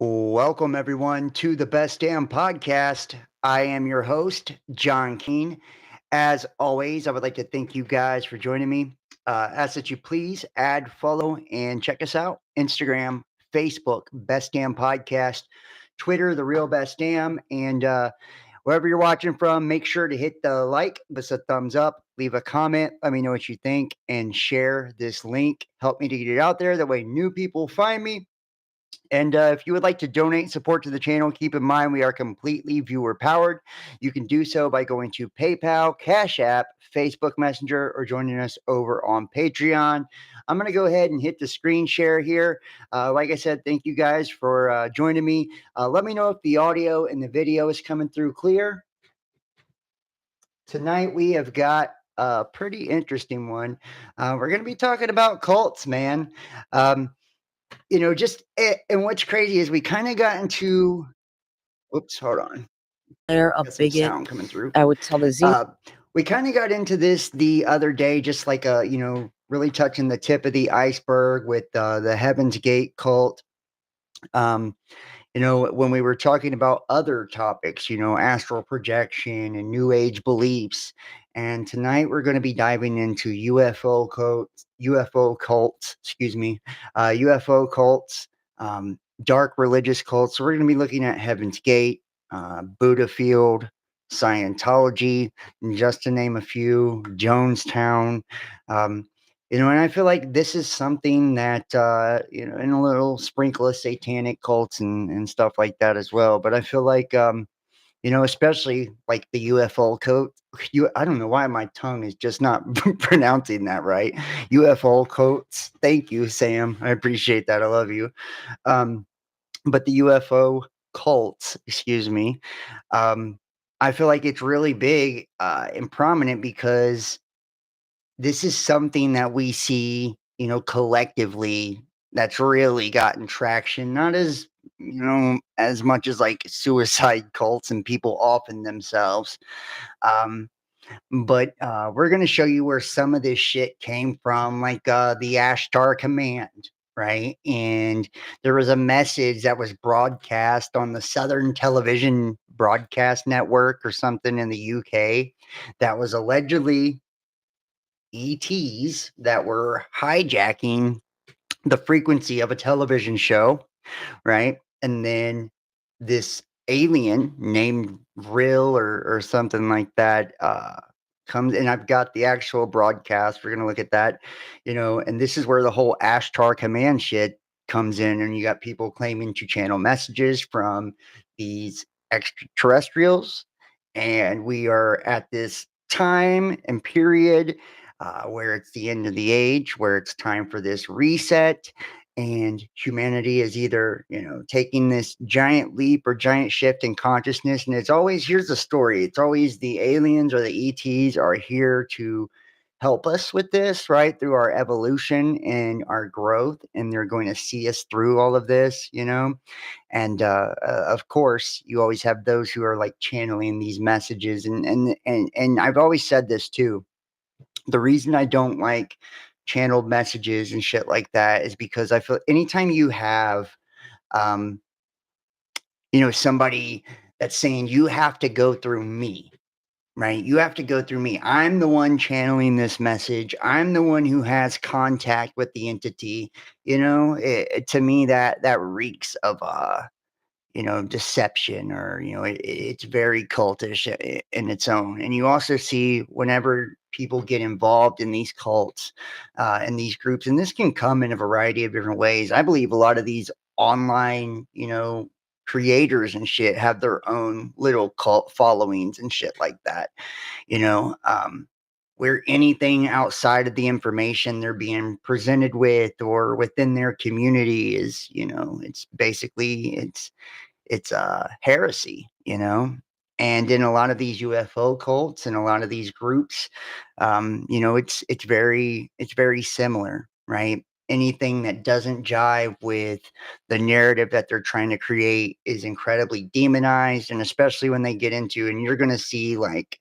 Welcome, everyone, to the Best Damn Podcast. I am your host, John Keene. As always, I would like to thank you guys for joining me. Ask that you please add, follow, and check us out. Instagram, Facebook, Best Damn Podcast, Twitter, The Real Best Damn, and wherever you're watching from, make sure to hit the like, give us a thumbs up, leave a comment, let me know what you think, and share this link. Help me to get it out there. That way, new people find me. And if you would like to donate support to the channel, keep in mind we are completely viewer powered. You can do so by going to PayPal, Cash App, Facebook Messenger, or joining us over on Patreon. I'm going to go ahead and hit the screen share here. Like I said, thank you guys for joining me. Let me know if the audio and the video is coming through clear. Tonight we have got a pretty interesting one. We're going to be talking about cults, man. And what's crazy is we kind of got into, oops, hold on. They're a Got some bigot. sound coming through. I would tell the Xenu. We kind of got into this the other day, just like really touching the tip of the iceberg with the Heaven's Gate cult. When we were talking about other topics, astral projection and new age beliefs. And tonight we're going to be diving into UFO cults, UFO cults, dark religious cults. So we're going to be looking at Heaven's Gate, Buddhafield, Scientology, and just to name a few, Jonestown. And I feel like this is something that, and a little sprinkle of satanic cults and stuff like that as well. But I feel like, especially like the UFO cult. I don't know why my tongue is just not pronouncing that right. UFO cults. Thank you, Sam. I appreciate that. I love you. But the UFO cults, excuse me, I feel like it's really big and prominent because this is something that we see, collectively that's really gotten traction, not as much as like suicide cults and people offing themselves. Um, but we're going to show you where some of this shit came from, like the Ashtar Command, right? And there was a message that was broadcast on the Southern Television Broadcast Network or something in the UK that was allegedly ETs that were hijacking the frequency of a television show, right? And then this alien named Rill or something like that comes, and I've got the actual broadcast. We're going to look at that, and this is where the whole Ashtar Command shit comes in, and you got people claiming to channel messages from these extraterrestrials. And we are at this time and period where it's the end of the age, where it's time for this reset. And humanity is either, taking this giant leap or giant shift in consciousness. And it's always, here's the story. It's always the aliens or the ETs are here to help us with this, right? Through our evolution and our growth. And they're going to see us through all of this, And of course, you always have those who are like channeling these messages. And I've always said this too. The reason I don't like channeled messages and shit like that is because I feel anytime you have, um, somebody that's saying you have to go through me, right? You have to go through me. I'm the one channeling this message. I'm the one who has contact with the entity. To me that reeks of deception, or it's very cultish in its own. And you also see whenever people get involved in these cults and these groups, and this can come in a variety of different ways. I believe a lot of these online creators and shit have their own little cult followings and shit like that, where anything outside of the information they're being presented with or within their community is, it's basically it's heresy, And in a lot of these UFO cults and a lot of these groups, it's very similar, right? Anything that doesn't jive with the narrative that they're trying to create is incredibly demonized. And especially when they get into, and you're going to see like,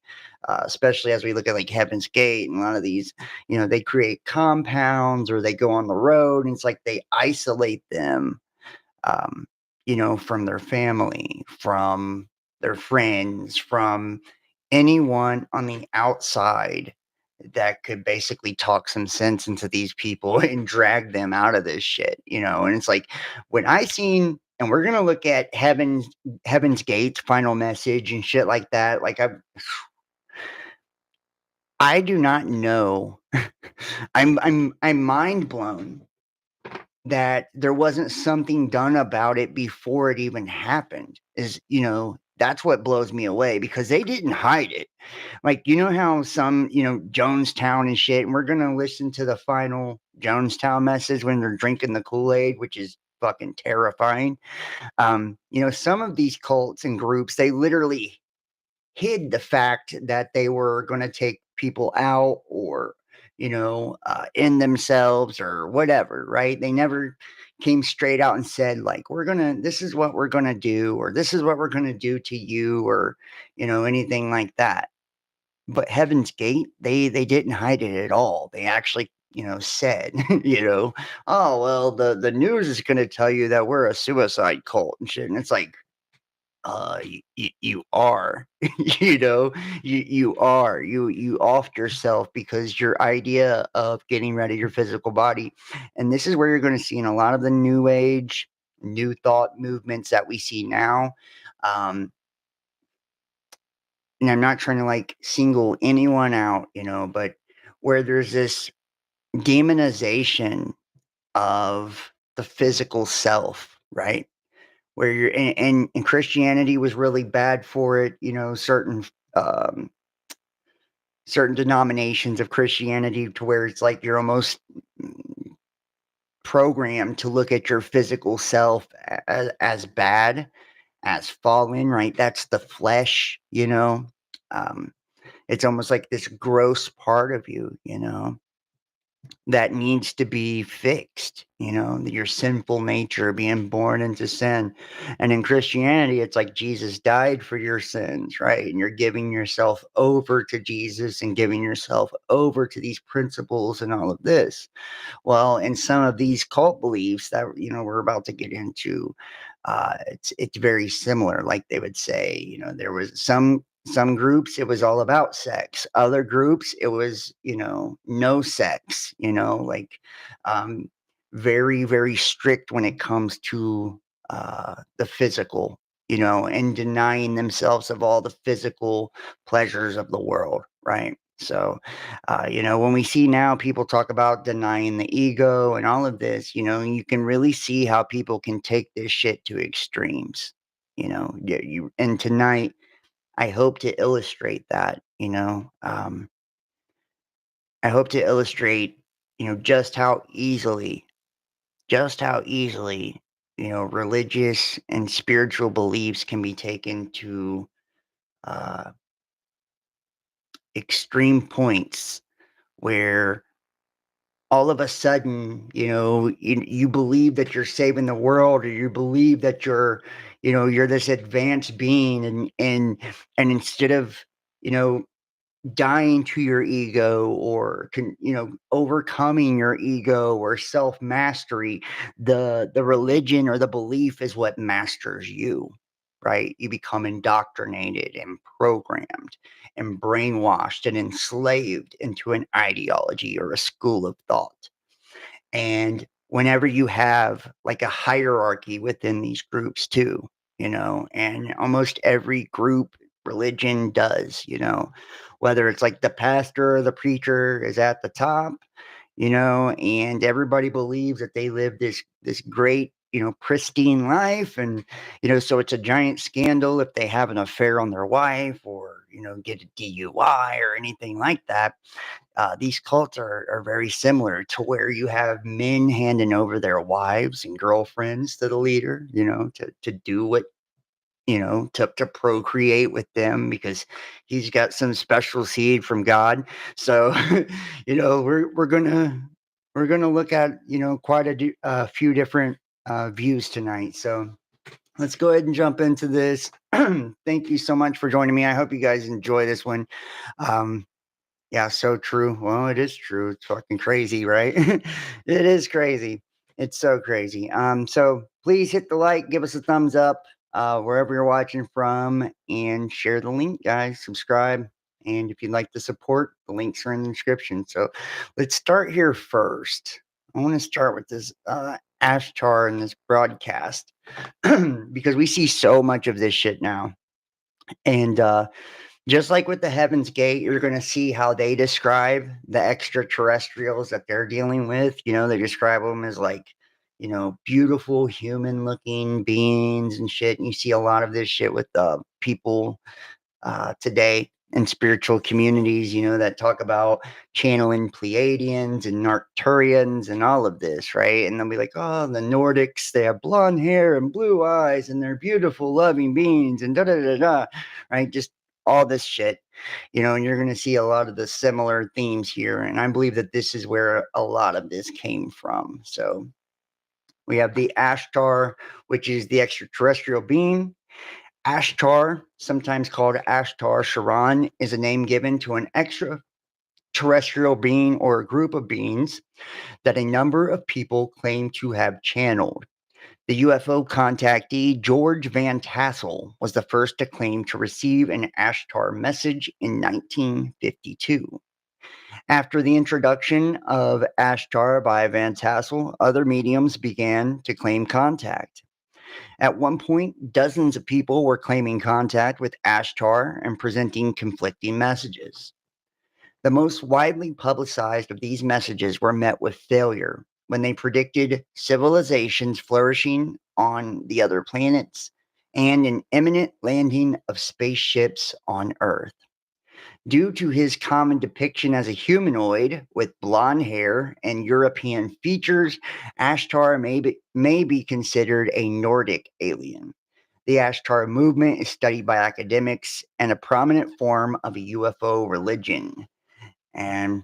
especially as we look at like Heaven's Gate and a lot of these, they create compounds or they go on the road, and it's like they isolate them, um, from their family, from their friends, from anyone on the outside that could basically talk some sense into these people and drag them out of this shit. And it's like when I seen, and we're gonna look at Heaven's Gates, Final Message, and shit like that. Like I do not know. I'm mind blown that there wasn't something done about it before it even happened. That's what blows me away because they didn't hide it. Like, how some, Jonestown and shit, and we're gonna listen to the final Jonestown message when they're drinking the Kool-Aid, which is fucking terrifying. Some of these cults and groups, they literally hid the fact that they were going to take people out or end themselves or whatever, right? They never came straight out and said like, this is what we're going to do, or this is what we're going to do to you, or anything like that. But Heaven's Gate, they didn't hide it at all. They actually said oh well, the news is going to tell you that we're a suicide cult and shit. And it's like, you are, you are, you offed yourself because your idea of getting rid of your physical body. And this is where you're going to see in a lot of the new age, new thought movements that we see now. And I'm not trying to like single anyone out, but where there's this demonization of the physical self, right? Where you're and Christianity was really bad for it, um, certain denominations of Christianity to where it's like you're almost programmed to look at your physical self as bad, as fallen, right? That's the flesh. Um, it's almost like this gross part of you, that needs to be fixed, your sinful nature being born into sin. And in Christianity, it's like Jesus died for your sins, right? And you're giving yourself over to Jesus and giving yourself over to these principles and all of this. Well, in some of these cult beliefs that we're about to get into, it's very similar. Like they would say, there was some groups it was all about sex. Other groups it was no sex. Like um, very very strict when it comes to the physical. And denying themselves of all the physical pleasures of the world, right? So when we see now people talk about denying the ego and all of this, you can really see how people can take this shit to extremes. And tonight, I hope to illustrate that. I hope to illustrate, just how easily, religious and spiritual beliefs can be taken to uh, extreme points where all of a sudden, you believe that you're saving the world, or you believe that you're this advanced being, and instead of, you know, dying to your ego or overcoming your ego or self mastery, the religion or the belief is what masters you, right? You become indoctrinated and programmed and brainwashed and enslaved into an ideology or a school of thought. And whenever you have like a hierarchy within these groups too, and almost every group religion does, whether it's like the pastor or the preacher is at the top, and everybody believes that they live this great, pristine life. And, so it's a giant scandal if they have an affair on their wife or, get a DUI or anything like that. These cults are very similar to where you have men handing over their wives and girlfriends to the leader, to do what, to procreate with them because he's got some special seed from God. So, we're gonna look at quite a few different views tonight. So let's go ahead and jump into this. Thank you so much for joining me. I hope you guys enjoy this one. Um, yeah, so true. Well, it is true. It's fucking crazy, right? It is crazy. It's so crazy. So please hit the like, give us a thumbs up, wherever you're watching from, and share the link, guys. Subscribe. And if you'd like to support, the links are in the description. So let's start here first. I want to start with this Ashtar and this broadcast because we see so much of this shit now. And just like with the Heaven's Gate, you're going to see how they describe the extraterrestrials that they're dealing with. You know, they describe them as like, you know, beautiful human looking beings and shit. And you see a lot of this shit with people today in spiritual communities, you know, that talk about channeling Pleiadians and Arcturians and all of this, right? And they'll be like, oh, the Nordics, they have blonde hair and blue eyes and they're beautiful, loving beings and da da da da, right? Just all this shit, you know, and you're going to see a lot of the similar themes here. And I believe that this is where a lot of this came from. So we have the Ashtar, which is the extraterrestrial being. Ashtar, sometimes called Ashtar Sharan, is a name given to an extraterrestrial being or a group of beings that a number of people claim to have channeled. The UFO contactee George Van Tassel was the first to claim to receive an Ashtar message in 1952. After the introduction of Ashtar by Van Tassel, other mediums began to claim contact. At one point, dozens of people were claiming contact with Ashtar and presenting conflicting messages. The most widely publicized of these messages were met with failure when they predicted civilizations flourishing on the other planets and an imminent landing of spaceships on Earth. Due to his common depiction as a humanoid with blonde hair and European features, Ashtar may be considered a Nordic alien. The Ashtar movement is studied by academics and a prominent form of a UFO religion. And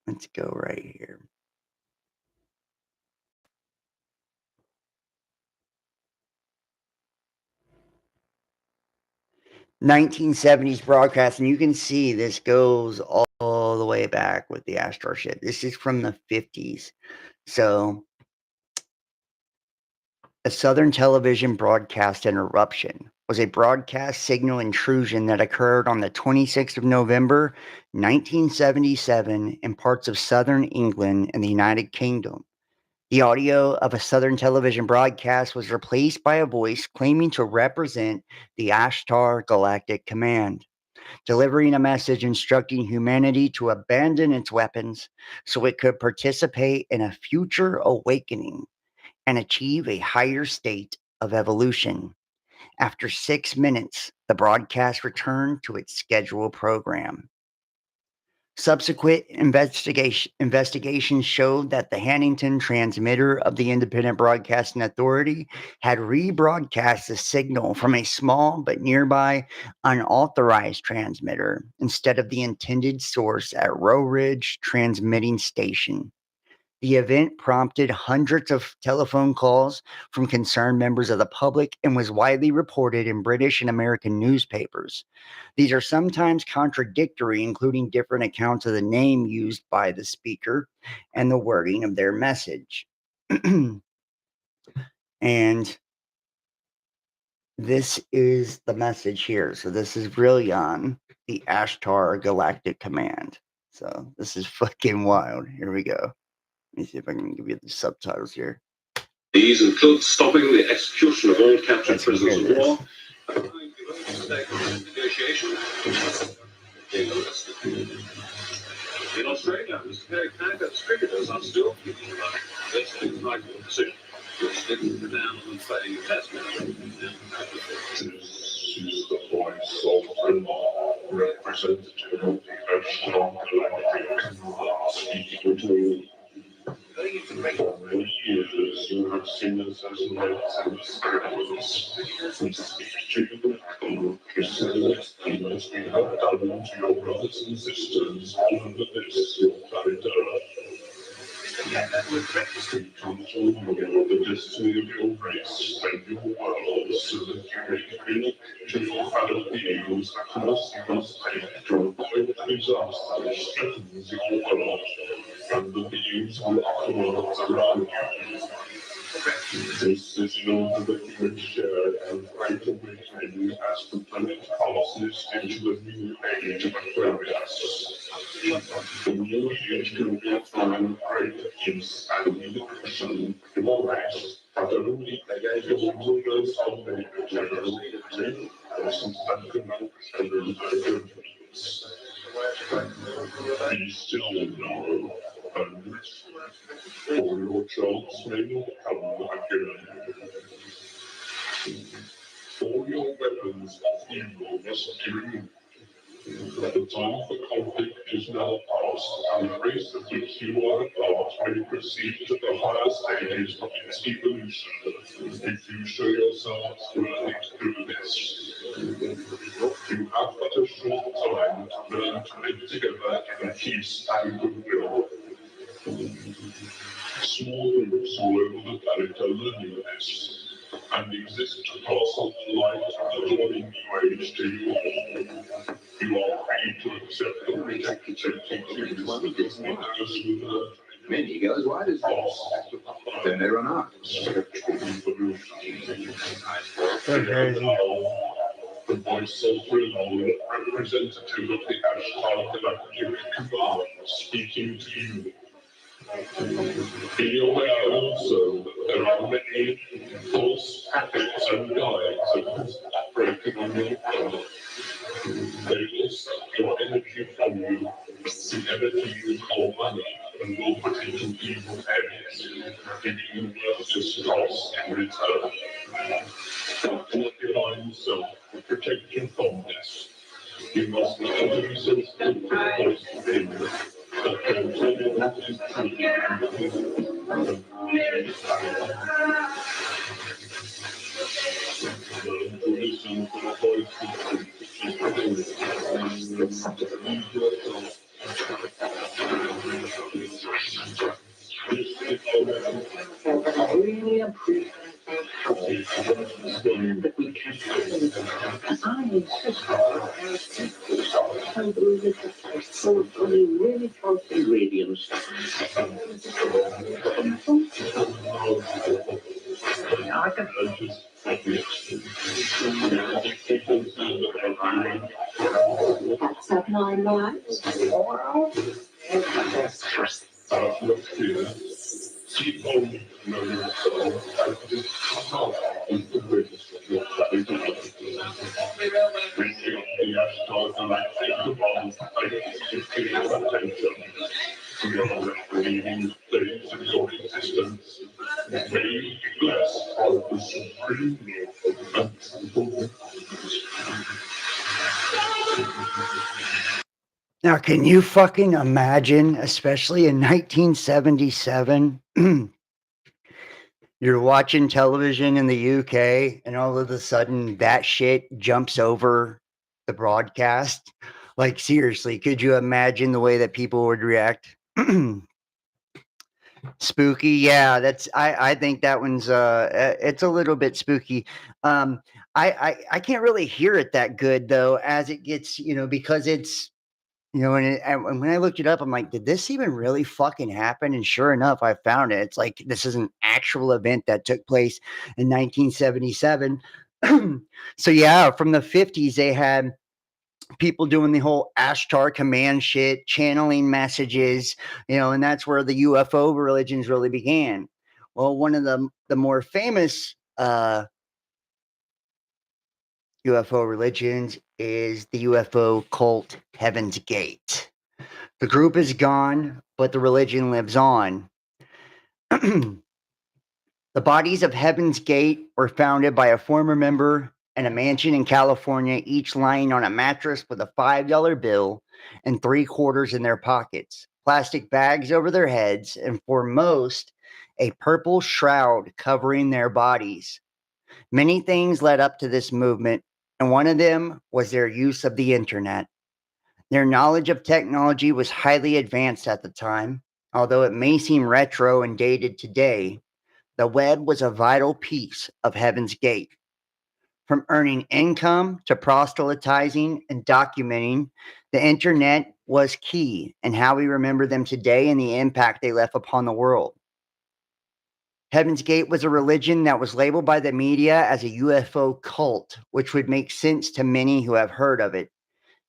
let's go right here. 1970s broadcast, and you can see this goes all the way back with the Ashtar shit. This is from the 50s. So, a Southern television broadcast interruption was a broadcast signal intrusion that occurred on the 26th of November, 1977, in parts of southern England and the United Kingdom. The audio of a Southern television broadcast was replaced by a voice claiming to represent the Ashtar Galactic Command, delivering a message instructing humanity to abandon its weapons so it could participate in a future awakening and achieve a higher state of evolution. After 6 minutes, the broadcast returned to its scheduled program. Subsequent investigations showed that the Hannington transmitter of the Independent Broadcasting Authority had rebroadcast the signal from a small but nearby unauthorized transmitter instead of the intended source at Row Ridge Transmitting Station. The event prompted hundreds of telephone calls from concerned members of the public and was widely reported in British and American newspapers. These are sometimes contradictory, including different accounts of the name used by the speaker and the wording of their message. And this is the message here. So this is Brillion, the Ashtar Galactic Command. So this is fucking wild. Here we go. Let me see if I can give you the subtitles here. These include stopping the execution of all captured prisoners of war. Negotiation. In Australia, Mr. Perry Packard's cricketers are still keeping alive. That's the right decision, which didn't come down on playing a test match. This is the voice of the law, representative of the Ashtar Galactic Command. For many years, you have seen us as lights and sparrows. We speak to you, present you as we have done to your brothers and sisters all over this your planet Earth. Speak control the destiny of your race and your world so that you may feel to your fellow beings across your state to avoid disaster that threatens your world and the beings on other worlds around you. This is in order that you may share and great awakening as the planet passes into a new age of Aquarius. The new age can be a time of great peace and liberation in your race, but only your rulers of nature or some sentimental beings. Be still now, and or your chance may not come again. All your weapons of evil must be removed. The time for conflict is now past, and the race of which you are a part may proceed to the higher stages of its evolution, if you show yourselves worthy to do this. You have but a short time to learn to live together in peace and goodwill. Small groups all over the planet are learning this, and exist to pass on the light of the dawning new age to you all. You are free to accept or reject the teachings that leaders will learn. Many goes, why does this? Then they run out. Spiritual evolution. Okay. The voice of Renal, representative of the Ashtar Galactic Command, speaking to you. Be aware also that there are many false prophets and guides operating on your planet. They will suck your energy from you, the energy you call money, and will put into evil hands, giving you worthless costs in return. What behind yourself to protect you from this? You must not be sensitive to the voice within that can tell you what is true. Learn to listen to the voice of truth which is within you. Leave yourself. This is our message. I really appreciate that we can I insist on doing so really healthy ingredients. I can that's up 9 lives. Look here. Keep on knowing yourself and just come is the register of your planet. Reaching up the Ashtar Galactic Command, I give you attention. We are the leading stage of your existence. May you be blessed by the supreme love and Buddha. Now, can you fucking imagine, especially in 1977, you're watching television in the UK and all of a sudden that shit jumps over the broadcast? Like, seriously, could you imagine the way that people would react? Spooky, yeah, I think that one's it's a little bit spooky. I can't really hear it that good though as it gets, because it's and when I looked it up, I'm like, did this even really fucking happen? And sure enough, I found it. It's like this is an actual event that took place in 1977. So yeah, from the 50s, they had people doing the whole Ashtar command shit, channeling messages, and that's where the UFO religions really began. Well, one of the more famous UFO religions is the UFO cult Heaven's Gate. The group is gone, but the religion lives on. The bodies of Heaven's Gate were founded by a former member in a mansion in California, each lying on a mattress with a $5 bill and 3 quarters in their pockets, plastic bags over their heads, and for most, a purple shroud covering their bodies. Many things led up to this movement, and one of them was their use of the internet. Their knowledge of technology was highly advanced at the time. Although it may seem retro and dated today, the web was a vital piece of Heaven's Gate. From earning income to proselytizing and documenting, the internet was key in how we remember them today and the impact they left upon the world. Heaven's Gate was a religion that was labeled by the media as a UFO cult, which would make sense to many who have heard of it.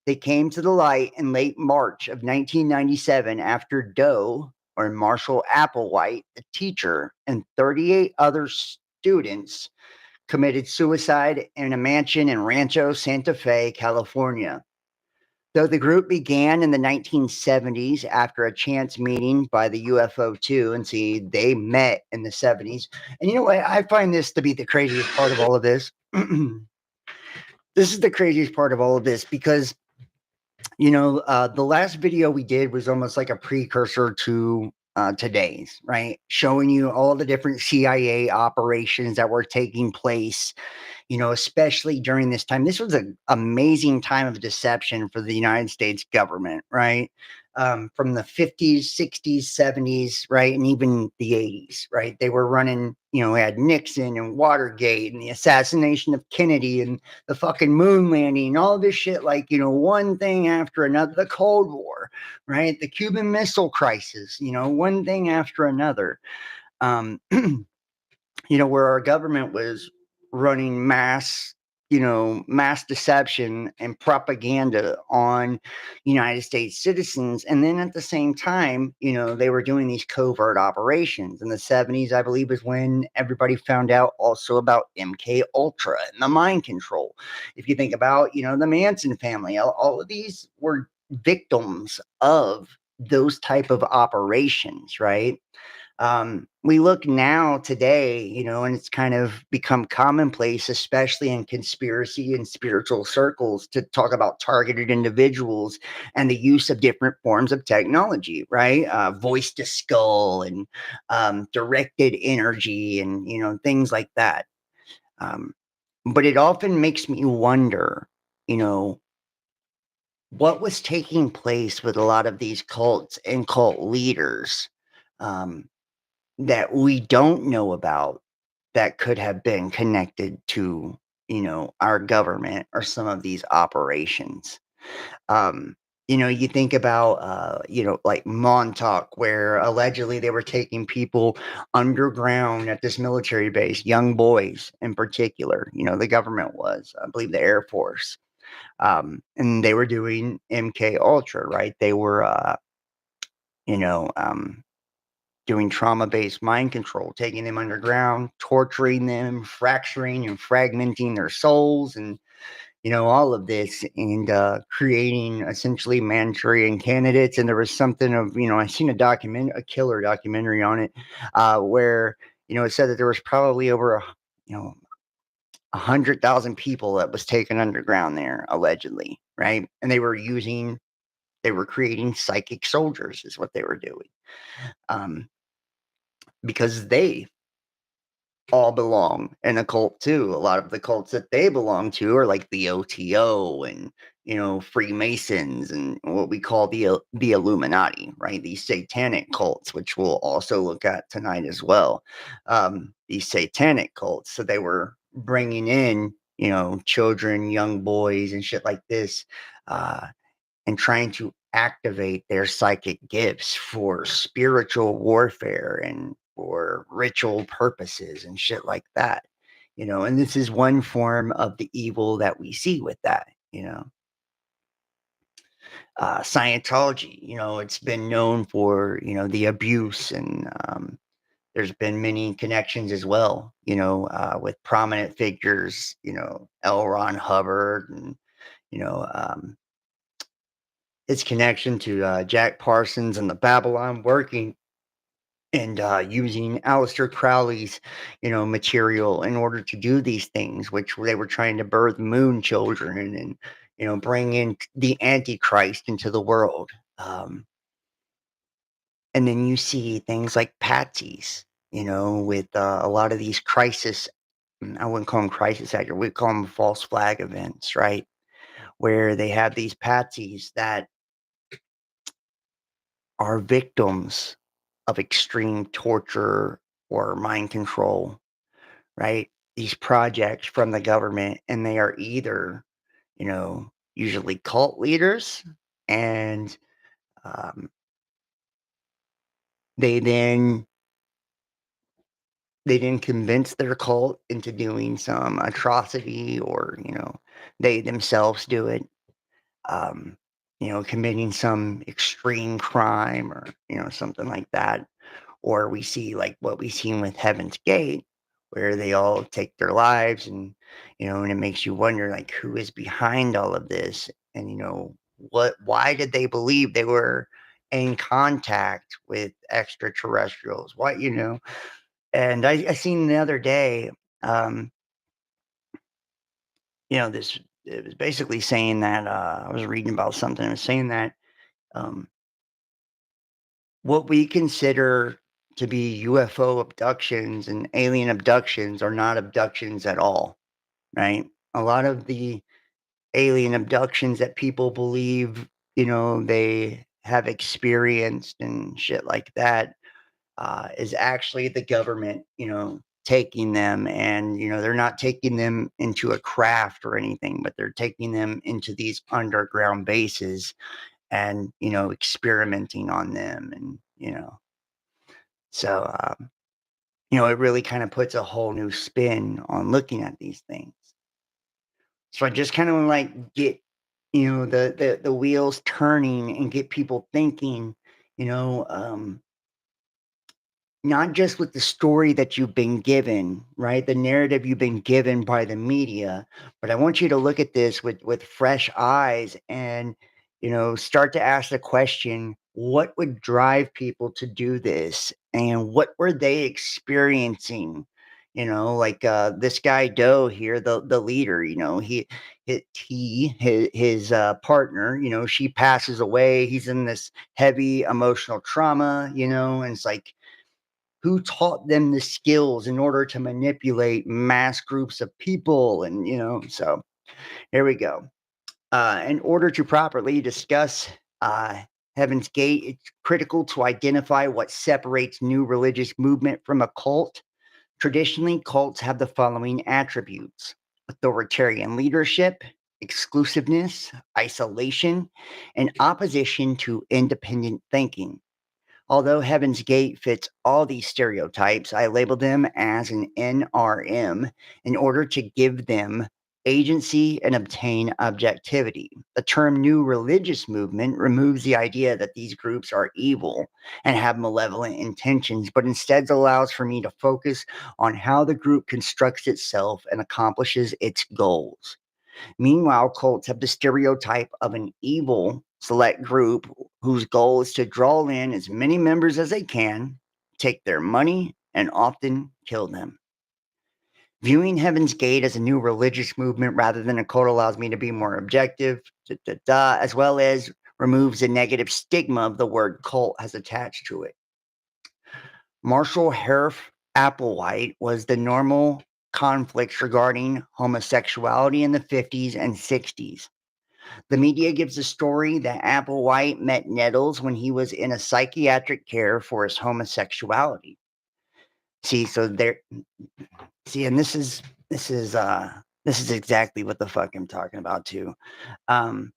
They came to the light in late March of 1997 after Doe, or Marshall Applewhite, the teacher, and 38 other students committed suicide in a mansion in Rancho Santa Fe, California. Though the group began in the 1970s after a chance meeting by the UFO 2, and see, they met in the 70s. And you know what? I find this to be the craziest part of all of this. This is the craziest part of all of this because, the last video we did was almost like a precursor to today's, right? Showing you all the different CIA operations that were taking place, especially during this time. This was an amazing time of deception for the United States government, right? From the 50s, 60s, 70s, right? And even the 80s, right? They were running, we had Nixon and Watergate and the assassination of Kennedy and the fucking moon landing and all this shit, like, one thing after another. The Cold War, right? The Cuban Missile Crisis, one thing after another. Where our government was running mass deception and propaganda on United States citizens. And then at the same time, they were doing these covert operations. In the 70s, I believe, is when everybody found out also about MK Ultra and the mind control. If you think about, the Manson family, all of these were victims of those type of operations, right? We look now today, and it's kind of become commonplace, especially in conspiracy and spiritual circles, to talk about targeted individuals and the use of different forms of technology, right? Voice to skull and directed energy and, things like that. But it often makes me wonder, what was taking place with a lot of these cults and cult leaders. That we don't know about that could have been connected to, our government or some of these operations. You think about, like Montauk, where allegedly they were taking people underground at this military base, young boys in particular. The government was, I believe, the Air Force, and they were doing MK Ultra, right? They were, you know, um, doing trauma-based mind control, taking them underground, torturing them, fracturing and fragmenting their souls, and all of this, and creating essentially Manchurian candidates. And there was something of, I seen a killer documentary on it, where it said that there was probably over 100,000 people that was taken underground there allegedly, right? And they were creating psychic soldiers, is what they were doing. Um, because they all belong in a cult too. A lot of the cults that they belong to are like the OTO and Freemasons and what we call the Illuminati, right? These satanic cults, which we'll also look at tonight as well. These satanic cults. So they were bringing in children, young boys, and shit like this, and trying to activate their psychic gifts for spiritual warfare and for ritual purposes and shit like that. And this is one form of the evil that we see with that. Scientology, it's been known for the abuse, and there's been many connections as well, with prominent figures, L. Ron Hubbard, and its connection to Jack Parsons and the Babylon working and using Aleister Crowley's, material in order to do these things, which they were trying to birth moon children and, bring in the Antichrist into the world. And then you see things like patsies, with a lot of these crisis. I wouldn't call them crisis actors. We call them false flag events, right? Where they have these patsies that are victims of extreme torture or mind control, right? These projects from the government, and they are either, usually cult leaders, and um, they then convince their cult into doing some atrocity, or they themselves do it, um, committing some extreme crime, or something like that. Or we see like what we've seen with Heaven's Gate, where they all take their lives, and and it makes you wonder, like, who is behind all of this, and why did they believe they were in contact with extraterrestrials? What And I seen the other day, um, this, it was basically saying that, I was reading about something. It was saying that, um, what we consider to be UFO abductions and alien abductions are not abductions at all, right? A lot of the alien abductions that people believe, they have experienced and shit like that, is actually the government, taking them, and, they're not taking them into a craft or anything, but they're taking them into these underground bases, and, experimenting on them, and, so, it really kind of puts a whole new spin on looking at these things. So I just kind of like get, the wheels turning, and get people thinking, you know, um, not just with the story that you've been given, right? The narrative you've been given by the media, but I want you to look at this with fresh eyes, and, start to ask the question, what would drive people to do this? And what were they experiencing? Like, this guy Doe here, the leader, his partner, she passes away. He's in this heavy emotional trauma, and it's like, who taught them the skills in order to manipulate mass groups of people? And so here we go. In order to properly discuss uh, Heaven's Gate, it's critical to identify what separates new religious movement from a cult. Traditionally, cults have the following attributes: authoritarian leadership, exclusiveness, isolation, and opposition to independent thinking. Although Heaven's Gate fits all these stereotypes, I label them as an NRM in order to give them agency and obtain objectivity. The term new religious movement removes the idea that these groups are evil and have malevolent intentions, but instead allows for me to focus on how the group constructs itself and accomplishes its goals. Meanwhile, cults have the stereotype of an evil select group whose goal is to draw in as many members as they can, take their money, and often kill them. Viewing Heaven's Gate as a new religious movement rather than a cult allows me to be more objective, as well as removes the negative stigma of the word cult has attached to it. Marshall Harf Applewhite was the normal conflicts regarding homosexuality in the 50s and 60s. The media gives a story that Applewhite met Nettles when he was in a psychiatric care for his homosexuality. See, so there, see, and this is exactly what the fuck I'm talking about too. Um,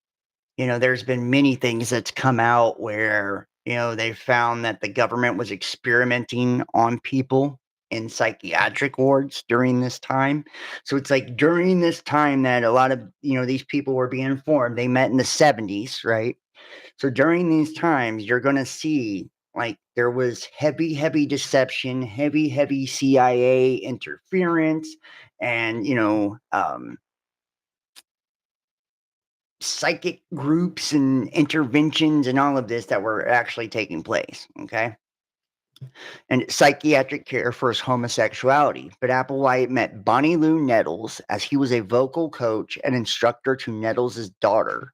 there's been many things that's come out where, they found that the government was experimenting on people in psychiatric wards during this time. So it's like during this time that a lot of, these people were being formed. They met in the 70s, right? So during these times, you're going to see like there was heavy, heavy deception, heavy, heavy CIA interference, and, psychic groups and interventions and all of this that were actually taking place, okay? And psychiatric care for his homosexuality. But Applewhite met Bonnie Lou Nettles as he was a vocal coach and instructor to Nettles' daughter.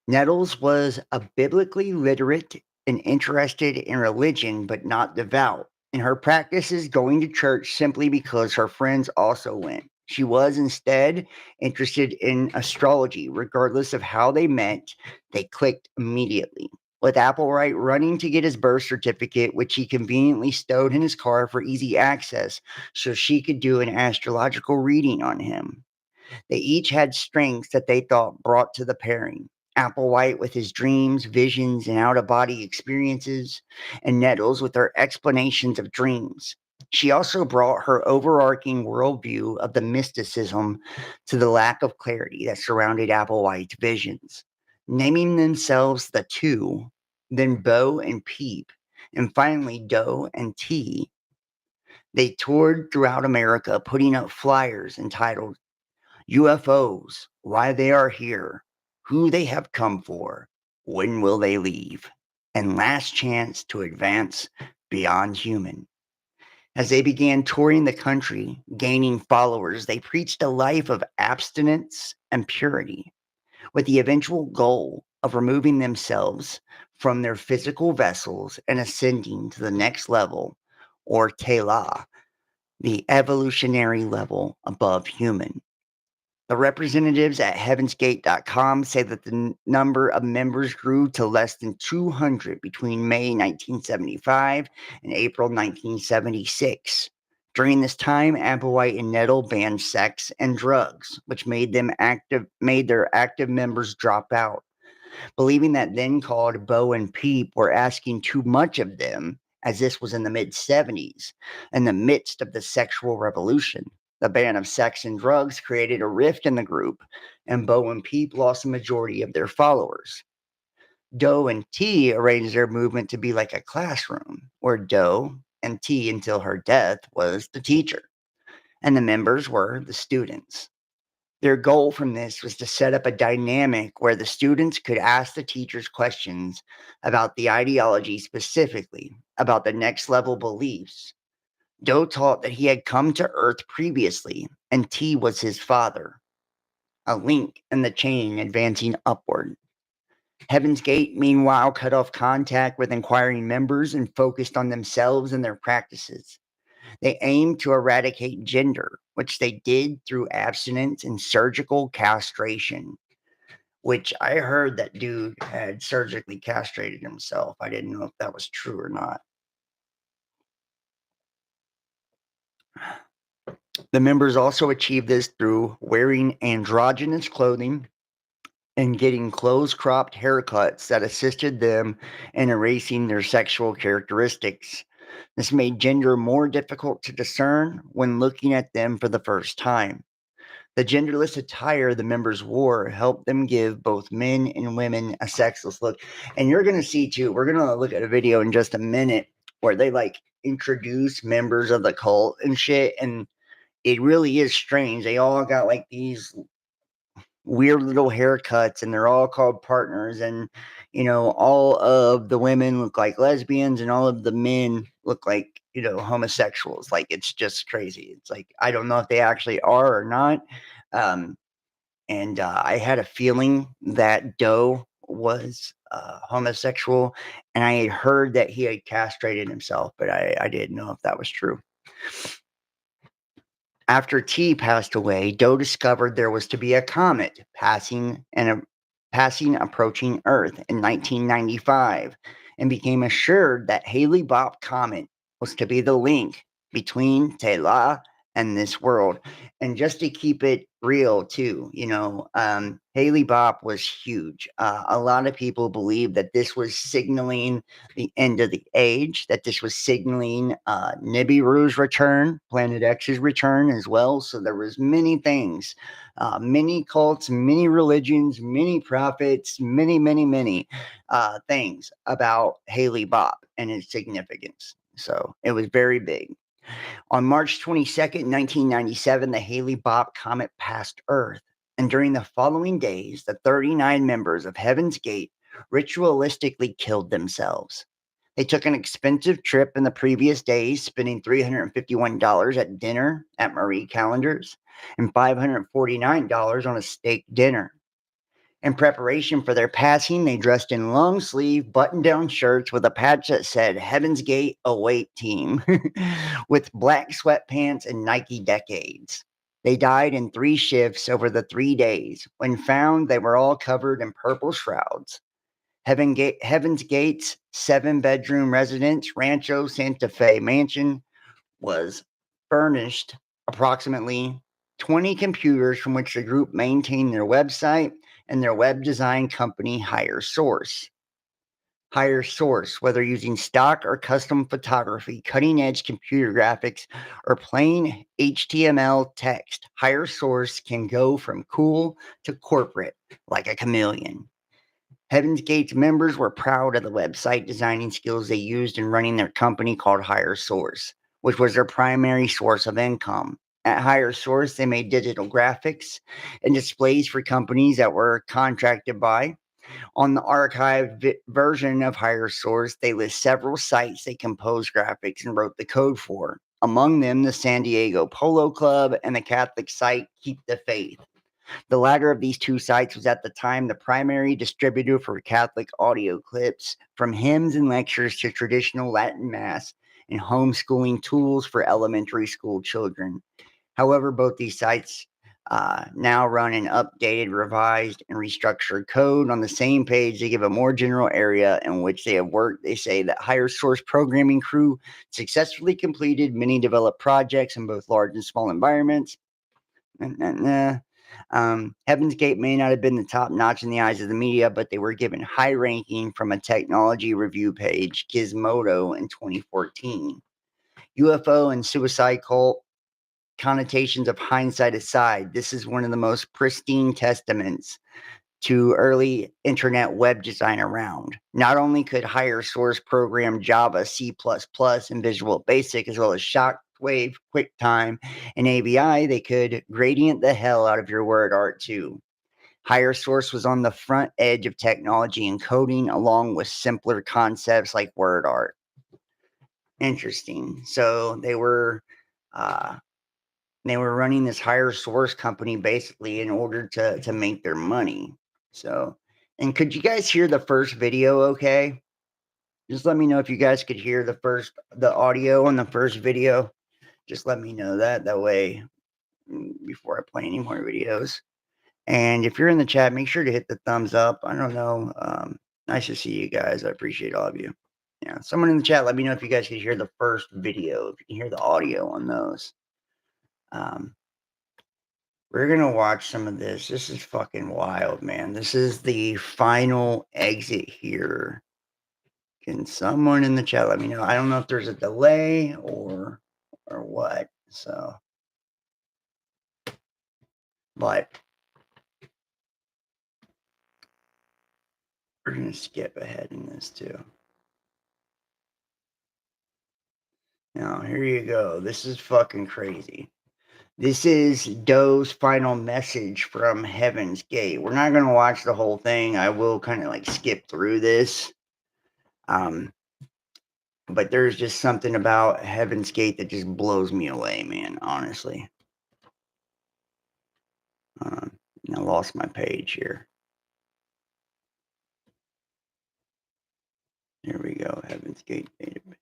Nettles was a biblically literate and interested in religion, but not devout. In her practices, going to church simply because her friends also went. She was instead interested in astrology. Regardless of how they met, they clicked immediately. with Applewhite running to get his birth certificate, which he conveniently stowed in his car for easy access so she could do an astrological reading on him. They each had strengths that they thought brought to the pairing. Applewhite with his dreams, visions, and out-of-body experiences, and Nettles with her explanations of dreams. She also brought her overarching worldview of the mysticism to the lack of clarity that surrounded Applewhite's visions. Naming themselves the Two, then Bo and Peep, and finally Doe and T, they toured throughout America putting up flyers entitled UFOs, why they are here, who they have come for, when will they leave, and last chance to advance beyond human. As they began touring the country, gaining followers, they preached a life of abstinence and purity, with the eventual goal of removing themselves from their physical vessels and ascending to the next level, or Tela, the evolutionary level above human. The representatives at heavensgate.com say that the number of members grew to less than 200 between May 1975 and April 1976. During this time, Applewhite and Nettle banned sex and drugs, which made their active members drop out. Believing that then called Bo and Peep were asking too much of them, as this was in the mid-70s, in the midst of the sexual revolution. The ban of sex and drugs created a rift in the group, and Bo and Peep lost the majority of their followers. Doe and T arranged their movement to be like a classroom, where Doe and T, until her death, was the teacher, and the members were the students. Their goal from this was to set up a dynamic where the students could ask the teachers questions about the ideology, specifically about the next level beliefs. Doe taught that he had come to Earth previously, and T was his father, a link in the chain advancing upward. Heaven's Gate, meanwhile, cut off contact with inquiring members and focused on themselves and their practices. They aimed to eradicate gender, which they did through abstinence and surgical castration, which I heard that dude had surgically castrated himself. I didn't know if that was true or not. The members also achieved this through wearing androgynous clothing and getting close-cropped haircuts that assisted them in erasing their sexual characteristics. This made gender more difficult to discern when looking at them for the first time. The genderless attire the members wore helped them give both men and women a sexless look. And you're going to see too, we're going to look at a video in just a minute where they like introduce members of the cult and shit. And it really is strange. They all got like these weird little haircuts and they're all called partners. And, you know, all of the women look like lesbians and all of the men look like, you know, homosexuals. Like, it's just crazy. It's like, I don't know if they actually are or not. And I had a feeling that Doe was homosexual, and I had heard that he had castrated himself, but I didn't know if that was true. After T passed away, Doe discovered there was to be a comet passing approaching Earth in 1995, and became assured that Halley-Bopp comet was to be the link between Tela and this world. And just to keep it real too, you know, Halley-Bopp was huge. A lot of people believe that this was signaling the end of the age, that this was signaling Nibiru's return, Planet X's return as well. So there was many things, many cults, many religions, many prophets, many things about Halley-Bopp and its significance. So it was very big. On March 22nd, 1997, the Halley-Bopp comet passed Earth, and during the following days, the 39 members of Heaven's Gate ritualistically killed themselves. They took an expensive trip in the previous days, spending $351 at dinner at Marie Callender's and $549 on a steak dinner. In preparation for their passing, they dressed in long-sleeve, button-down shirts with a patch that said Heaven's Gate Await Team, with black sweatpants and Nike Decades. They died in 3 shifts over the 3 days. When found, they were all covered in purple shrouds. Heaven's Gate's 7-bedroom residence, Rancho Santa Fe mansion, was furnished approximately 20 computers from which the group maintained their website and their web design company, Higher Source. Higher Source, whether using stock or custom photography, cutting edge computer graphics, or plain HTML text, Higher Source can go from cool to corporate like a chameleon. Heaven's Gate's members were proud of the website designing skills they used in running their company called Higher Source, which was their primary source of income. At Higher Source, they made digital graphics and displays for companies that were contracted by. On the archived version of Higher Source, they list several sites they composed graphics and wrote the code for, among them the San Diego Polo Club and the Catholic site Keep the Faith. The latter of these two sites was at the time the primary distributor for Catholic audio clips, from hymns and lectures to traditional Latin Mass and homeschooling tools for elementary school children. However, both these sites now run an updated, revised, and restructured code on the same page. They give a more general area in which they have worked. They say that Higher Source programming crew successfully completed many developed projects in both large and small environments. Heaven's Gate may not have been the top notch in the eyes of the media, but they were given high ranking from a technology review page, Gizmodo, in 2014. UFO and suicide cult connotations of hindsight aside, this is one of the most pristine testaments to early internet web design around. Not only could Higher Source program Java, C++, and Visual Basic, as well as Shockwave, QuickTime, and AVI, they could gradient the hell out of your word art too. Higher Source was on the front edge of technology and coding, along with simpler concepts like word art. Interesting. So they were running this Higher Source company basically in order to make their money. So, and could you guys hear the first video okay? Just let me know if you guys could hear the audio on the first video. Just let me know that way before I play any more videos. And if you're in the chat, make sure to hit the thumbs up. I don't know. Nice to see you guys. I appreciate all of you. Yeah, someone in the chat, let me know if you guys could hear the first video, if you can hear the audio on those. We're going to watch some of this. This is fucking wild, man. This is the final exit here. Can someone in the chat let me know? I don't know if there's a delay or what. So, but we're going to skip ahead in this too. Now, here you go. This is fucking crazy. This is Doe's final message from Heaven's Gate. We're not going to watch the whole thing. I will kind of like skip through this. But there's just something about Heaven's Gate that just blows me away, man, honestly. I lost my page here. Here we go, Heaven's Gate database.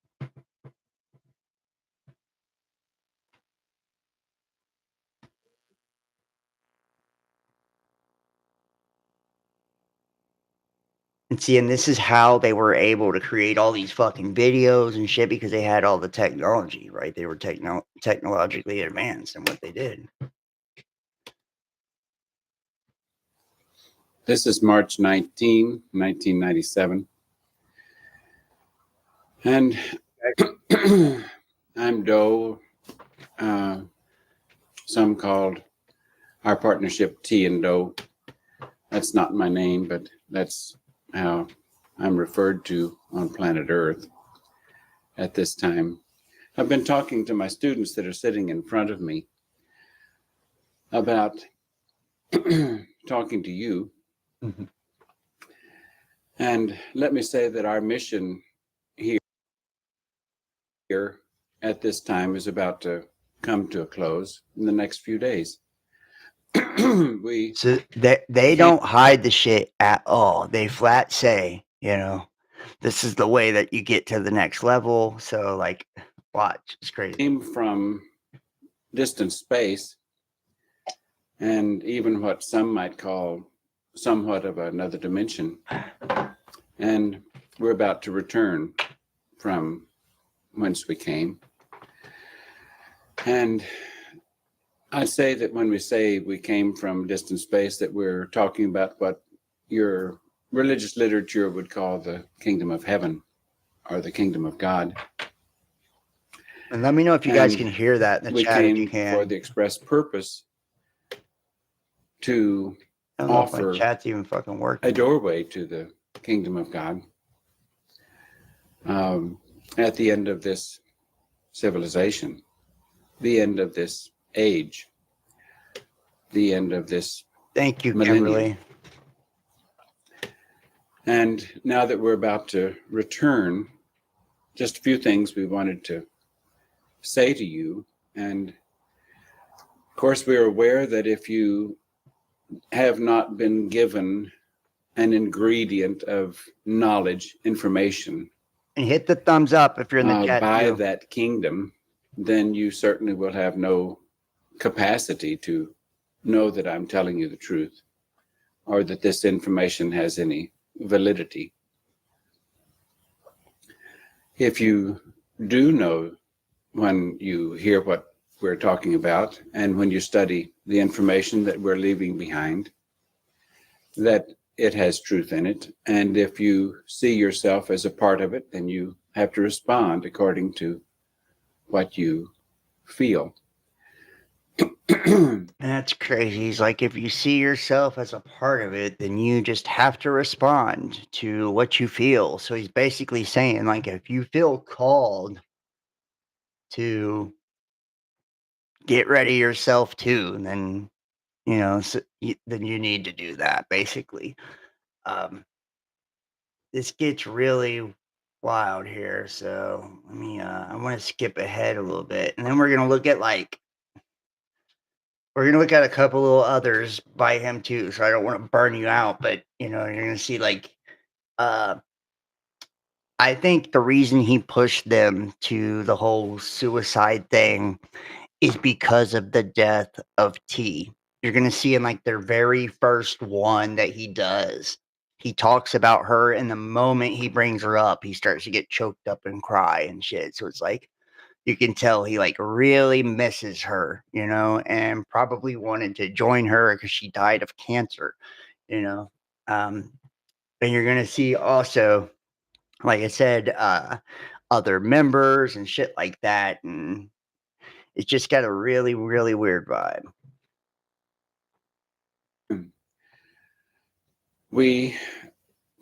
And see, and this is how they were able to create all these fucking videos and shit, because they had all the technology, right? They were technologically advanced in what they did. This is March 19, 1997. And I'm Doe. Some called our partnership T and Doe. That's not my name, but that's how I'm referred to on planet Earth at this time. I've been talking to my students that are sitting in front of me about talking to you. Mm-hmm. And let me say that our mission here at this time is about to come to a close in the next few days. So they don't hide the shit at all. They flat say, this is the way that you get to the next level. So like, watch, it's crazy. Came from distant space, and even what some might call somewhat of another dimension. and we're about to return from whence we came. And I say that when we say we came from distant space, that we're talking about what your religious literature would call the kingdom of heaven or the kingdom of God. And let me know if you guys And can hear that in the we chat if you came for can. the express purpose to I don't know if offer my chat's even fucking working. a doorway to the kingdom of God at the end of this civilization, the end of this age, the end of this Thank you, millennium. Kimberly. And now that we're about to return, just a few things we wanted to say to you. And of course, we're aware that if you have not been given an ingredient of knowledge, information, And hit the thumbs up if you're in the chat by too. that kingdom, then you certainly will have no capacity to know that I'm telling you the truth or that this information has any validity. If you do know, when you hear what we're talking about and when you study the information that we're leaving behind, that it has truth in it. And if you see yourself as a part of it, then you have to respond according to what you feel. And that's crazy. He's like, if you see yourself as a part of it, then you just have to respond to what you feel. So he's basically saying, like, if you feel called to get ready yourself too, then, you know, then you need to do that, basically. This gets really wild here. So let me, I want to skip ahead a little bit. And then we're going to look at we're gonna look at a couple little others by him too, so I don't want to burn you out, but you know, you're gonna see uh I think the reason he pushed them to the whole suicide thing is because of the death of T. You're gonna see in like their very first one that he does. He talks about her, and the moment he brings her up, he starts to get choked up and cry and shit. So it's like you can tell he like really misses her, you know, and probably wanted to join her because she died of cancer, you know. Um, and you're gonna see also, like I said, other members and shit like that, and it's just got a really, really weird vibe. We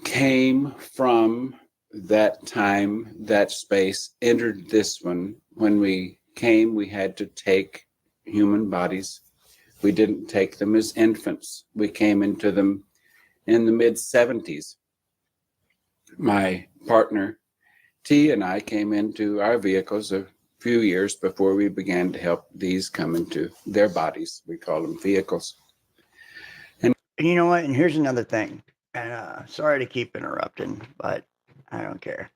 came from that time, that space, entered this one. When we came, we had to take human bodies. We didn't take them as infants. We came into them in the mid 70s. My partner, T, and I came into our vehicles a few years before we began to help these come into their bodies. We call them vehicles. And you know what? And here's another thing. And sorry to keep interrupting, but I don't care.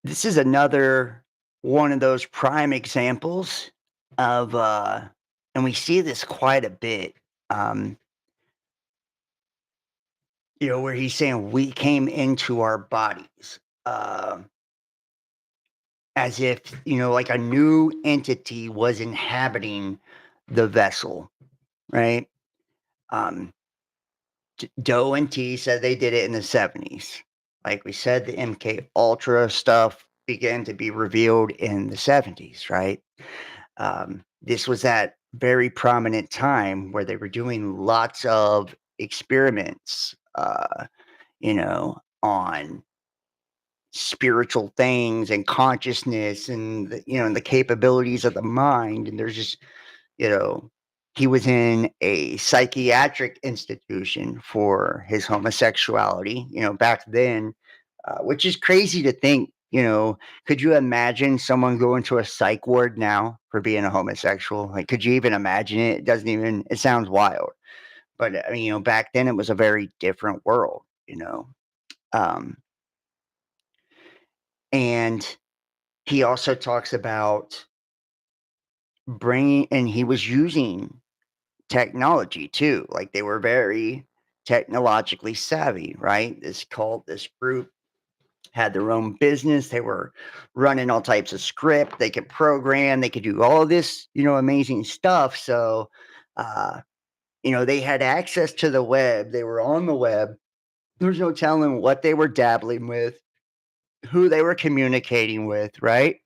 This is another one of those prime examples of, and we see this quite a bit, you know, where he's saying we came into our bodies, as if, you know, like a new entity was inhabiting the vessel, right? Doe and T said they did it in the 70s. Like we said, the MK Ultra stuff began to be revealed in the 70s, right? This was that very prominent time where they were doing lots of experiments, you know, on spiritual things and consciousness and the, you know, and the capabilities of the mind. And there's just, you know, he was in a psychiatric institution for his homosexuality, you know, back then, which is crazy to think, you know, could you imagine someone going to a psych ward now for being a homosexual? Like, could you even imagine it? It doesn't even, it sounds wild. But, I mean, you know, back then it was a very different world, you know. And he also talks about bringing, and he was using technology too. Like they were very technologically savvy, right? This cult, this group had their own business. They were running all types of script. They could program. They could do all this, amazing stuff. So, they had access to the web. They were on the web. There's no telling what they were dabbling with, who they were communicating with, right?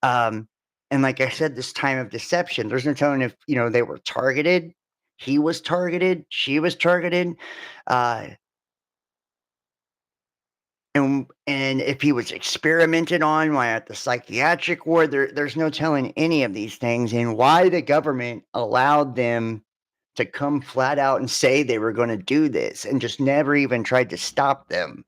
And like I said, this time of deception, there's no telling if, they were targeted. He was targeted. She was targeted. Uh, and if he was experimented on while at the psychiatric ward, there's no telling any of these things, and why the government allowed them to come flat out and say they were going to do this and just never even tried to stop them,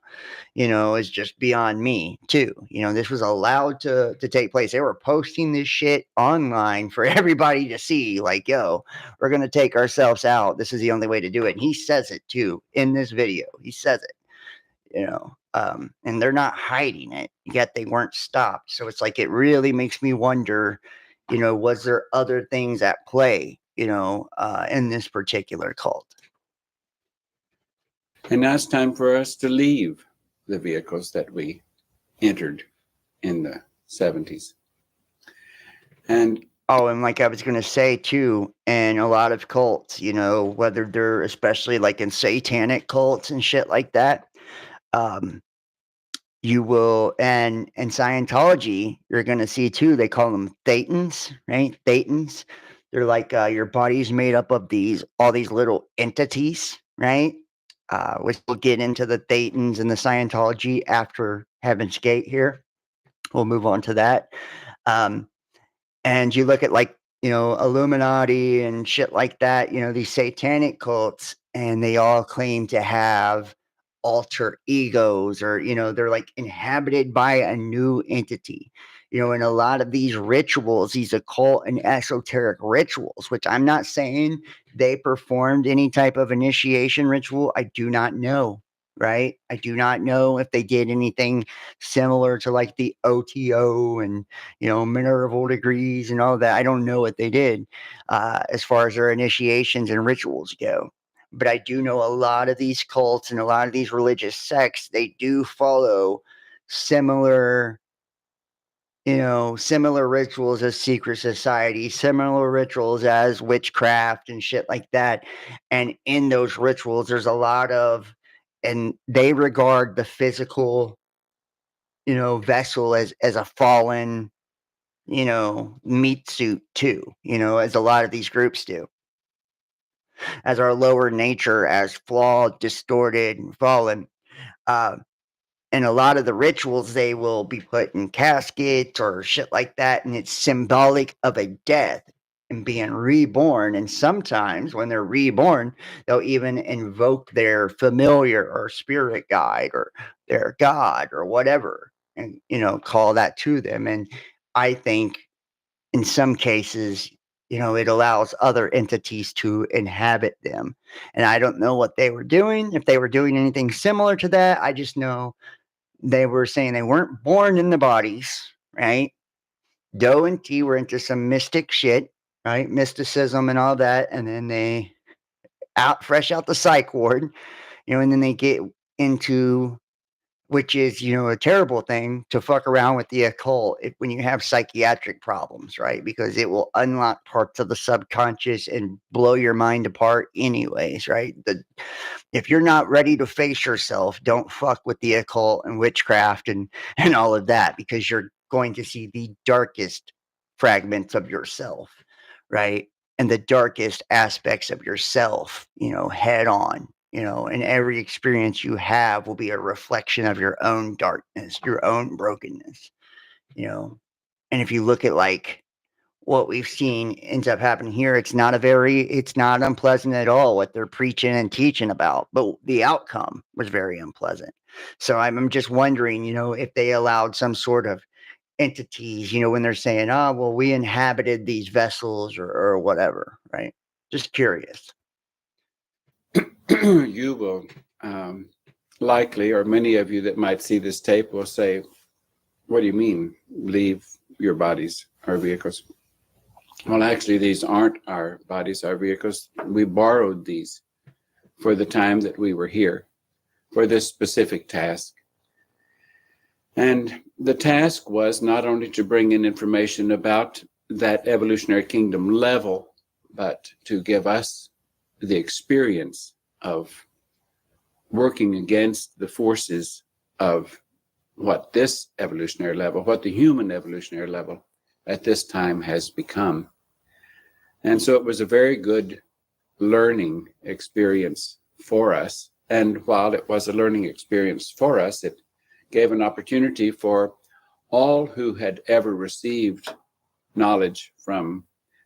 is just beyond me too. This was allowed to take place. They were posting this shit online for everybody to see, like, yo, we're going to take ourselves out. This is the only way to do it. And he says it too in this video. He says it. And they're not hiding it, yet they weren't stopped. So it's like, it really makes me wonder, was there other things at play, in this particular cult? And now it's time for us to leave the vehicles that we entered in the 70s. And and like I was going to say too, and a lot of cults, whether they're especially like in satanic cults and shit like that, you will, and Scientology, you're going to see too, they call them thetans, right? Thetans. They're like, your body's made up of all these little entities, right? Which we'll get into the thetans and the Scientology after Heaven's Gate here. We'll move on to that. And you look at like, Illuminati and shit like that, these satanic cults, and they all claim to have alter egos, or, they're like inhabited by a new entity. And a lot of these rituals, these occult and esoteric rituals, which I'm not saying they performed any type of initiation ritual. I do not know, right? I do not know if they did anything similar to like the OTO and, Minerval degrees and all that. I don't know what they did as far as their initiations and rituals go. But I do know a lot of these cults and a lot of these religious sects, they do follow similar rituals as secret society, similar rituals as witchcraft and shit like that. And in those rituals, there's a lot of, and they regard the physical, vessel as a fallen, meat suit too, as a lot of these groups do, as our lower nature, as flawed, distorted, and fallen. And a lot of the rituals, they will be put in caskets or shit like that, and it's symbolic of a death and being reborn. And sometimes when they're reborn, they'll even invoke their familiar or spirit guide or their god or whatever, and call that to them. And I think in some cases, it allows other entities to inhabit them. And I don't know what they were doing, if they were doing anything similar to that. I just know they were saying they weren't born in the bodies, right? Doe and T were into some mystic shit, right? Mysticism and all that. And then they fresh out the psych ward, and then they get into, which is, a terrible thing to fuck around with the occult when you have psychiatric problems, right? Because it will unlock parts of the subconscious and blow your mind apart anyways, right? If you're not ready to face yourself, don't fuck with the occult and witchcraft and all of that, because you're going to see the darkest fragments of yourself, right? And the darkest aspects of yourself, head on. And every experience you have will be a reflection of your own darkness, your own brokenness, And if you look at like what we've seen ends up happening here, it's not unpleasant at all what they're preaching and teaching about, but the outcome was very unpleasant. So I'm just wondering, if they allowed some sort of entities, when they're saying, oh, well, we inhabited these vessels or whatever, right? Just curious. you will likely, or many of you that might see this tape will say, what do you mean leave your bodies or vehicles? Well, actually, these aren't our bodies, our vehicles. We borrowed these for the time that we were here for this specific task. And the task was not only to bring in information about that evolutionary kingdom level, but to give us the experience of working against the forces of what this evolutionary level, what the human evolutionary level at this time has become. And so it was a very good learning experience for us. And while it was a learning experience for us, it gave an opportunity for all who had ever received knowledge from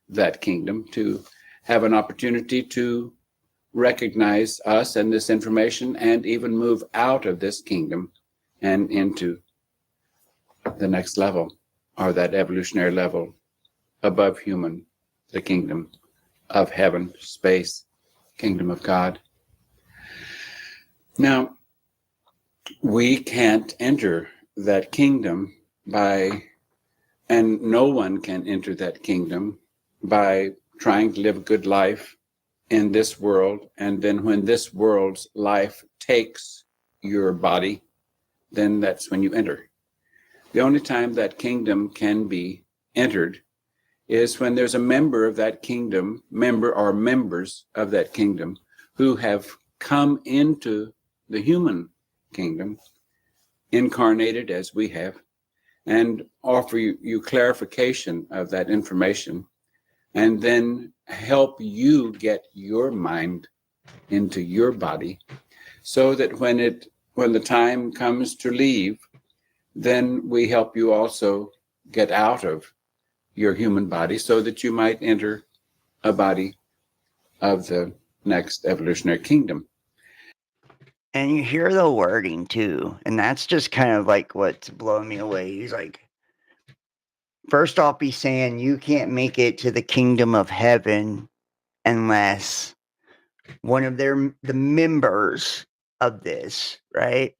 that kingdom to have an opportunity to recognize us and this information and even move out of this kingdom and into the next level, or that evolutionary level above human, the kingdom of heaven, space, kingdom of God. Now, we can't enter that kingdom and no one can enter that kingdom by trying to live a good life in this world. And then when this world's life takes your body, then that's when you enter. The only time that kingdom can be entered is when there's a member of that kingdom, member or members of that kingdom who have come into the human kingdom, incarnated as we have, and offer you clarification of that information, and then help you get your mind into your body, so that when the time comes to leave, then we help you also get out of your human body so that you might enter a body of the next evolutionary kingdom. And you hear the wording too, and that's just kind of like what's blowing me away. He's like, first off, he's saying you can't make it to the kingdom of heaven unless one of the members of this, right,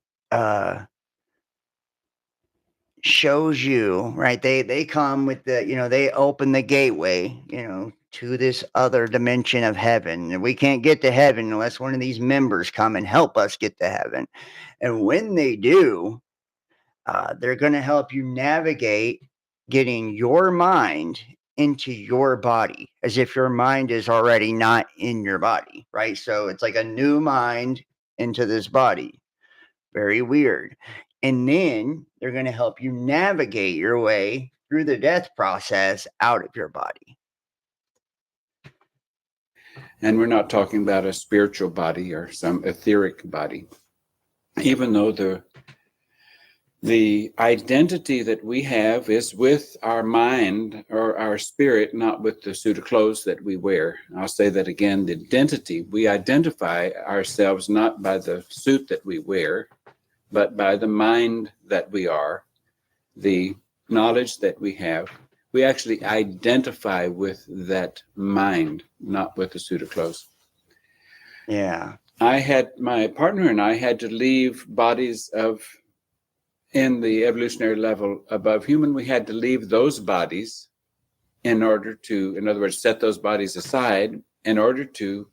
shows you, right? They come with they open the gateway, to this other dimension of heaven. And we can't get to heaven unless one of these members come and help us get to heaven. And when they do, they're going to help you navigate getting your mind into your body, as if your mind is already not in your body, right? So it's like a new mind into this body. Very weird. And then they're going to help you navigate your way through the death process out of your body. And we're not talking about a spiritual body or some etheric body, even though the identity that we have is with our mind or our spirit, not with the suit of clothes that we wear. I'll say that again, the identity. We identify ourselves not by the suit that we wear, but by the mind that we are, the knowledge that we have. We actually identify with that mind, not with the suit of clothes. Yeah. My partner and I had to leave bodies in the evolutionary level above human. We had to leave those bodies in order to, in other words, set those bodies aside in order to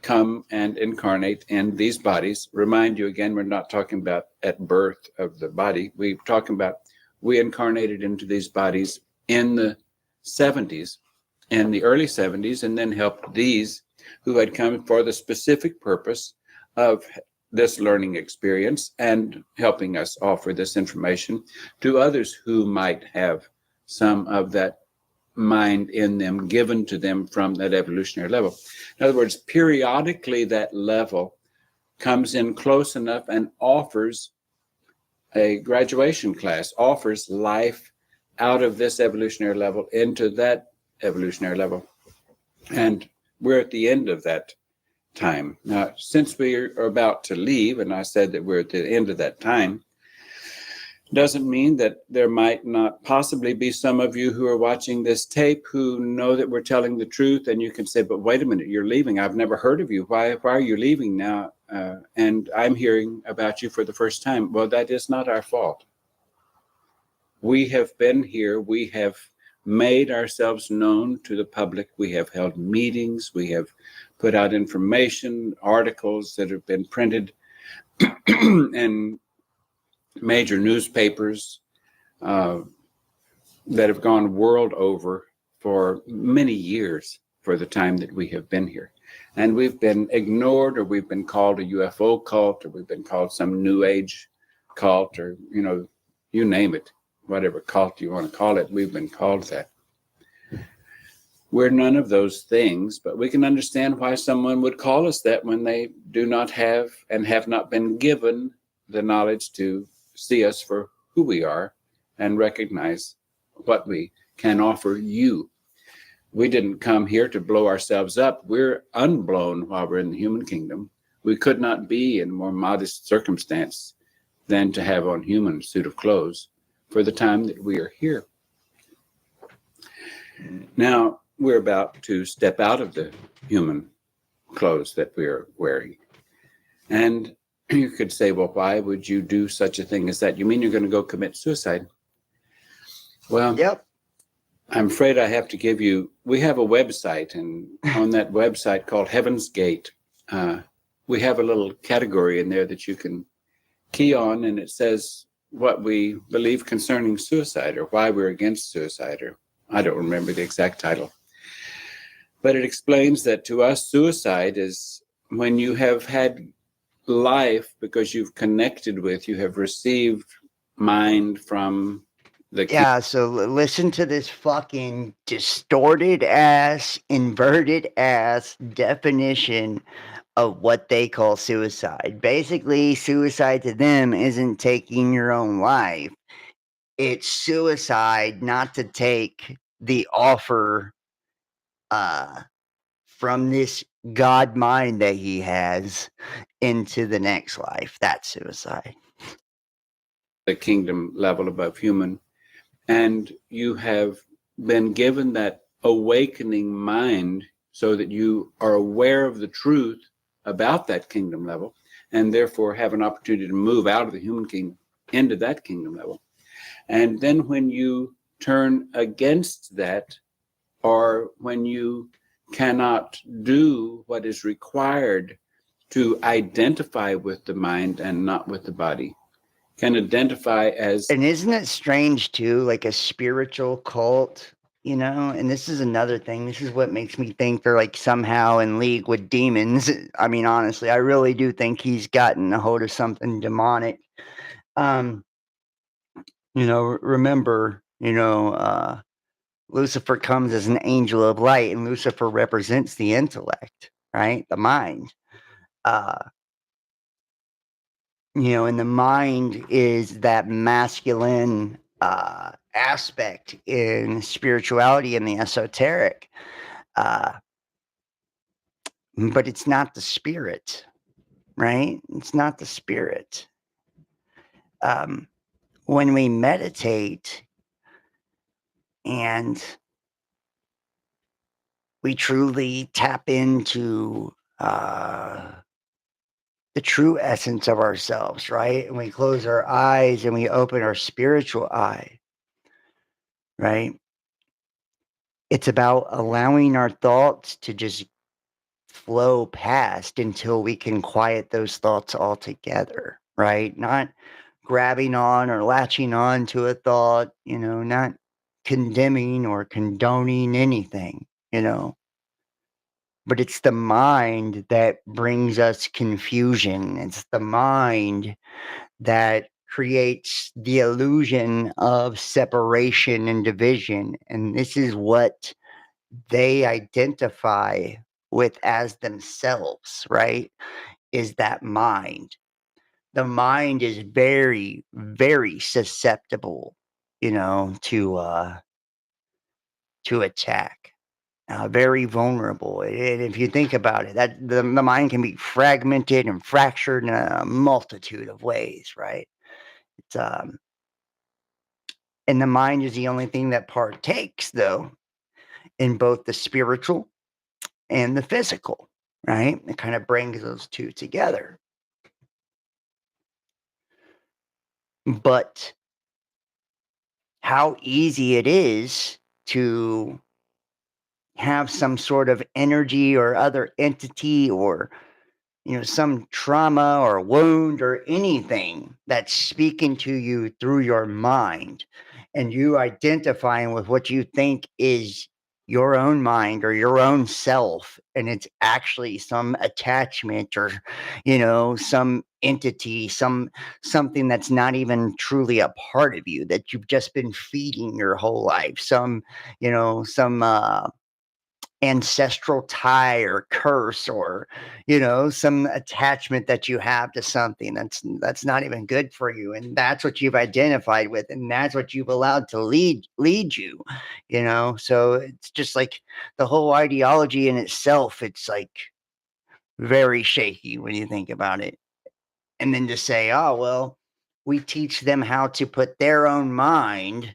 come and incarnate in these bodies. Remind you again, we're not talking about at birth of the body. We're talking about we incarnated into these bodies in the 70s, in the early 70s, and then helped these who had come for the specific purpose of this learning experience and helping us offer this information to others who might have some of that mind in them given to them from that evolutionary level. In other words, periodically that level comes in close enough and offers a graduation class, offers life out of this evolutionary level into that evolutionary level. And we're at the end of that time. Now, since we are about to leave, and I said that we're at the end of that time, doesn't mean that there might not possibly be some of you who are watching this tape who know that we're telling the truth, and you can say, but wait a minute, you're leaving. I've never heard of you. Why are you leaving now? And I'm hearing about you for the first time. Well, that is not our fault. We have been here. We have made ourselves known to the public. We have held meetings. We have put out information, articles that have been printed in major newspapers that have gone world over for many years for the time that we have been here. And we've been ignored, or we've been called a UFO cult, or we've been called some New Age cult, or, you name it, whatever cult you want to call it, we've been called that. We're none of those things, but we can understand why someone would call us that when they do not have and have not been given the knowledge to see us for who we are and recognize what we can offer you. We didn't come here to blow ourselves up. We're unblown while we're in the human kingdom. We could not be in more modest circumstance than to have on human suit of clothes for the time that we are here. Now, we're about to step out of the human clothes that we are wearing. And you could say, well, why would you do such a thing as that? You mean you're going to go commit suicide? Well, Yep. I'm afraid I have to give you, we have a website, and on that website called Heaven's Gate, we have a little category in there that you can key on, and it says what we believe concerning suicide, or why we're against suicide, or I don't remember the exact title. But it explains that to us, suicide is when you have had life because you've connected with, you have received mind from the Yeah, so listen to this fucking distorted ass, inverted ass definition of what they call suicide. Basically, suicide to them isn't taking your own life. It's suicide not to take the offer from this God mind that he has into the next life. That's suicide. kingdom level above human. And you have been given that awakening mind so that you are aware of the truth about that kingdom level, and therefore have an opportunity to move out of the human kingdom into that kingdom level. And then when you turn against that, or when you cannot do what is required to identify with the mind and not with the body, can identify as... And isn't it strange too, like a spiritual cult, and this is another thing. This is what makes me think they're like somehow in league with demons. I mean, honestly, I really do think he's gotten a hold of something demonic. Remember, Lucifer comes as an angel of light, and Lucifer represents the intellect, right? The mind. And the mind is that masculine aspect in spirituality and the esoteric. But it's not the spirit, right? It's not the spirit. When we meditate and we truly tap into the true essence of ourselves, right? And we close our eyes and we open our spiritual eye, right? It's about allowing our thoughts to just flow past until we can quiet those thoughts altogether, right? Not grabbing on or latching on to a thought, not condemning or condoning anything, But it's the mind that brings us confusion. It's the mind that creates the illusion of separation and division. And this is what they identify with as themselves, right? Is that mind. The mind is very, very susceptible, to attack. Very vulnerable. And if you think about it, that the mind can be fragmented and fractured in a multitude of ways, right? It's and the mind is the only thing that partakes, though, in both the spiritual and the physical, right? It kind of brings those two together. But how easy it is to have some sort of energy or other entity, or some trauma or wound or anything that's speaking to you through your mind, and you identifying with what you think is your own mind or your own self, and it's actually some attachment or some entity, something that's not even truly a part of you, that you've just been feeding your whole life, some ancestral tie or curse, or some attachment that you have to something that's not even good for you, and that's what you've identified with, and that's what you've allowed to lead you. So it's just like the whole ideology in itself, it's like very shaky when you think about it. And then to say, oh well, we teach them how to put their own mind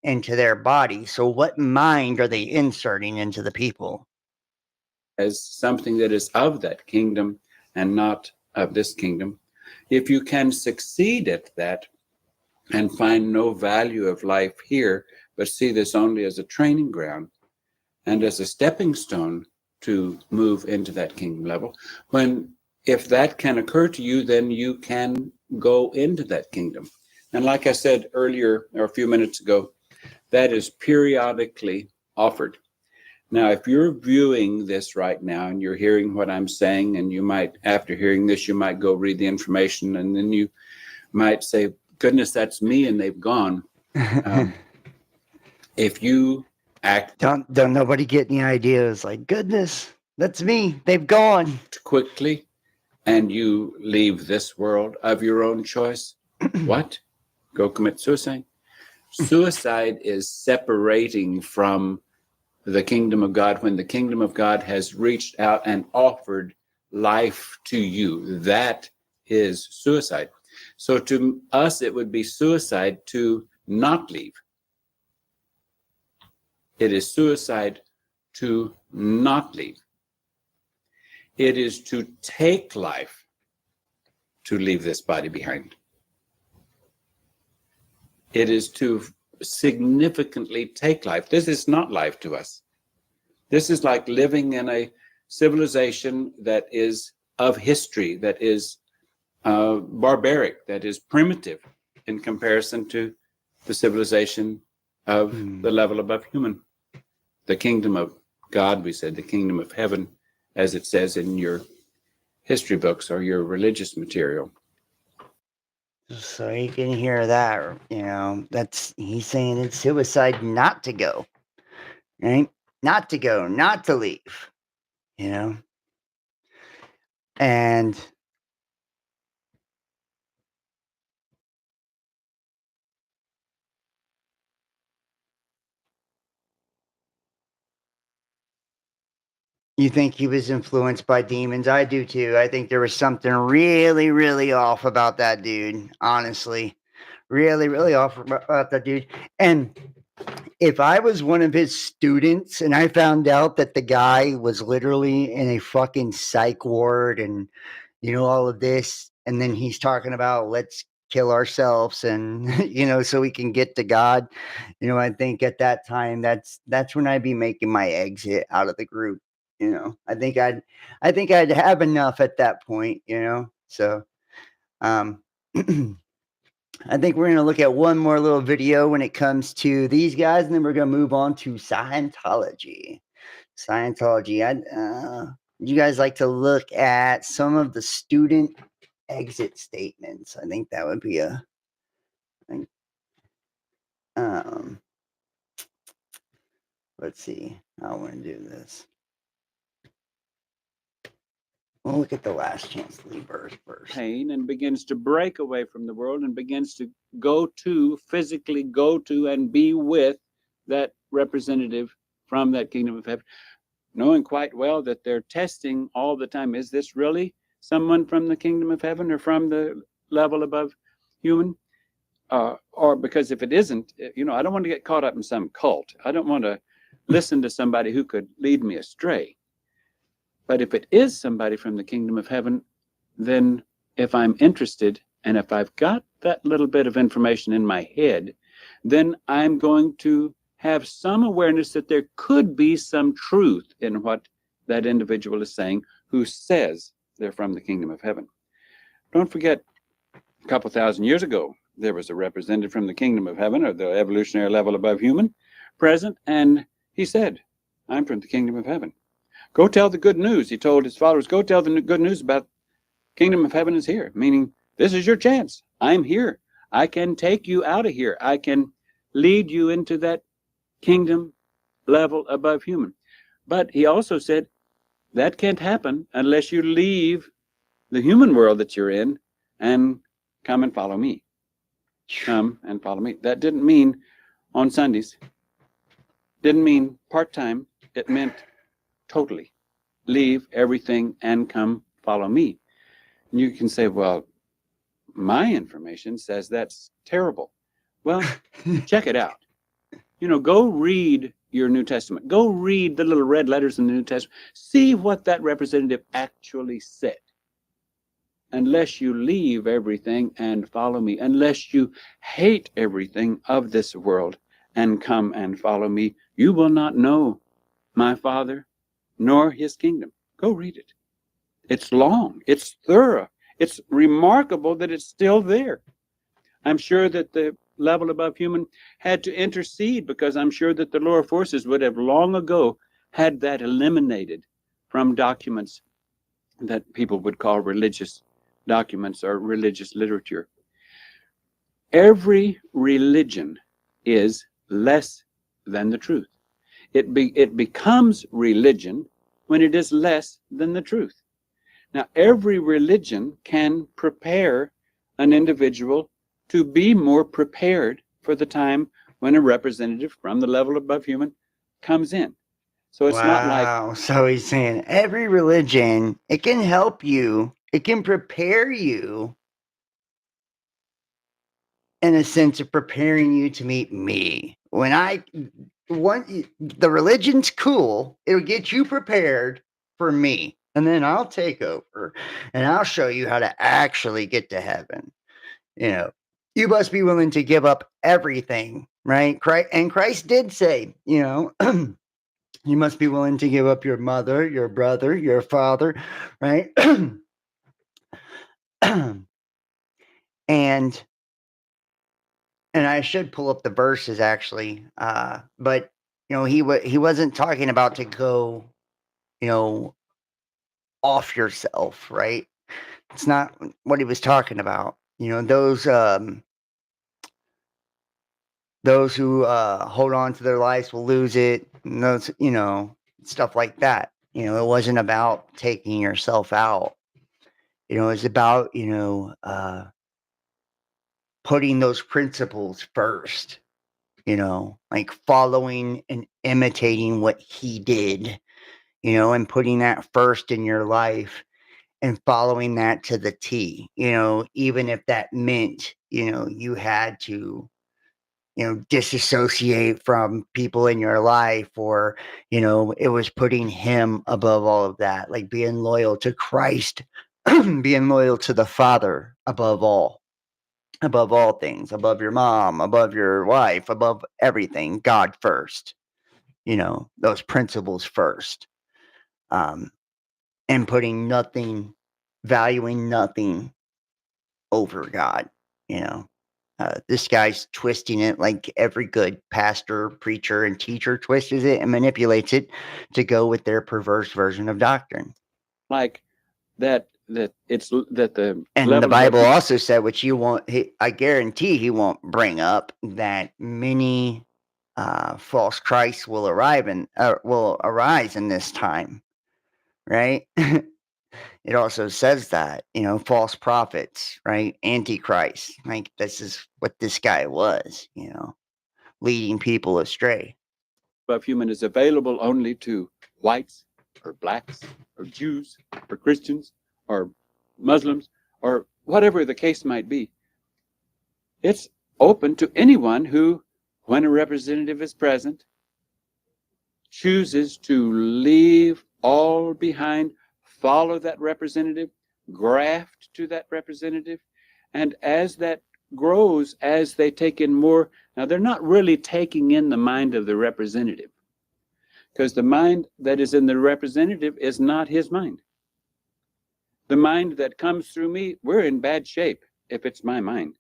into their body, so what mind are they inserting into the people? As something that is of that kingdom and not of this kingdom. If you can succeed at that and find no value of life here, but see this only as a training ground and as a stepping stone to move into that kingdom level, if that can occur to you, then you can go into that kingdom. And like I said earlier, or a few minutes ago, that is periodically offered. Now, if you're viewing this right now and you're hearing what I'm saying, and you might, after hearing this, you might go read the information, and then you might say, goodness, that's me, and they've gone. If you act Don't nobody get any ideas like, goodness, that's me, they've gone. quickly and you leave this world of your own choice, what? Go commit suicide? Suicide is separating from the kingdom of God when the kingdom of God has reached out and offered life to you. That is suicide. So to us, it would be suicide to not leave. It is suicide to not leave. It is to take life, to leave this body behind. It is to significantly take life. This is not life to us. This is like living in a civilization that is of history, that is barbaric, that is primitive in comparison to the civilization of the level above human. The kingdom of God, we said, the kingdom of heaven, as it says in your history books or your religious material. So you can hear that, he's saying it's suicide not to go, right? Not to go, not to leave, and you think he was influenced by demons? I do too. I think there was something really, really off about that dude, honestly. Really, really off about that dude. And if I was one of his students and I found out that the guy was literally in a fucking psych ward and, all of this, and then he's talking about let's kill ourselves and, so we can get to God, I think at that time, that's when I'd be making my exit out of the group. I think I'd have enough at that point, so, I think we're going to look at one more little video when it comes to these guys, and then we're going to move on to Scientology. You guys like to look at some of the student exit statements. I think that would be let's see how I want to do this. We'll look at the last chance to leave Earth first. Pain and begins to break away from the world and begins to physically go to and be with that representative from that kingdom of heaven, knowing quite well that they're testing all the time. Is this really someone from the kingdom of heaven or from the level above human? Or because if it isn't, I don't want to get caught up in some cult. I don't want to listen to somebody who could lead me astray. But if it is somebody from the kingdom of heaven, then if I'm interested and if I've got that little bit of information in my head, then I'm going to have some awareness that there could be some truth in what that individual is saying who says they're from the kingdom of heaven. Don't forget, a couple thousand years ago, there was a representative from the kingdom of heaven, or the evolutionary level above human, present, and he said, I'm from the kingdom of heaven. Go tell the good news. He told his followers, go tell the good news about kingdom of heaven is here, meaning this is your chance. I'm here. I can take you out of here. I can lead you into that kingdom level above human. But he also said that can't happen unless you leave the human world that you're in and come and follow me. Come and follow me. That didn't mean on Sundays. Didn't mean part-time. It meant totally. Leave everything and come follow me. And you can say, well, my information says that's terrible. Well, check it out. Go read your New Testament. Go read the little red letters in the New Testament. See what that representative actually said. Unless you leave everything and follow me, unless you hate everything of this world and come and follow me, you will not know my Father nor his kingdom. Go read it. It's long. It's thorough. It's remarkable that it's still there. I'm sure that the level above human had to intercede, because I'm sure that the lower forces would have long ago had that eliminated from documents that people would call religious documents or religious literature. Every religion is less than the truth. It becomes religion when it is less than the truth. Now, every religion can prepare an individual to be more prepared for the time when a representative from the level above human comes in. So it's not like, Wow. So he's saying every religion, it can help you, it can prepare you in a sense of preparing you to meet me. The religion's cool, it'll get you prepared for me. And then I'll take over and I'll show you how to actually get to heaven. You must be willing to give up everything, right? And Christ did say, you must be willing to give up your mother, your brother, your father, right? and I should pull up the verses actually, but he wasn't talking about to go, off yourself, right? It's not what he was talking about. Those who hold on to their lives will lose it. And those, stuff like that. It wasn't about taking yourself out. It's about putting those principles first. Like following and imitating what he did. And putting that first in your life and following that to the T. Even if that meant you had to disassociate from people in your life, or it was putting him above all of that, like being loyal to Christ, being loyal to the Father above all things, above your mom, above your wife, above everything, God first, those principles first, and valuing nothing over God. This guy's twisting it like every good pastor, preacher, and teacher twists it and manipulates it to go with their perverse version of doctrine. like that it's that the And level the Bible above, also said, which I guarantee he won't bring up, that many false Christs will arise in this time, right? It also says that, false prophets, right? Antichrist. Like, this is what this guy was, leading people astray. above human is available only to whites or blacks or Jews or Christians or Muslims or whatever the case might be. It's open to anyone who, when a representative is present, chooses to leave all behind, follow that representative, graft to that representative, and as that grows as they take in more. Now, they're not really taking in the mind of the representative, because the mind that is in the representative is not his mind. The mind that comes through me, we're in bad shape if it's my mind.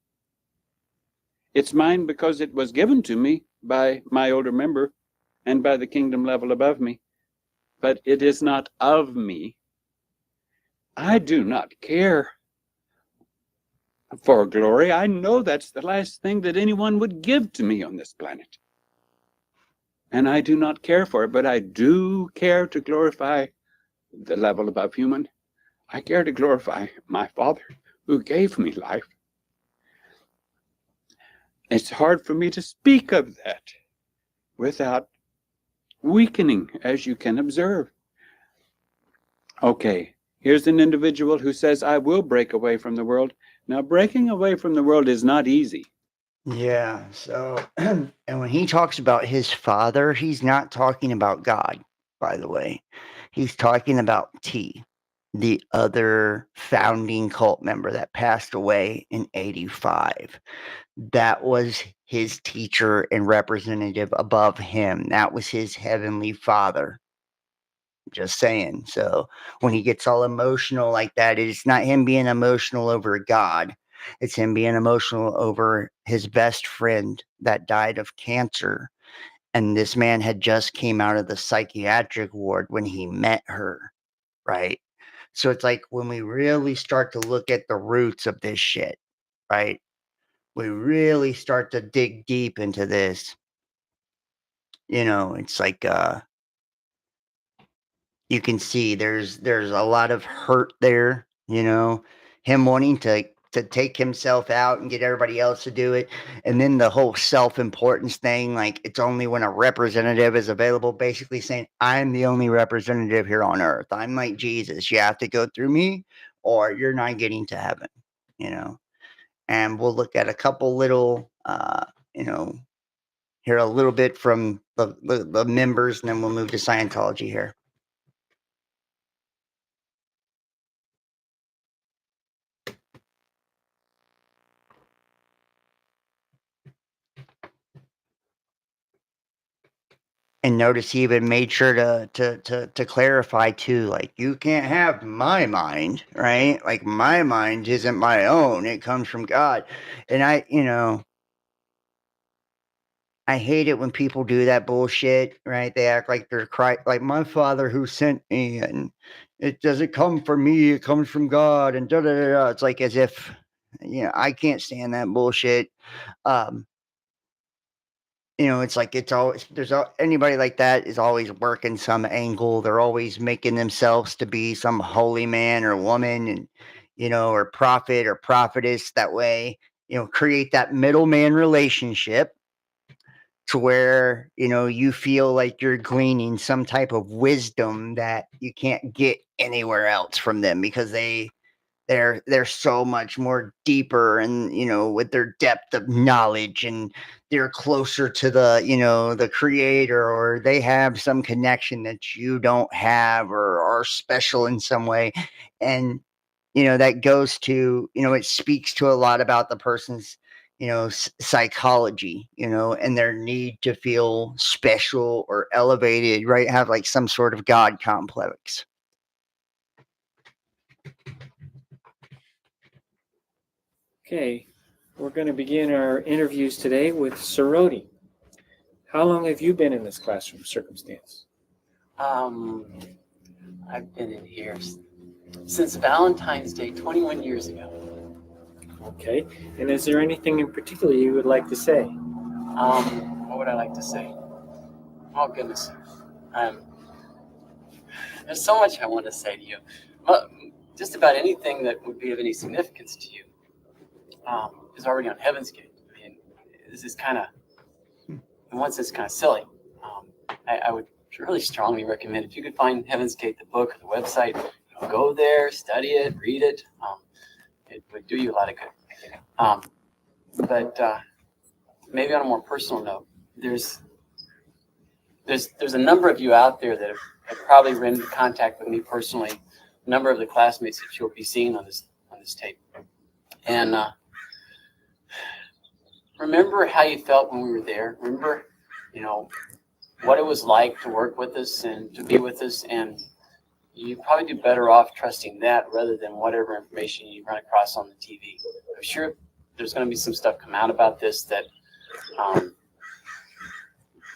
It's mine because it was given to me by my older member and by the kingdom level above me, but it is not of me. I do not care for glory. I know that's the last thing that anyone would give to me on this planet. And I do not care for it, but I do care to glorify the level above human. I care to glorify my Father who gave me life. It's hard for me to speak of that without weakening, as you can observe. Okay, here's an individual who says, I will break away from the world. Now, breaking away from the world is not easy. Yeah. So, and when he talks about his father, he's not talking about God, by the way. He's talking about T, the other founding cult member that passed away in 85. That was his teacher and representative above him. That was his heavenly father. Just saying. So when he gets all emotional like that, it's not him being emotional over God. It's him being emotional over his best friend that died of cancer. And this man had just came out of the psychiatric ward when he met her, right? So it's like when we really start to look at the roots of this shit, right? We really start to dig deep into this. It's like you can see there's a lot of hurt there, him wanting to take himself out and get everybody else to do it. And then the whole self-importance thing, like it's only when a representative is available, basically saying, I'm the only representative here on earth. I'm like Jesus. You have to go through me or you're not getting to heaven, And we'll look at a couple little, hear a little bit from the members, and then we'll move to Scientology here. And notice he even made sure to clarify too, like you can't have my mind, right? Like my mind isn't my own; it comes from God. And I hate it when people do that bullshit, right? They act like they're like my Father who sent me, and it doesn't come from me; it comes from God, and da da da. Da. It's like as if, I can't stand that bullshit. Um, it's like it's always anybody like that is always working some angle. They're always making themselves to be some holy man or woman, and or prophet or prophetess. That way, create that middleman relationship to where you feel like you're gleaning some type of wisdom that you can't get anywhere else from them because they're so much more deeper and with their depth of knowledge, and they're closer to the creator, or they have some connection that you don't have or are special in some way. And that goes to it speaks to a lot about the person's psychology, and their need to feel special or elevated, right? Have like some sort of God complex. Okay, we're going to begin our interviews today with Soroti. How long have you been in this classroom circumstance? I've been in here since Valentine's Day 21 years ago. Okay, and is there anything in particular you would like to say? What would I like to say? Oh, goodness. There's so much I want to say to you. Just about anything that would be of any significance to you is already on Heaven's Gate. I mean, this is kind of, in one sense, kind of silly. I would really strongly recommend if you could find Heaven's Gate, the book or the website, go there, study it, read it. It would do you a lot of good. But maybe on a more personal note, there's a number of you out there that have probably been in contact with me personally. A number of the classmates that you'll be seeing on this tape, and remember how you felt when we were there. Remember, you know, what it was like to work with us and to be with us, and you probably do better off trusting that rather than whatever information you run across on the TV. I'm sure there's going to be some stuff come out about this that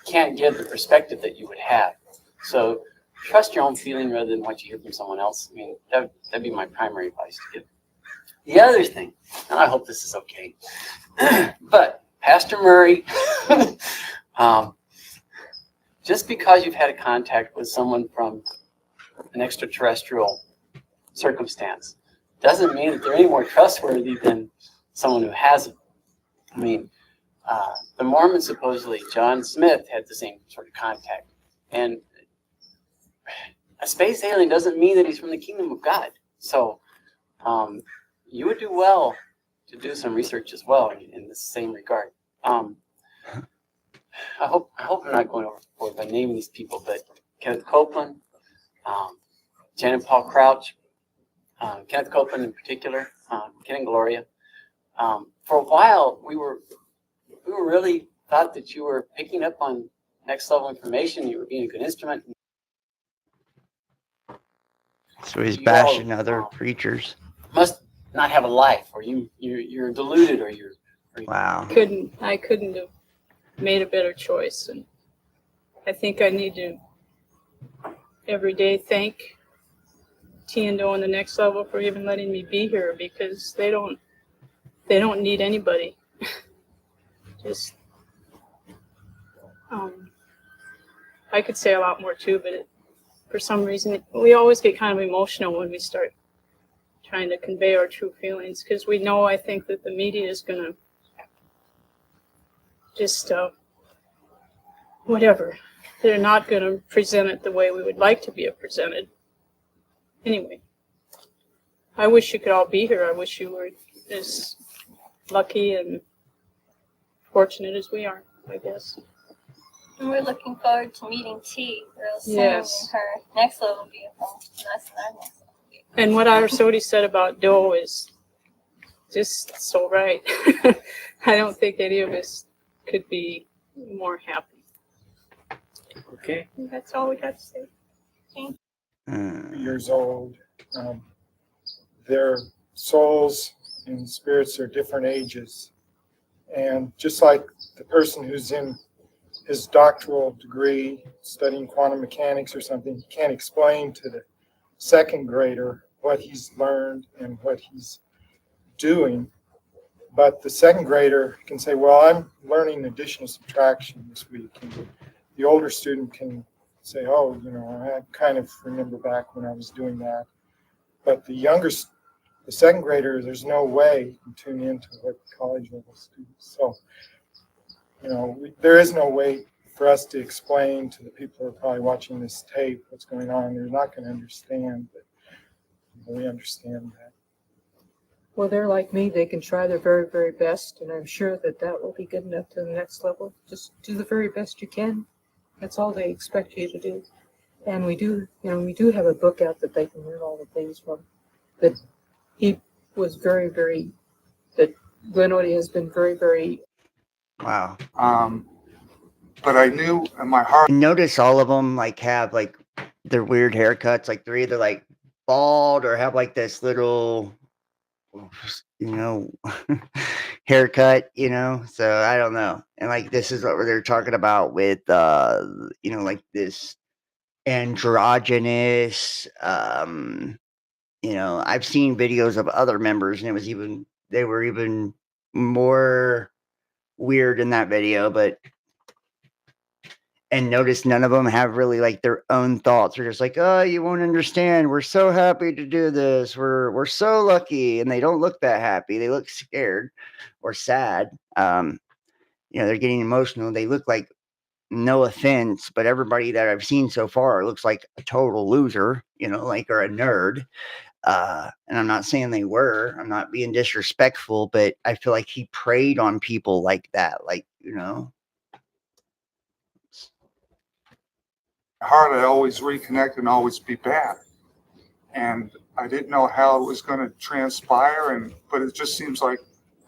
can't give the perspective that you would have. So trust your own feeling rather than what you hear from someone else. I mean, that'd be my primary advice to give. The other thing, and I hope this is okay, but Pastor Murray, just because you've had a contact with someone from an extraterrestrial circumstance doesn't mean that they're any more trustworthy than someone who hasn't. I mean, the Mormons, supposedly, John Smith had the same sort of contact. And a space alien doesn't mean that he's from the kingdom of God. So you would do well to do some research as well in the same regard. I hope I'm not going overboard by naming these people, but Kenneth Copeland, Jen and Paul Crouch, Kenneth Copeland in particular, Ken and Gloria. For a while, we were really thought that you were picking up on next level information. You were being a good instrument. So he's You bashing all, other preachers. Must not have a life, or you're deluded, or you're. Wow. I couldn't have made a better choice, and I think I need to every day thank T&O on the next level for even letting me be here, because they don't need anybody. Just I could say a lot more too, but for some reason we always get kind of emotional when we start trying to convey our true feelings, because we know, I think, that the media is going to just whatever. They're not going to present it the way we would like to be presented. Anyway, I wish you could all be here. I wish you were as lucky and fortunate as we are, I guess. And we're looking forward to meeting T real soon. Yes. Her next level vehicle. And that's our next level vehicle. And what Arsodi said about Doe is just so right. I don't think any of us could be more happy. Okay. And that's all we got to say. Years old. Their souls and spirits are different ages. And just like the person who's in his doctoral degree studying quantum mechanics or something, he can't explain to the second grader what he's learned and what he's doing. But the second grader can say, well, I'm learning addition and subtraction this week. And the older student can say, oh, I kind of remember back when I was doing that. But the second grader, there's no way you can tune into what college level students. So, there is no way for us to explain to the people who are probably watching this tape what's going on. They're not going to understand, but we understand that. Well, they're like me. They can try their very, very best, and I'm sure that will be good enough to the next level. Just do the very best you can. That's all they expect you to do. And we do have a book out that they can learn all the things from. That he was very, very, that Glenn Odie has been very, very. Wow. But I knew in my heart. Notice all of them have their weird haircuts. Like they're either bald or have this little, haircut, so I don't know. And this is what they're talking about with this androgynous, I've seen videos of other members, and they were even more weird in that video, and notice none of them have really their own thoughts. They're just oh, you won't understand. We're so happy to do this. We're so lucky. And they don't look that happy. They look scared or sad. They're getting emotional. They look no offense, but everybody that I've seen so far looks like a total loser, or a nerd. And I'm not saying they were. I'm not being disrespectful, but I feel like he preyed on people like that. Heart, I always reconnect and always be bad. And I didn't know how it was going to transpire, but it just seems like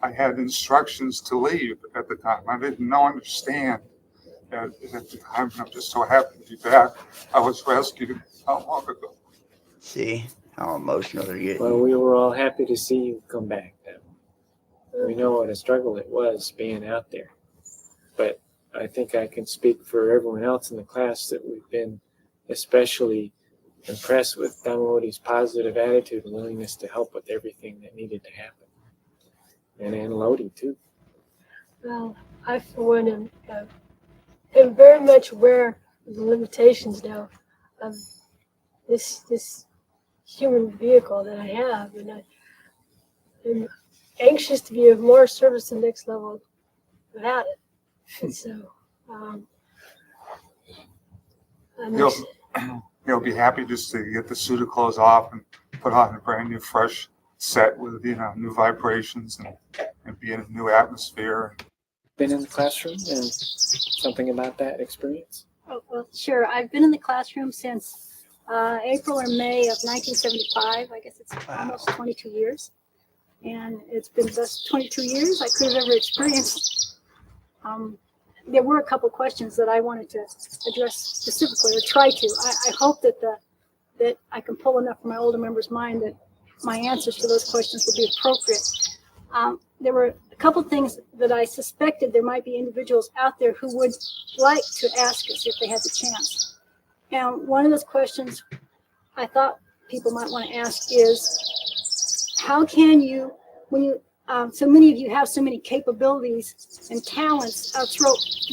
I had instructions to leave at the time. I didn't understand at the time. I'm just so happy to be back. I was rescued not long ago. See how emotional they're getting. Well, we were all happy to see you come back. We know what a struggle it was being out there. But I think I can speak for everyone else in the class that we've been especially impressed with Damawodi's positive attitude and willingness to help with everything that needed to happen. And Lodi, too. Well, I, for one, am very much aware of the limitations now of this human vehicle that I have, and I'm anxious to be of more service to the next level without it. And so, You'll be happy just to get the suit of clothes off and put on a brand new, fresh set with new vibrations and be in a new atmosphere. Been in the classroom and something about that experience? Oh, well, sure. I've been in the classroom since April or May of 1975. I guess it's almost 22 years. And it's been the best 22 years I could have ever experienced. There were a couple questions that I wanted to address specifically, or try to. I hope that I can pull enough from my older members' mind that my answers to those questions will be appropriate. There were a couple things that I suspected there might be individuals out there who would like to ask us if they had the chance. And one of those questions I thought people might want to ask is, how can you, when you, so many of you have so many capabilities and talents,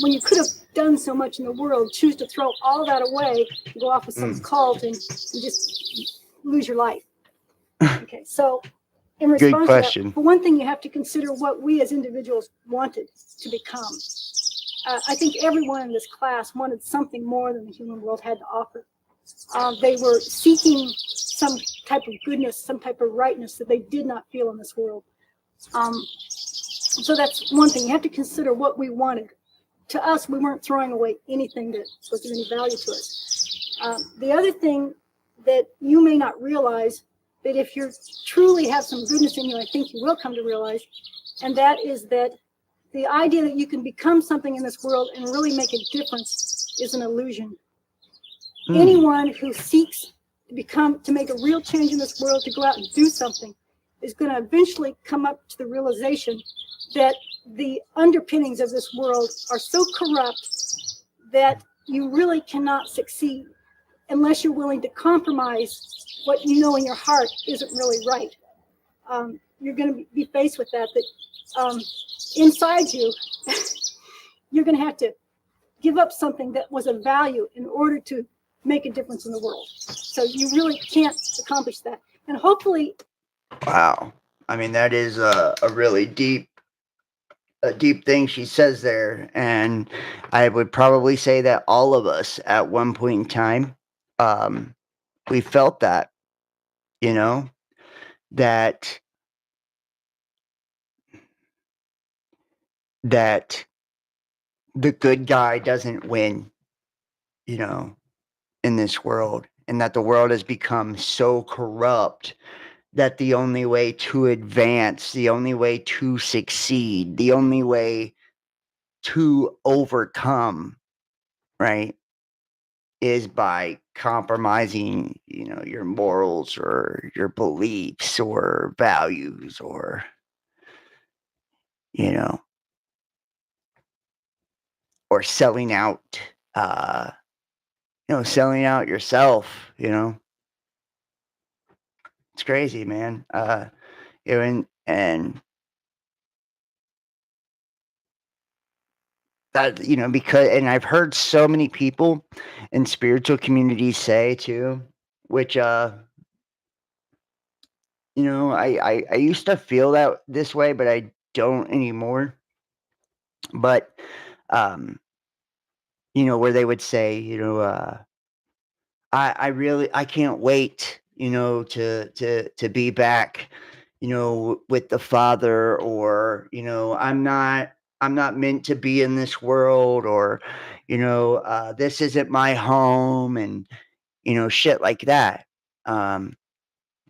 when you could have done so much in the world, choose to throw all that away, go off with some cult and just lose your life? Okay, so in response to that, for one thing, you have to consider what we as individuals wanted to become. I think everyone in this class wanted something more than the human world had to offer. They were seeking some type of goodness, some type of rightness that they did not feel in this world. So that's one thing. You have to consider what we wanted. To us, we weren't throwing away anything that was of any value to us. The other thing that you may not realize, that if you truly have some goodness in you, I think you will come to realize, and that is that the idea that you can become something in this world and really make a difference is an illusion. Anyone who seeks to make a real change in this world, to go out and do something, is going to eventually come up to the realization that the underpinnings of this world are so corrupt that you really cannot succeed unless you're willing to compromise what you know in your heart isn't really right. You're going to be faced with that inside you, you're going to have to give up something that was of value in order to make a difference in the world. So you really can't accomplish that. And hopefully... Wow. I mean, that is a really deep thing she says there. And I would probably say that all of us at one point in time, we felt that, that the good guy doesn't win, in this world, and that the world has become so corrupt that the only way to advance, the only way to succeed, the only way to overcome, right, is by compromising, your morals or your beliefs or values or, or selling out, selling out yourself, It's crazy, man. And that, because, and I've heard so many people in spiritual communities say too, which, I used to feel that this way, but I don't anymore. But, where they would say, I can't wait, to be back, with the Father, or, I'm not meant to be in this world, or, this isn't my home, and, shit like that.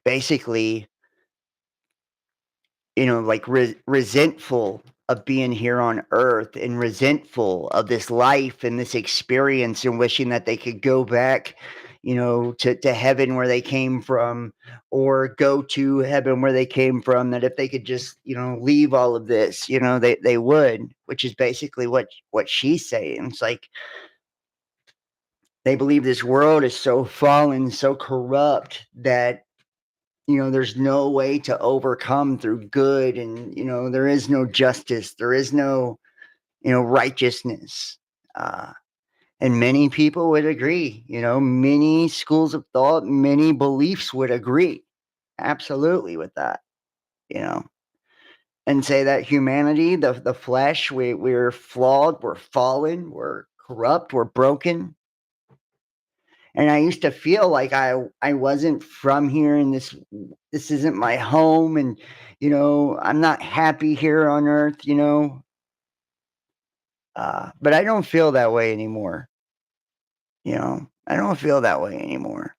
Basically, like resentful of being here on earth and resentful of this life and this experience and wishing that they could go back, to heaven where they came from, or go to heaven where they came from, that if they could just, leave all of this, they would, which is basically what she's saying. It's like they believe this world is so fallen, so corrupt that there's no way to overcome through good, and there is no justice, there is no righteousness. And many people would agree, many schools of thought, many beliefs would agree absolutely with that, and say that humanity, the flesh, we're flawed, we're fallen, we're corrupt, we're broken. And I used to feel like I wasn't from here, and this isn't my home, and I'm not happy here on earth, but I don't feel that way anymore. I don't feel that way anymore.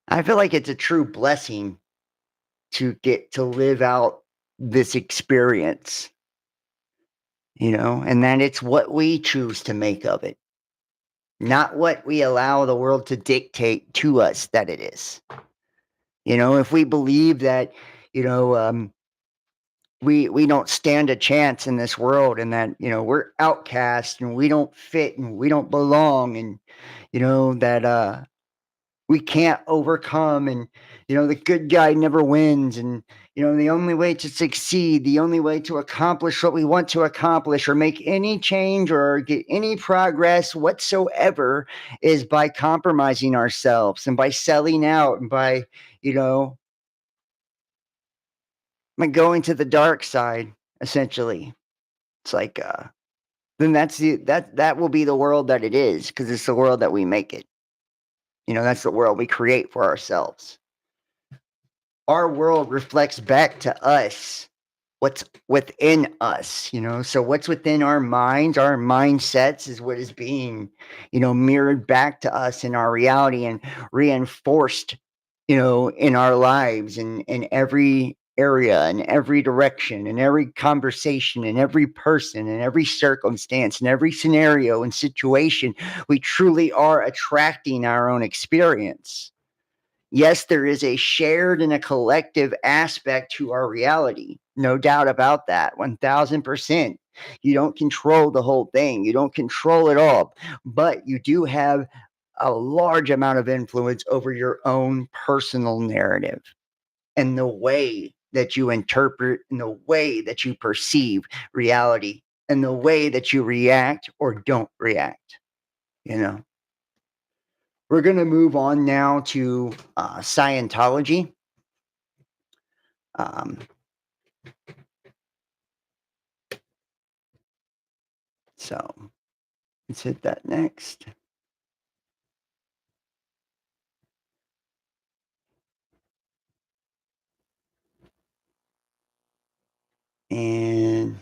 I feel like it's a true blessing to get to live out this experience, and that it's what we choose to make of it, not what we allow the world to dictate to us that it is. If we believe that, we don't stand a chance in this world, and that, we're outcast and we don't fit and we don't belong, and, that we can't overcome, and, the good guy never wins, and, the only way to succeed, the only way to accomplish what we want to accomplish or make any change or get any progress whatsoever is by compromising ourselves and by selling out and by, going to the dark side, essentially. It's like, then that will be the world that it is, because it's the world that we make it. That's the world we create for ourselves. Our world reflects back to us what's within us, so what's within our minds, our mindsets, is what is being, mirrored back to us in our reality and reinforced, in our lives, and in every area, in every direction, in every conversation, in every person, in every circumstance, in every scenario and situation. We truly are attracting our own experience. Yes, there is a shared and a collective aspect to our reality. No doubt about that. 1000%. You don't control the whole thing. You don't control it all, but you do have a large amount of influence over your own personal narrative and the way that you interpret and the way that you perceive reality and the way that you react or don't react. We're going to move on now to Scientology. So let's hit that next. And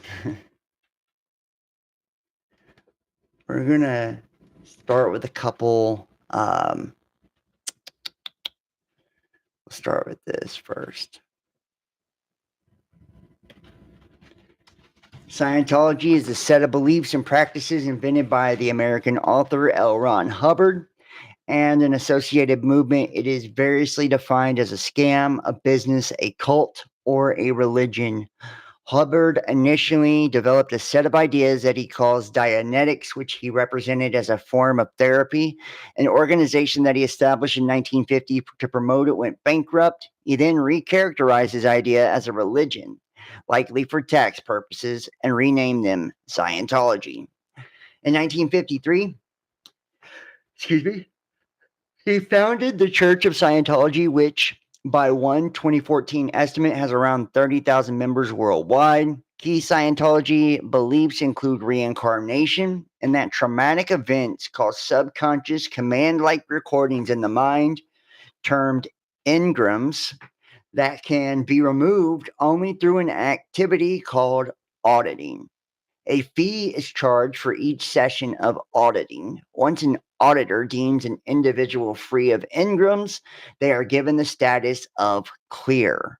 we're going to start with a couple. We'll start with this first. Scientology is a set of beliefs and practices invented by the American author L. Ron Hubbard and an associated movement. It is variously defined as a scam, a business, a cult, or a religion. Hubbard initially developed a set of ideas that he calls Dianetics, which he represented as a form of therapy. An organization that he established in 1950 to promote it went bankrupt. He then recharacterized his idea as a religion, likely for tax purposes, and renamed them Scientology. In 1953, he founded the Church of Scientology, which by one 2014 estimate has around 30,000 members worldwide. Key Scientology beliefs include reincarnation and that traumatic events cause subconscious command-like recordings in the mind, termed engrams, that can be removed only through an activity called auditing. A fee is charged for each session of auditing. Once an auditor deems an individual free of engrams, they are given the status of clear.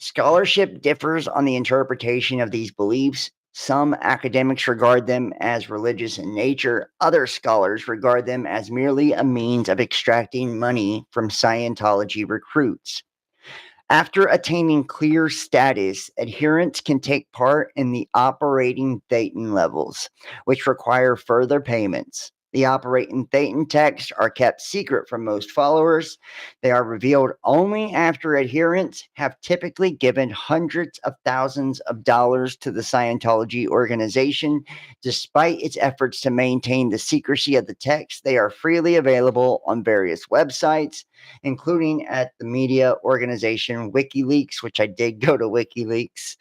Scholarship differs on the interpretation of these beliefs. Some academics regard them as religious in nature. Other scholars regard them as merely a means of extracting money from Scientology recruits. After attaining clear status, adherents can take part in the operating Thetan levels, which require further payments. The operating Thetan texts are kept secret from most followers. They are revealed only after adherents have typically given hundreds of thousands of dollars to the Scientology organization. Despite its efforts to maintain the secrecy of the text, they are freely available on various websites, including at the media organization WikiLeaks, which I did go to WikiLeaks.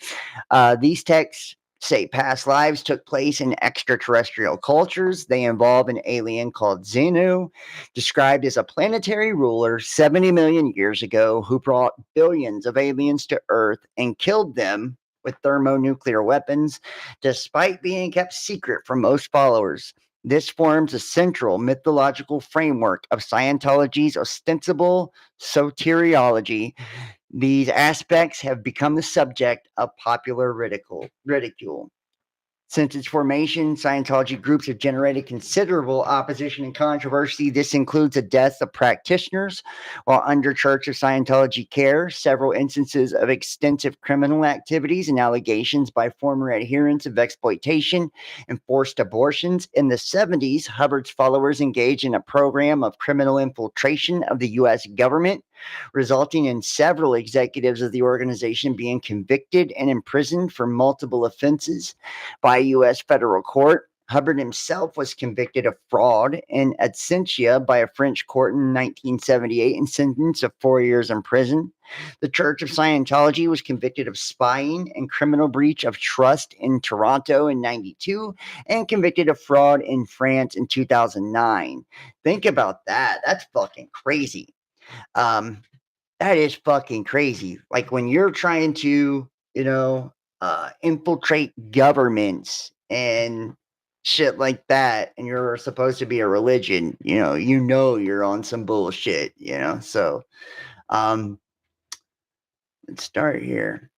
These texts say past lives took place in extraterrestrial cultures. They involve an alien called Xenu, described as a planetary ruler 70 million years ago who brought billions of aliens to Earth and killed them with thermonuclear weapons, despite being kept secret from most followers. This forms a central mythological framework of Scientology's ostensible soteriology. These aspects have become the subject of popular ridicule. Since its formation, Scientology groups have generated considerable opposition and controversy. This includes the deaths of practitioners while under Church of Scientology care, several instances of extensive criminal activities and allegations by former adherents of exploitation and forced abortions. In the 70s, Hubbard's followers engaged in a program of criminal infiltration of the U.S. government, resulting in several executives of the organization being convicted and imprisoned for multiple offenses by a U.S. federal court. Hubbard himself was convicted of fraud and absentia by a French court in 1978 and sentenced to 4 years in prison. The Church of Scientology was convicted of spying and criminal breach of trust in Toronto in 92 and convicted of fraud in France in 2009. Think about that. That's fucking crazy. That is fucking crazy. Like when you're trying to, infiltrate governments and shit like that, and you're supposed to be a religion, you're on some bullshit, So, let's start here.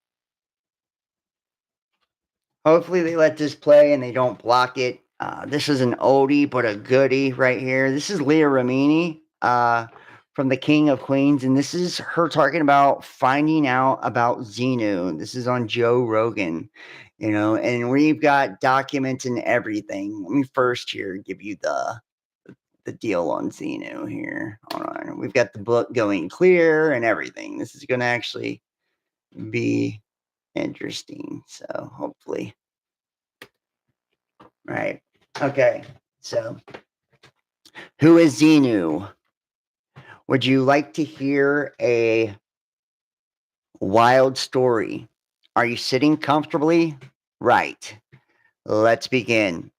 Hopefully they let this play and they don't block it. This is an oldie but a goodie right here. This is Leah Remini from the King of Queens, and this is her talking about finding out about Xenu. This is on Joe Rogan, and we've got documents and everything. Let me first here give you the deal on Xenu here. Hold on. We've got the book Going Clear and everything. This is going to actually be interesting. So hopefully. Right. Okay. So who is Xenu? Would you like to hear a wild story? Are you sitting comfortably? Right. Let's begin.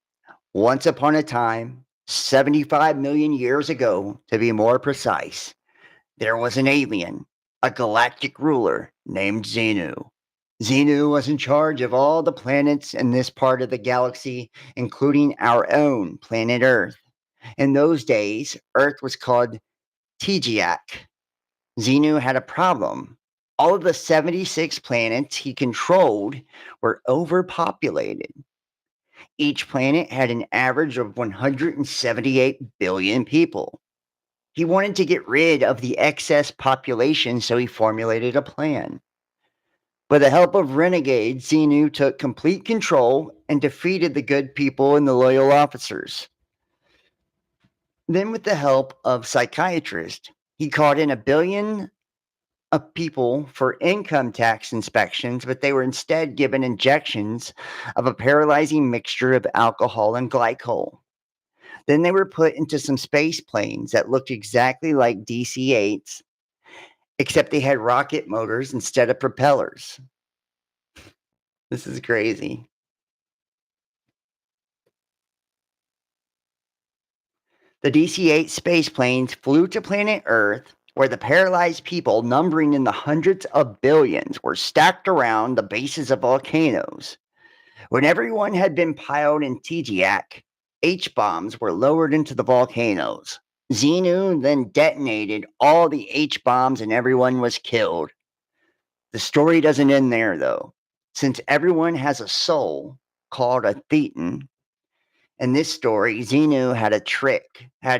Once upon a time, 75 million years ago, to be more precise, there was an alien, a galactic ruler named Xenu. Xenu was in charge of all the planets in this part of the galaxy, including our own planet Earth. In those days, Earth was called Tejiak. Xenu had a problem. All of the 76 planets he controlled were overpopulated. Each planet had an average of 178 billion people. He wanted to get rid of the excess population, so he formulated a plan. With the help of renegades, Xenu took complete control and defeated the good people and the loyal officers. Then, with the help of psychiatrists, he called in 1 billion of people for income tax inspections, but they were instead given injections of a paralyzing mixture of alcohol and glycol. Then they were put into some space planes that looked exactly like DC-8s, except they had rocket motors instead of propellers. This is crazy. The DC-8 space planes flew to planet Earth, where the paralyzed people, numbering in the hundreds of billions, were stacked around the bases of volcanoes. When everyone had been piled in Tejiak, H-bombs were lowered into the volcanoes. Xenu then detonated all the H-bombs and everyone was killed. The story doesn't end there, though. Since everyone has a soul called a thetan, in this story, Xenu had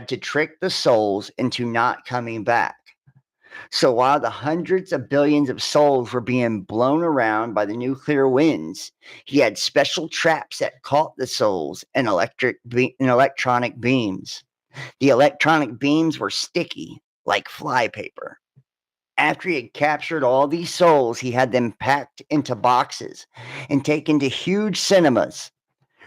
to trick the souls into not coming back. So while the hundreds of billions of souls were being blown around by the nuclear winds, he had special traps that caught the souls in electronic beams. The electronic beams were sticky, like flypaper. After he had captured all these souls, he had them packed into boxes and taken to huge cinemas.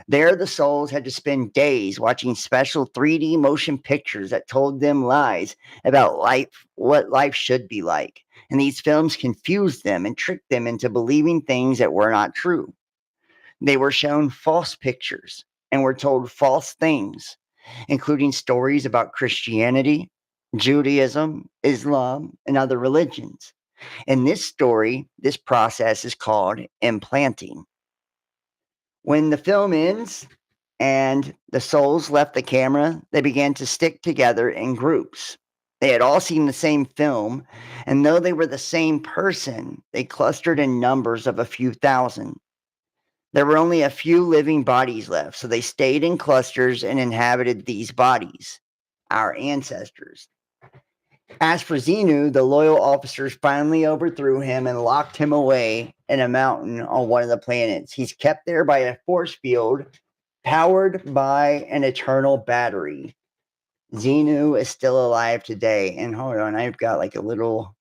There, the souls had to spend days watching special 3D motion pictures that told them lies about life, what life should be like. And these films confused them and tricked them into believing things that were not true. They were shown false pictures and were told false things, including stories about Christianity, Judaism, Islam, and other religions. In this story, this process is called implanting. When the film ends and the souls left the camera, they began to stick together in groups. They had all seen the same film, and though they were the same person, they clustered in numbers of a few thousand. There were only a few living bodies left, so they stayed in clusters and inhabited these bodies, our ancestors. As for Xenu, the loyal officers finally overthrew him and locked him away in a mountain on one of the planets. He's kept there by a force field powered by an eternal battery. Xenu is still alive today. And hold on, I've got like a little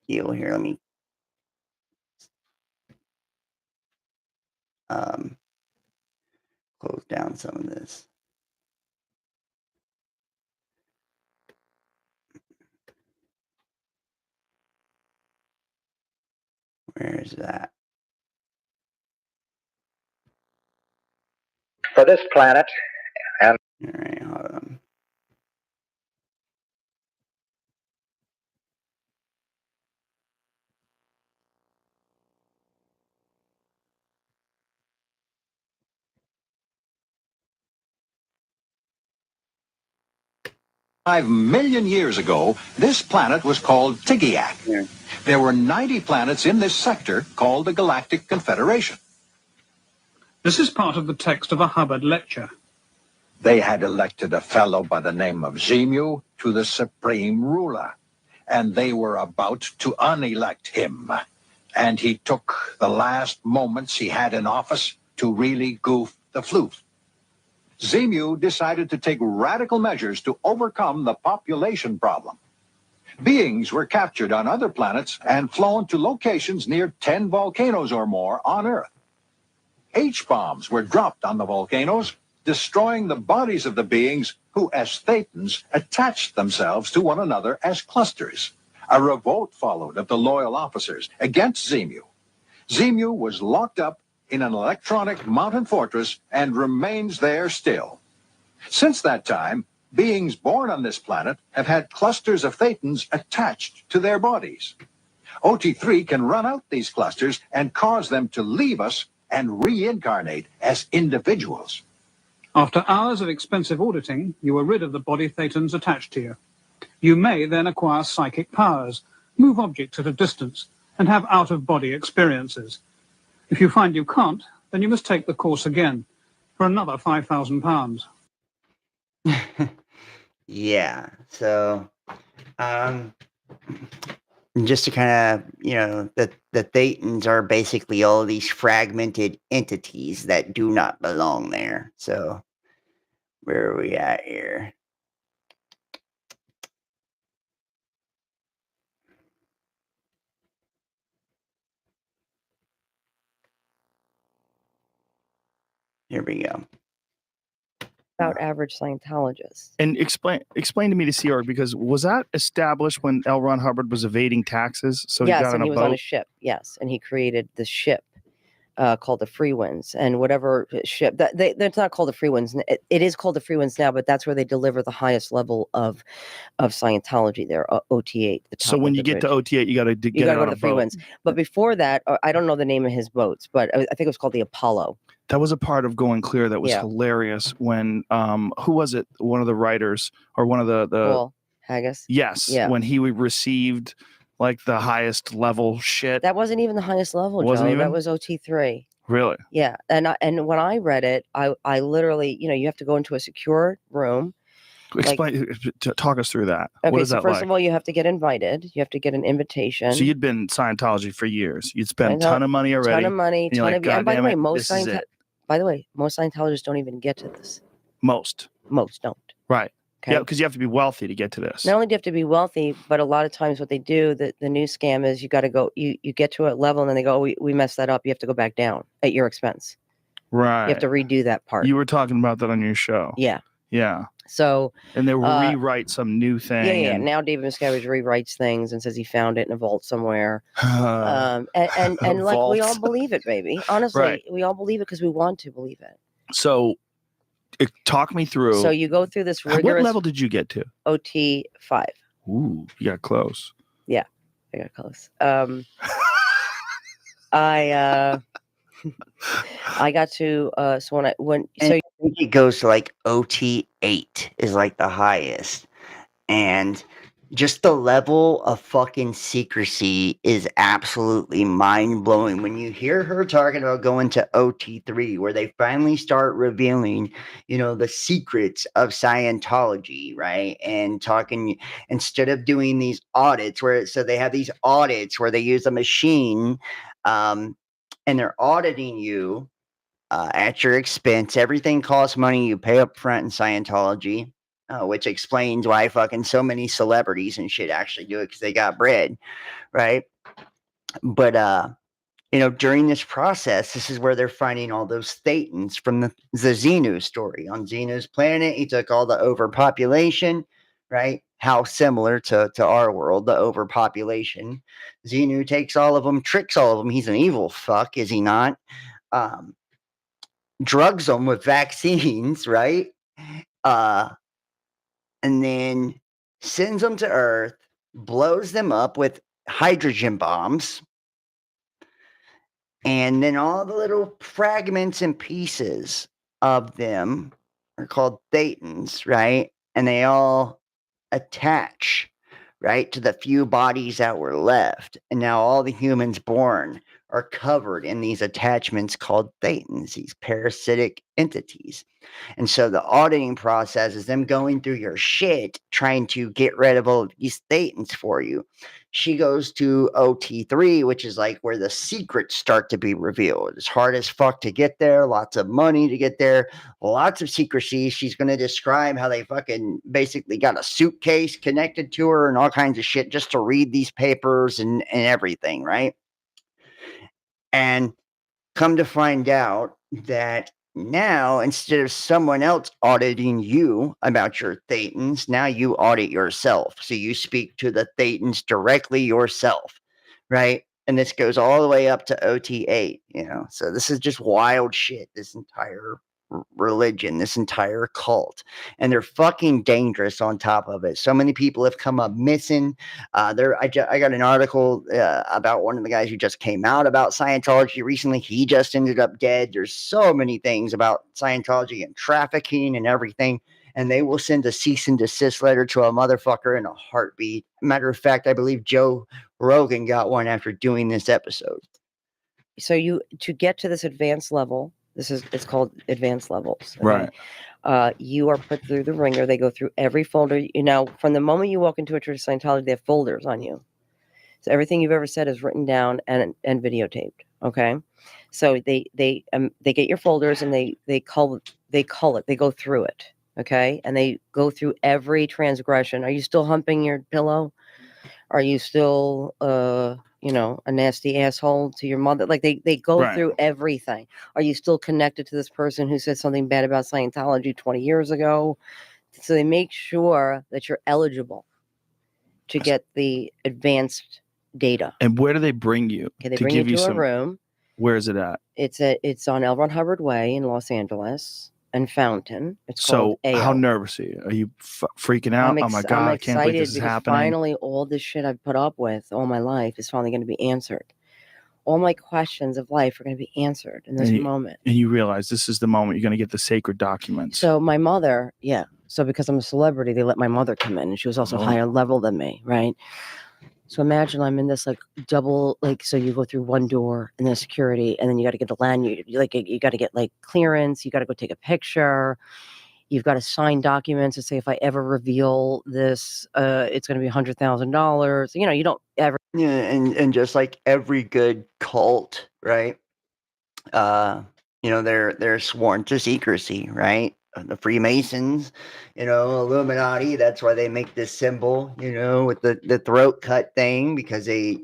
deal here. Let me close down some of this. Where is that? For this planet, and all right, hold on. $5 million years ago, this planet was called Tigyac. Yeah. There were 90 planets in this sector called the Galactic Confederation. This is part of the text of a Hubbard lecture. They had elected a fellow by the name of Xenu to the supreme ruler, and they were about to unelect him. And he took the last moments he had in office to really goof the floof. Xenu decided to take radical measures to overcome the population problem. Beings were captured on other planets and flown to locations near 10 volcanoes or more on Earth. H-bombs were dropped on the volcanoes, destroying the bodies of the beings who, as thetans, attached themselves to one another as clusters. A revolt followed of the loyal officers against Xenu. Xenu was locked up in an electronic mountain fortress and remains there still. Since that time, beings born on this planet have had clusters of thetans attached to their bodies. OT3 can run out these clusters and cause them to leave us and reincarnate as individuals. After hours of expensive auditing, you are rid of the body thetans attached to you. You may then acquire psychic powers, move objects at a distance, and have out-of-body experiences. If you find you can't, then you must take the course again for another £5,000. Yeah. So, just to kind of, the Thetans are basically all these fragmented entities that do not belong there. So, where are we at here? Here we go. About average Scientologists. And explain to me to Sea Org, because was that established when L. Ron Hubbard was evading taxes? So yes, he got on and he was boat? on a ship. Yes, and he created the ship called the Free Winds, and whatever ship that's not called the Free Winds. It is called the Free Winds now, but that's where they deliver the highest level of Scientology. There, OT8. So when you get to OT8, you got to get go on to a the Free boat. Winds. But before that, I don't know the name of his boats, but I think it was called the Apollo. That was a part of Going Clear that was Yeah. hilarious when who was it? One of the writers or one of the Paul Haggis. Yes, Yeah. when he received Like the highest level shit? That wasn't even the highest level, Wasn't Joe. even? That was OT3. Really? Yeah, and when I read it, I literally, you have to go into a secure room. Explain, talk us through that. Okay, What is so that first like? of all, you have to get invited. You have to get an invitation. So you'd been Scientology for years. You'd spent a ton of money already. Ton of money, and you're ton like, of. God And by the damn way, it, most this is it. most Scientologists don't even get to this. Most don't. Right. Okay. Yeah, because you have to be wealthy to get to this. Not only do you have to be wealthy, but a lot of times what they do, the new scam is you got to go, you get to a level and then they go, we messed that up. You have to go back down at your expense. Right. You have to redo that part. You were talking about that on your show. Yeah. Yeah. So. And they rewrite some new thing. Yeah. And... Now David Miscavige rewrites things and says he found it in a vault somewhere. And like we all believe it, baby. Honestly, right. We all believe it because we want to believe it. So talk me through. So you go through this rigorous. What level did you get to? OT 5. Ooh, you got close. Yeah, I got close. I got to so I think it goes to like OT 8 is like the highest, and just the level of fucking secrecy is absolutely mind-blowing. When you hear her talking about going to OT3, where they finally start revealing, the secrets of Scientology, right? And talking, instead of doing these audits, so they have these audits where they use a machine, and they're auditing you at your expense. Everything costs money. You pay up front in Scientology. Which explains why fucking so many celebrities and shit actually do it, because they got bread, right? But during this process, this is where they're finding all those thetans from the Xenu story. On Xenu's planet, he took all the overpopulation, right? How similar to our world, the overpopulation. Xenu takes all of them, tricks all of them. He's an evil fuck, is he not? Drugs them with vaccines, right? And then sends them to Earth, blows them up with hydrogen bombs, and then all the little fragments and pieces of them are called thetans, right? And they all attach, right, to the few bodies that were left. And now all the humans born are covered in these attachments called thetans, these parasitic entities. And so the auditing process is them going through your shit, trying to get rid of all these thetans for you. She goes to OT3, which is like where the secrets start to be revealed. It's hard as fuck to get there, lots of money to get there, lots of secrecy. She's going to describe how they fucking basically got a suitcase connected to her and all kinds of shit just to read these papers and everything, right? And come to find out that now, instead of someone else auditing you about your thetans, now you audit yourself. So you speak to the thetans directly yourself, right? And this goes all the way up to OT8, So this is just wild shit, this entire religion, this entire cult. And they're fucking dangerous on top of it. So many people have come up missing. I got an article about one of the guys who just came out about Scientology recently. He just ended up dead. There's so many things about Scientology and trafficking and everything. And they will send a cease and desist letter to a motherfucker in a heartbeat. Matter of fact, I believe Joe Rogan got one after doing this episode. So to get to this advanced level, it's called advanced levels. Okay? Right. You are put through the ringer. They go through every folder. From the moment you walk into a church of Scientology, they have folders on you. So everything you've ever said is written down and videotaped. Okay. So they get your folders and they cull it. They go through it. Okay. And they go through every transgression. Are you still humping your pillow? Are you still a nasty asshole to your mother? Like they go through everything. Are you still connected to this person who said something bad about Scientology 20 years ago? So they make sure that you're eligible to get the advanced data. And where do they bring you? Okay, they bring you to a room. Where is it at? It's on L. Ron Hubbard Way in Los Angeles and Fountain. It's so called how nervous are you? Are you freaking out? Oh my God, I can't believe this is happening. Finally, all this shit I've put up with all my life is finally going to be answered. All my questions of life are going to be answered in this moment. And you realize this is the moment you're going to get the sacred documents. So my mother, So because I'm a celebrity, they let my mother come in, and she was also higher level than me, right? So imagine I'm in this like double, like, so you go through one door and then security, and then you got to get the lanyard, you got to get like clearance, you got to go take a picture, you've got to sign documents to say if I ever reveal this, it's going to be $100,000. You know, you don't ever. Yeah, and just like every good cult, right? They're sworn to secrecy, right? The Freemasons, Illuminati. That's why they make this symbol, with the throat cut thing, because they,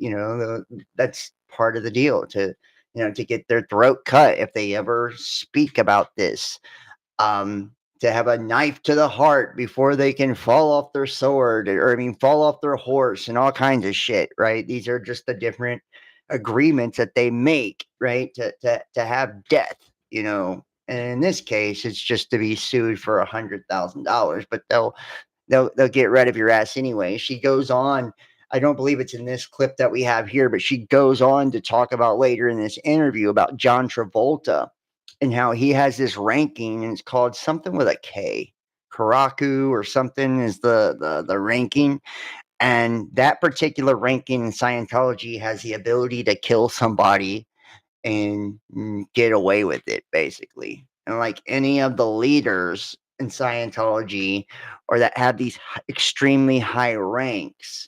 that's part of the deal to get their throat cut if they ever speak about this. To have a knife to the heart before they can fall off their sword, or fall off their horse, and all kinds of shit, right? These are just the different agreements that they make, right? To have death, And in this case, it's just to be sued for $100,000, but they'll get rid of your ass anyway. She goes on. I don't believe it's in this clip that we have here, but she goes on to talk about later in this interview about John Travolta and how he has this ranking, and it's called something with a K. Karaku or something is the ranking. And that particular ranking in Scientology has the ability to kill somebody and get away with it, basically. And like any of the leaders in Scientology or that have these extremely high ranks,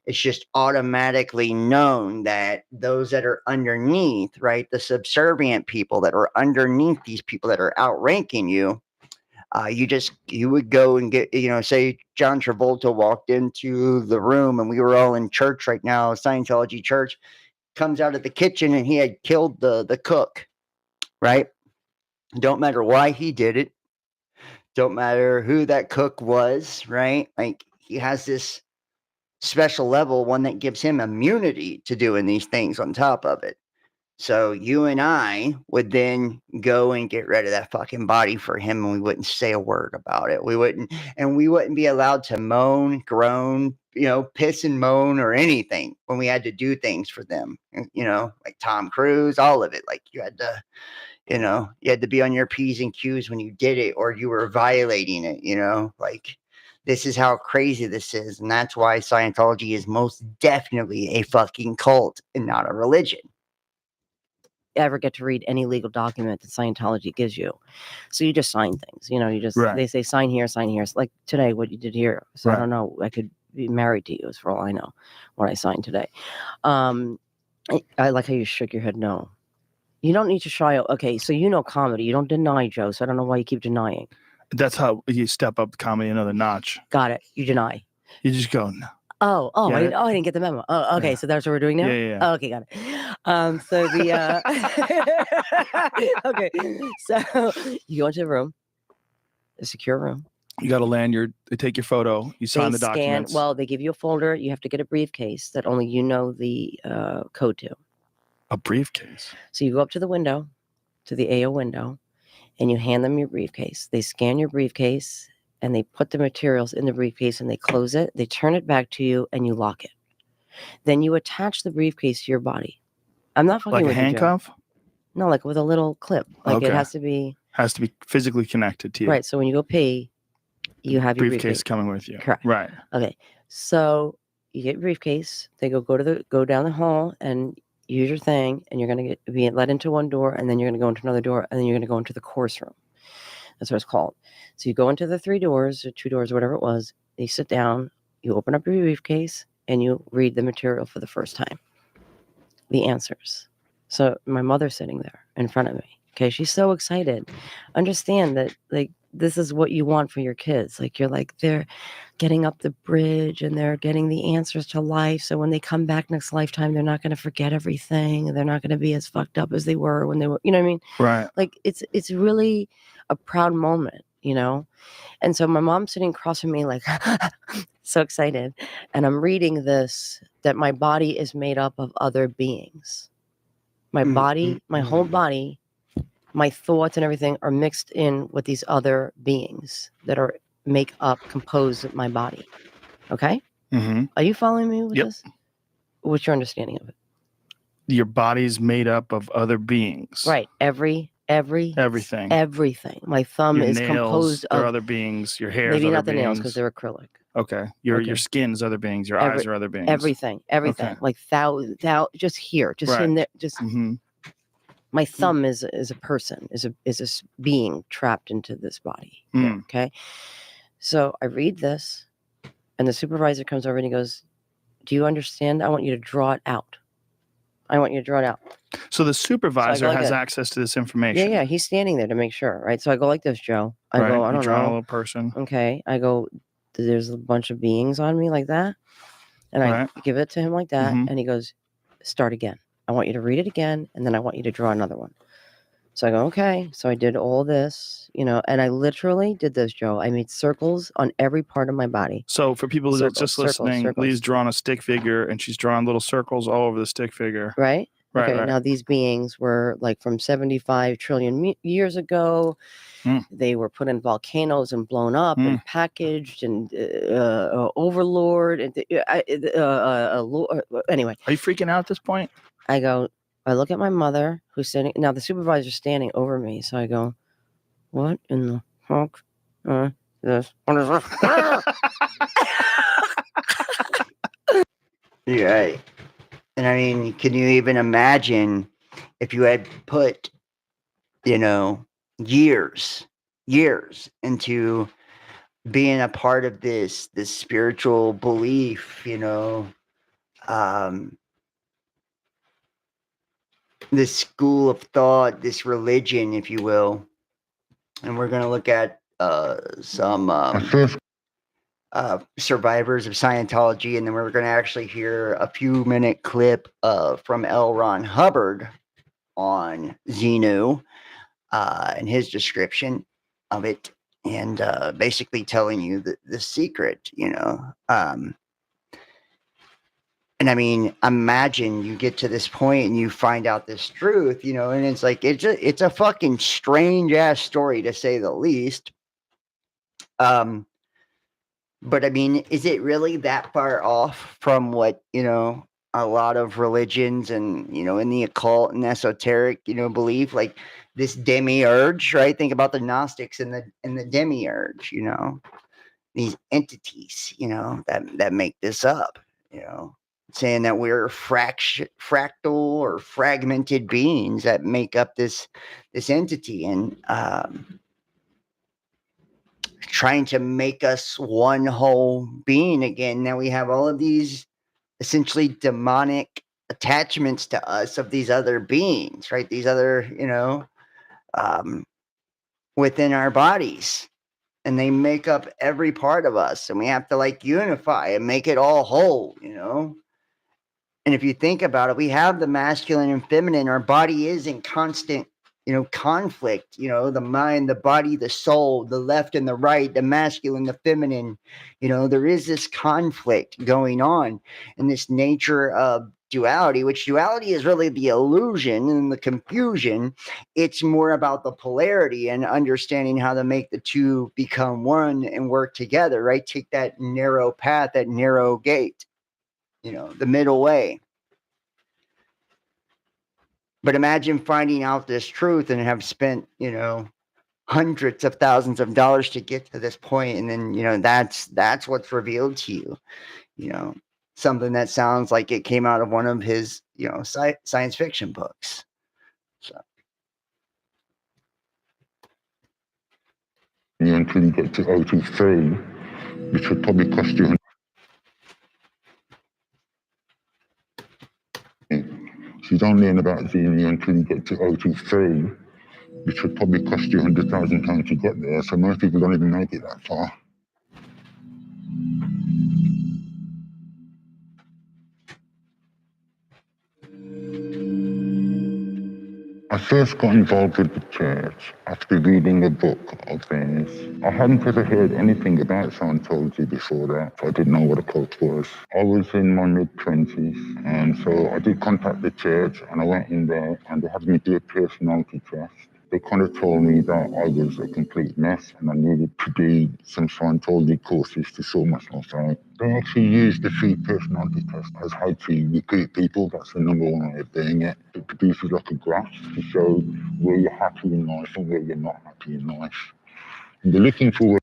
it's just automatically known that those that are underneath, right, the subservient people that are underneath these people that are outranking you, you would go and get, say John Travolta walked into the room and we were all in church right now, Scientology church, comes out of the kitchen and he had killed the cook, right? Don't matter why he did it. Don't matter who that cook was, right? Like, he has this special level, one that gives him immunity to doing these things on top of it. So you and I would then go and get rid of that fucking body for him, and we wouldn't say a word about it. We wouldn't be allowed to moan, groan, piss and moan or anything when we had to do things for them. Like Tom Cruise, all of it. Like you had to be on your P's and Q's when you did it, or you were violating it, like this is how crazy this is. And that's why Scientology is most definitely a fucking cult and not a religion. Ever get to read any legal document that Scientology gives you. So you just sign things, Right. They say sign here, It's like today, what you did here. So I Right. don't know. I could be married to you, as for all I know, what I signed today. I like how you shook your head. No, you don't need to shy. Okay. So comedy. You don't deny, Joe. So I don't know why you keep denying. That's how you step up comedy another notch. Got it. You deny. You just go, no. I didn't get the memo. Oh, okay. Yeah. So that's what we're doing now? Yeah. Oh, okay, got it. So the okay. So you go into the room, a secure room. You got a lanyard. They take your photo. You sign the documents. Well, they give you a folder. You have to get a briefcase that only you know the code to. A briefcase. So you go up to the window, to the AO window, and you hand them your briefcase. They scan your briefcase, and they put the materials in the briefcase, and they close it. They turn it back to you, and you lock it. Then you attach the briefcase to your body. I'm not fucking like with a handcuff? No, like with a little clip. Like Okay. It has to be physically connected to you. right. So when you go pee, you have your briefcase coming with you. Correct. Right. Okay. So you get your briefcase. They go down the hall and use your thing, and you're gonna be let into one door, and then you're gonna go into another door, and then you're gonna go into the course room. That's what it's called. So you go into the 3 doors or 2 doors, whatever it was. You sit down, you open up your briefcase, and you read the material for the first time. The answers. So my mother's sitting there in front of me. Okay, she's so excited. Understand that, like, this is what you want for your kids. Like, they're getting up the bridge and they're getting the answers to life. So when they come back next lifetime, they're not going to forget everything. And they're not going to be as fucked up as they were when they were, you know what I mean? Right. Like, it's really a proud moment, And so my mom's sitting across from me, like, so excited. And I'm reading this, that my body is made up of other beings. My body, my whole body, my thoughts and everything are mixed in with these other beings that compose my body. Okay? Mm-hmm. Are you following me with Yep. this? What's your understanding of it? Your body's made up of other beings. Right. Every Everything. Everything. My thumb Your is nails composed are of other beings. Your hair is maybe other not the nails because beings. they're acrylic. Okay. Your skin is other beings. Your eyes are other beings. Everything. Okay. Like just here, just Right. in there, just. Mm-hmm. My thumb is a person, is a being trapped into this body. Here, okay. So I read this, and the supervisor comes over and he goes, "Do you understand? I want you to draw it out. I want you to draw it out." So the supervisor like has that. access to this information. Yeah. He's standing there to make sure, right? So I go like this, Joe. I Right. go, I You don't draw a know. little person. Okay. I go, there's a bunch of beings on me like that. And I give it to him like that. Mhm. And he goes, "Start again. I want you to read it again. And then I want you to draw another one." So I go, okay. So I did all this, and I literally did this, Joe. I made circles on every part of my body. So for people that's just listening, Lee's drawing a stick figure and she's drawing little circles all over the stick figure. Right? Right, Okay. right. Now these beings were like from 75 trillion years ago. They were put in volcanoes and blown up and packaged and overlord. And anyway. Are you freaking out at this point? I look at my mother who's sitting. Now the supervisor's standing over me. So I go, "What in the fuck this? What is this?" Right. And I mean, can you even imagine if you had put, years into being a part of this spiritual belief, this school of thought, this religion, if you will. And we're going to look at some survivors of Scientology, and then we're going to actually hear a few-minute clip from L. Ron Hubbard on Xenu and his description of it, and basically telling you the secret, and I mean, imagine you get to this point and you find out this truth, and it's like it's a fucking strange ass story to say the least. But I mean, is it really that far off from what a lot of religions and in the occult and esoteric belief, like this demiurge, right? Think about the Gnostics and the demiurge, these entities, that make this up, saying that we're fractal or fragmented beings that make up this entity, and trying to make us one whole being again. Now we have all of these essentially demonic attachments to us of these other beings, right? These other, within our bodies. And they make up every part of us, and we have to unify and make it all whole, And if you think about it, we have the masculine and feminine. Our body is in constant, conflict, the mind, the body, the soul, the left and the right, the masculine, the feminine, there is this conflict going on, and this nature of duality, which duality is really the illusion and the confusion. It's more about the polarity and understanding how to make the two become one and work together, right? Take that narrow path, that narrow gate, the middle way. But imagine finding out this truth and have spent, hundreds of thousands of dollars to get to this point, and then that's what's revealed to you. Something that sounds like it came out of one of his science fiction books. So until you get to OT3, which would probably cost you. So you don't learn about Xenu until you get to OT3, which would probably cost you £100,000 to get there. So most people don't even make it that far. I first got involved with the church after reading a book of theirs. I hadn't ever heard anything about Scientology before that, so I didn't know what a cult was. I was in my mid-20s, and so I did contact the church, and I went in there, and they had me do a personality test. They kind of told me that I was a complete mess and I needed to do some Scientology courses to sort myself out. They actually used the 3 personality test as how to recruit people. That's the number one way of doing it. It produces like a graph to show where you're happy in life and where you're not happy in life. And they're looking for.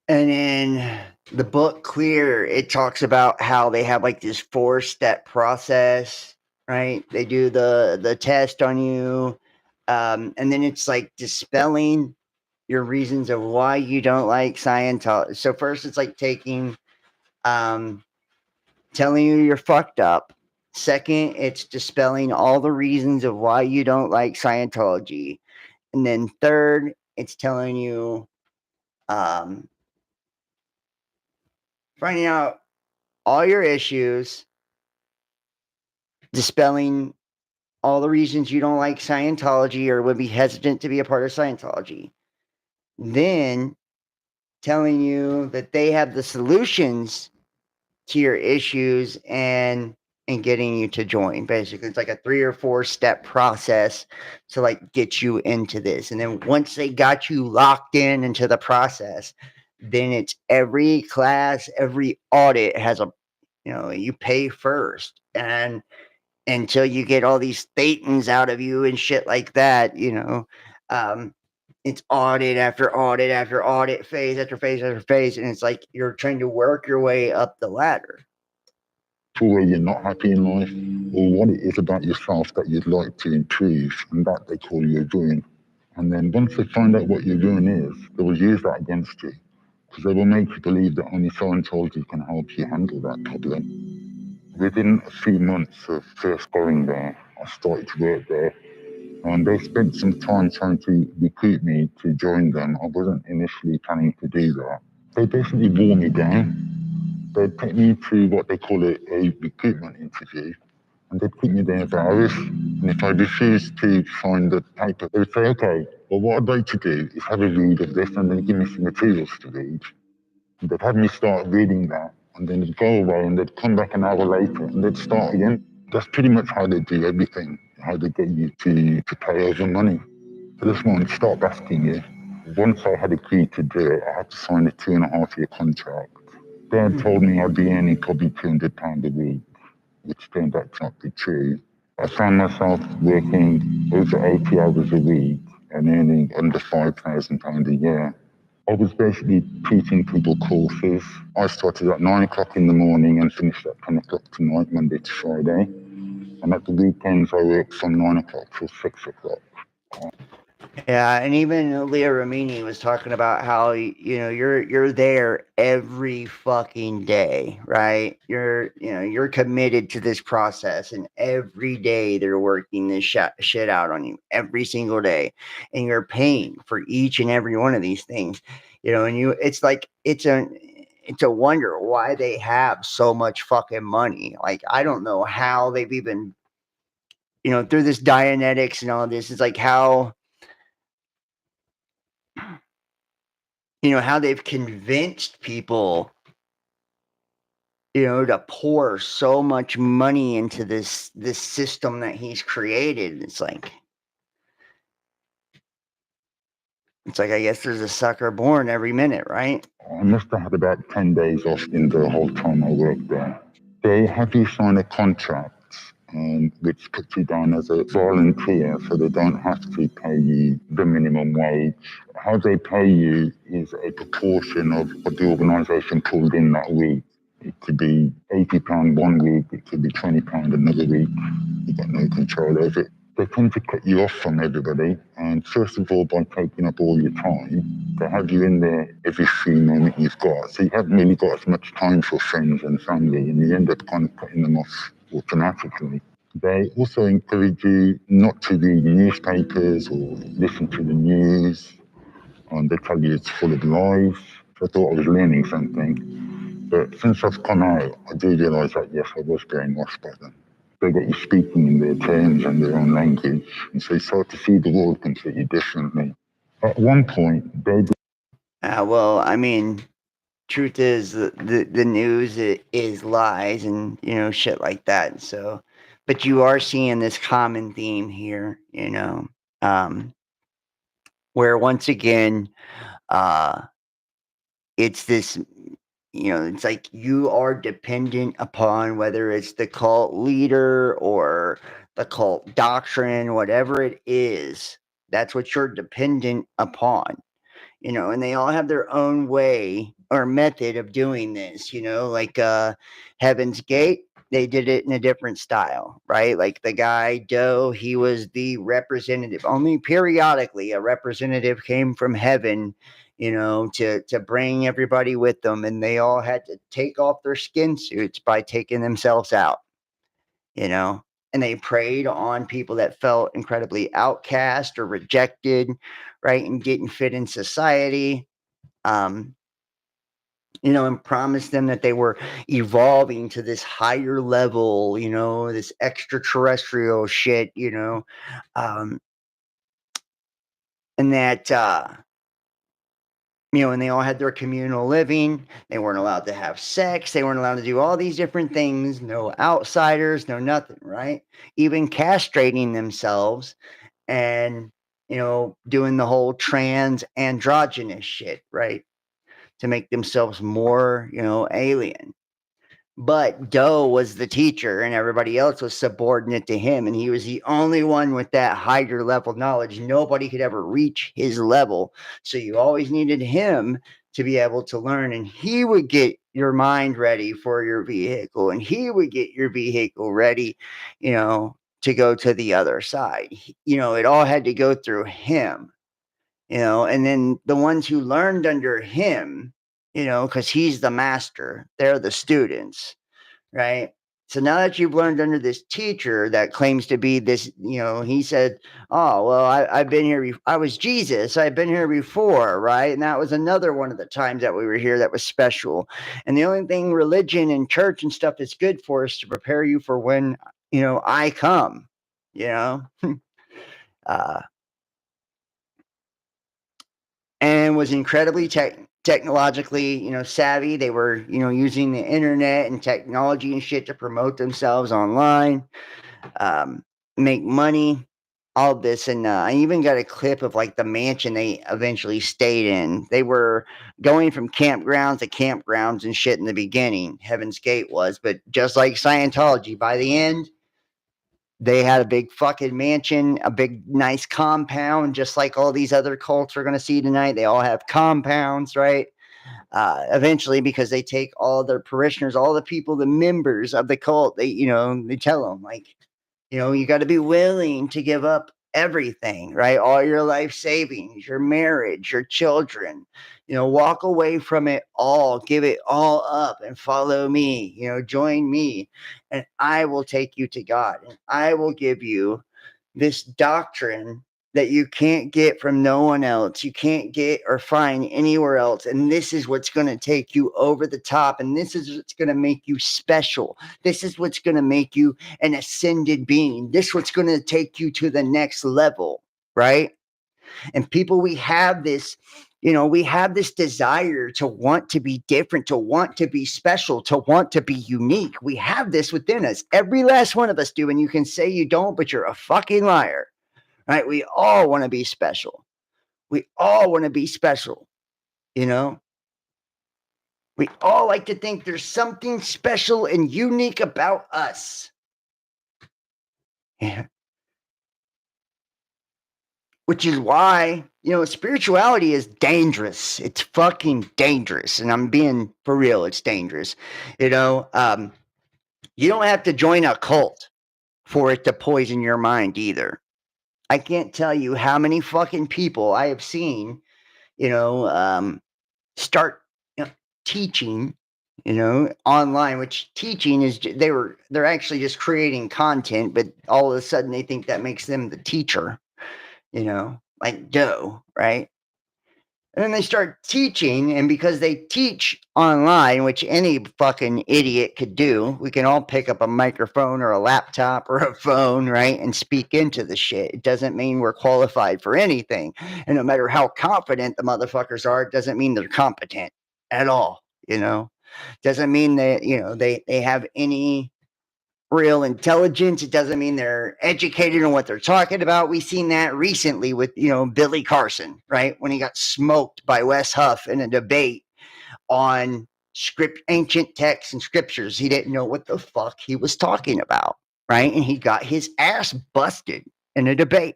And in the book Clear, it talks about how they have like this 4-step process, right? They do the test on you, and then it's like dispelling your reasons of why you don't like Scientology. So first, it's like taking, telling you you're fucked up. Second, it's dispelling all the reasons of why you don't like Scientology, and then third, it's telling you, finding out all your issues, dispelling all the reasons you don't like Scientology or would be hesitant to be a part of Scientology. Then telling you that they have the solutions to your issues and getting you to join. Basically, it's like a 3 or 4 step process to like get you into this. And then once they got you locked in into the process, then it's every class, every audit has a, you pay first. And until you get all these thetans out of you and shit like that, it's audit after audit after audit, phase after phase after phase, and it's like you're trying to work your way up the ladder. To where you're not happy in life, or what it is about yourself that you'd like to improve, and that they call your doing. And then once they find out what your doing is, they will use that against you, because they will make you believe that only Scientology can help you handle that problem. Within a few months of first going there, I started to work there, and they spent some time trying to recruit me to join them. I wasn't initially planning to do that. They basically wore me down. They'd take me to what they call a recruitment interview, and they'd keep me there for hours. And if I refused to sign the paper, they would say, okay, well, what I'd like to do is have a read of this, and then give me some materials to read. And they'd have me start reading that, and then they'd go away, and they'd come back an hour later, and they'd start again. That's pretty much how they do everything, how they get you to pay over money. So this one, stop asking you. Once I had agreed to do it, I had to sign a 2.5-year contract. Dad told me I'd be earning probably £200 a week, which turned out to not be true. I found myself working over 80 hours a week and earning under £5,000 a year. I was basically teaching people courses. I started at 9 o'clock in the morning and finished at 10 o'clock tonight, Monday to Friday. And at the weekends, I worked from 9 o'clock till 6 o'clock. Yeah, and even Leah Ramini was talking about how you're there every fucking day, right? You're committed to this process, and every day they're working this shit out on you every single day, and you're paying for each and every one of these things, and it's like it's a wonder why they have so much fucking money. Like I don't know how they've even through this Dianetics and all this. It's like how how they've convinced people, to pour so much money into this system that he's created. It's like I guess there's a sucker born every minute, right? I must have had about 10 days off in the whole time I worked there. They have you sign a contract, which puts you down as a volunteer, so they don't have to pay you the minimum wage. How they pay you is a proportion of what the organisation pulled in that week. It could be £80 one week, it could be £20 another week. You've got no control over it. They tend to cut you off from everybody, and first of all, by taking up all your time, they have you in there every free moment you've got. So you haven't really got as much time for friends and family, and you end up kind of cutting them off automatically. They also encourage you not to read newspapers or listen to the news, and they tell you it's full of lies. So I thought I was learning something. But since I've come out, I do realise that, yes, I was brainwashed by them. They get you speaking in their terms and their own language, and so you start to see the world completely differently. At one point, they did. Well, I mean, truth is the news is lies and shit like that. So, but you are seeing this common theme here. where once again, it's this, it's like you are dependent upon whether it's the cult leader or the cult doctrine, whatever it is, that's what you're dependent upon. And they all have their own way or method of doing this, like Heaven's Gate, they did it in a different style, right? Like the guy Doe, he was the representative. Only periodically a representative came from heaven, to bring everybody with them, and they all had to take off their skin suits by taking themselves out, and they preyed on people that felt incredibly outcast or rejected, right, and didn't fit in society. um and promised them that they were evolving to this higher level, this extraterrestrial shit, um and that and they all had their communal living. They weren't allowed to have sex. They weren't allowed to do all these different things. No outsiders, no nothing, right? Even castrating themselves and, doing the whole trans androgynous shit, right? To make themselves more, alien. But Doe was the teacher and everybody else was subordinate to him. And he was the only one with that higher level knowledge. Nobody could ever reach his level. So you always needed him to be able to learn. And he would get your mind ready for your vehicle. And he would get your vehicle ready, to go to the other side. It all had to go through him, and then the ones who learned under him, because he's the master, they're the students, right? So now that you've learned under this teacher that claims to be this, he said, oh, well, I've been here. I was Jesus. I've been here before, right? And that was another one of the times that we were here that was special. And the only thing religion and church and stuff is good for is to prepare you for when, I come, uh, and was incredibly technologically, savvy. They were, using the internet and technology and shit to promote themselves online, make money, all of this. And I even got a clip of like the mansion they eventually stayed in. They were going from campgrounds to campgrounds and shit in the beginning. Heaven's Gate was, but just like Scientology, by the end, they had a big fucking mansion, a big nice compound, just like all these other cults we're going to see tonight. They all have compounds, right? Eventually, because they take all their parishioners, all the people, the members of the cult, they tell them, like, you got to be willing to give up everything, right? All your life savings, your marriage, your children, walk away from it all, give it all up and follow me, join me, and I will take you to God, and I will give you this doctrine that you can't get from no one else. You can't get or find anywhere else. And this is what's going to take you over the top. And this is what's going to make you special. This is what's going to make you an ascended being. This is what's going to take you to the next level, right? And people, we have this, we have this desire to want to be different, to want to be special, to want to be unique. We have this within us. Every last one of us do. And you can say you don't, but you're a fucking liar. Right? We all want to be special. We all want to be special. We all like to think there's something special and unique about us. Yeah. Which is why, spirituality is dangerous. It's fucking dangerous. And I'm being for real. It's dangerous. You don't have to join a cult for it to poison your mind either. I can't tell you how many fucking people I have seen, start teaching, online, which teaching is, they're actually just creating content, but all of a sudden they think that makes them the teacher, like Doe, right? And then they start teaching, and because they teach online, which any fucking idiot could do, we can all pick up a microphone or a laptop or a phone, right, and speak into the shit. It doesn't mean we're qualified for anything. And no matter how confident the motherfuckers are, it doesn't mean they're competent at all, Doesn't mean that, they have any real intelligence. It doesn't mean they're educated on what they're talking about. We've seen that recently with, Billy Carson, right? When he got smoked by Wes Huff in a debate on ancient texts and scriptures. He didn't know what the fuck he was talking about, right? And he got his ass busted in a debate.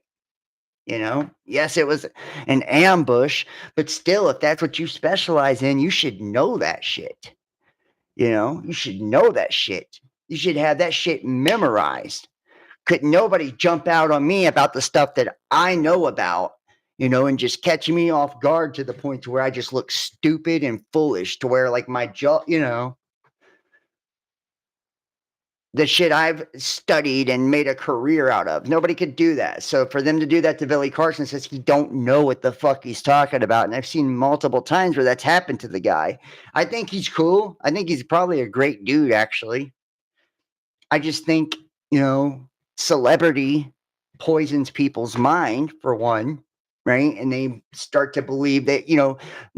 Yes, it was an ambush, but still, if that's what you specialize in, you should know that shit. You should know that shit. You should have that shit memorized. Could nobody jump out on me about the stuff that I know about, and just catch me off guard to the point to where I just look stupid and foolish, to where like my jaw, the shit I've studied and made a career out of. Nobody could do that. So for them to do that to Billy Carson, says he don't know what the fuck he's talking about. And I've seen multiple times where that's happened to the guy. I think he's cool. I think he's probably a great dude, actually. I just think, celebrity poisons people's mind, for one, right? And they start to believe that,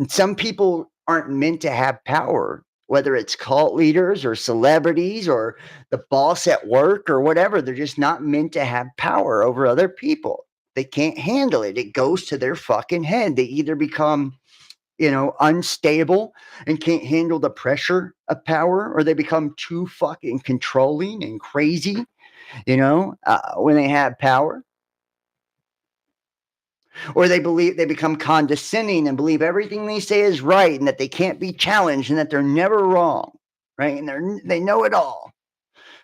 some people aren't meant to have power, whether it's cult leaders or celebrities or the boss at work or whatever. They're just not meant to have power over other people. They can't handle it. It goes to their fucking head. They either become, unstable and can't handle the pressure of power, or they become too fucking controlling and crazy, when they have power. Or they become condescending and believe everything they say is right and that they can't be challenged and that they're never wrong, right? And they know it all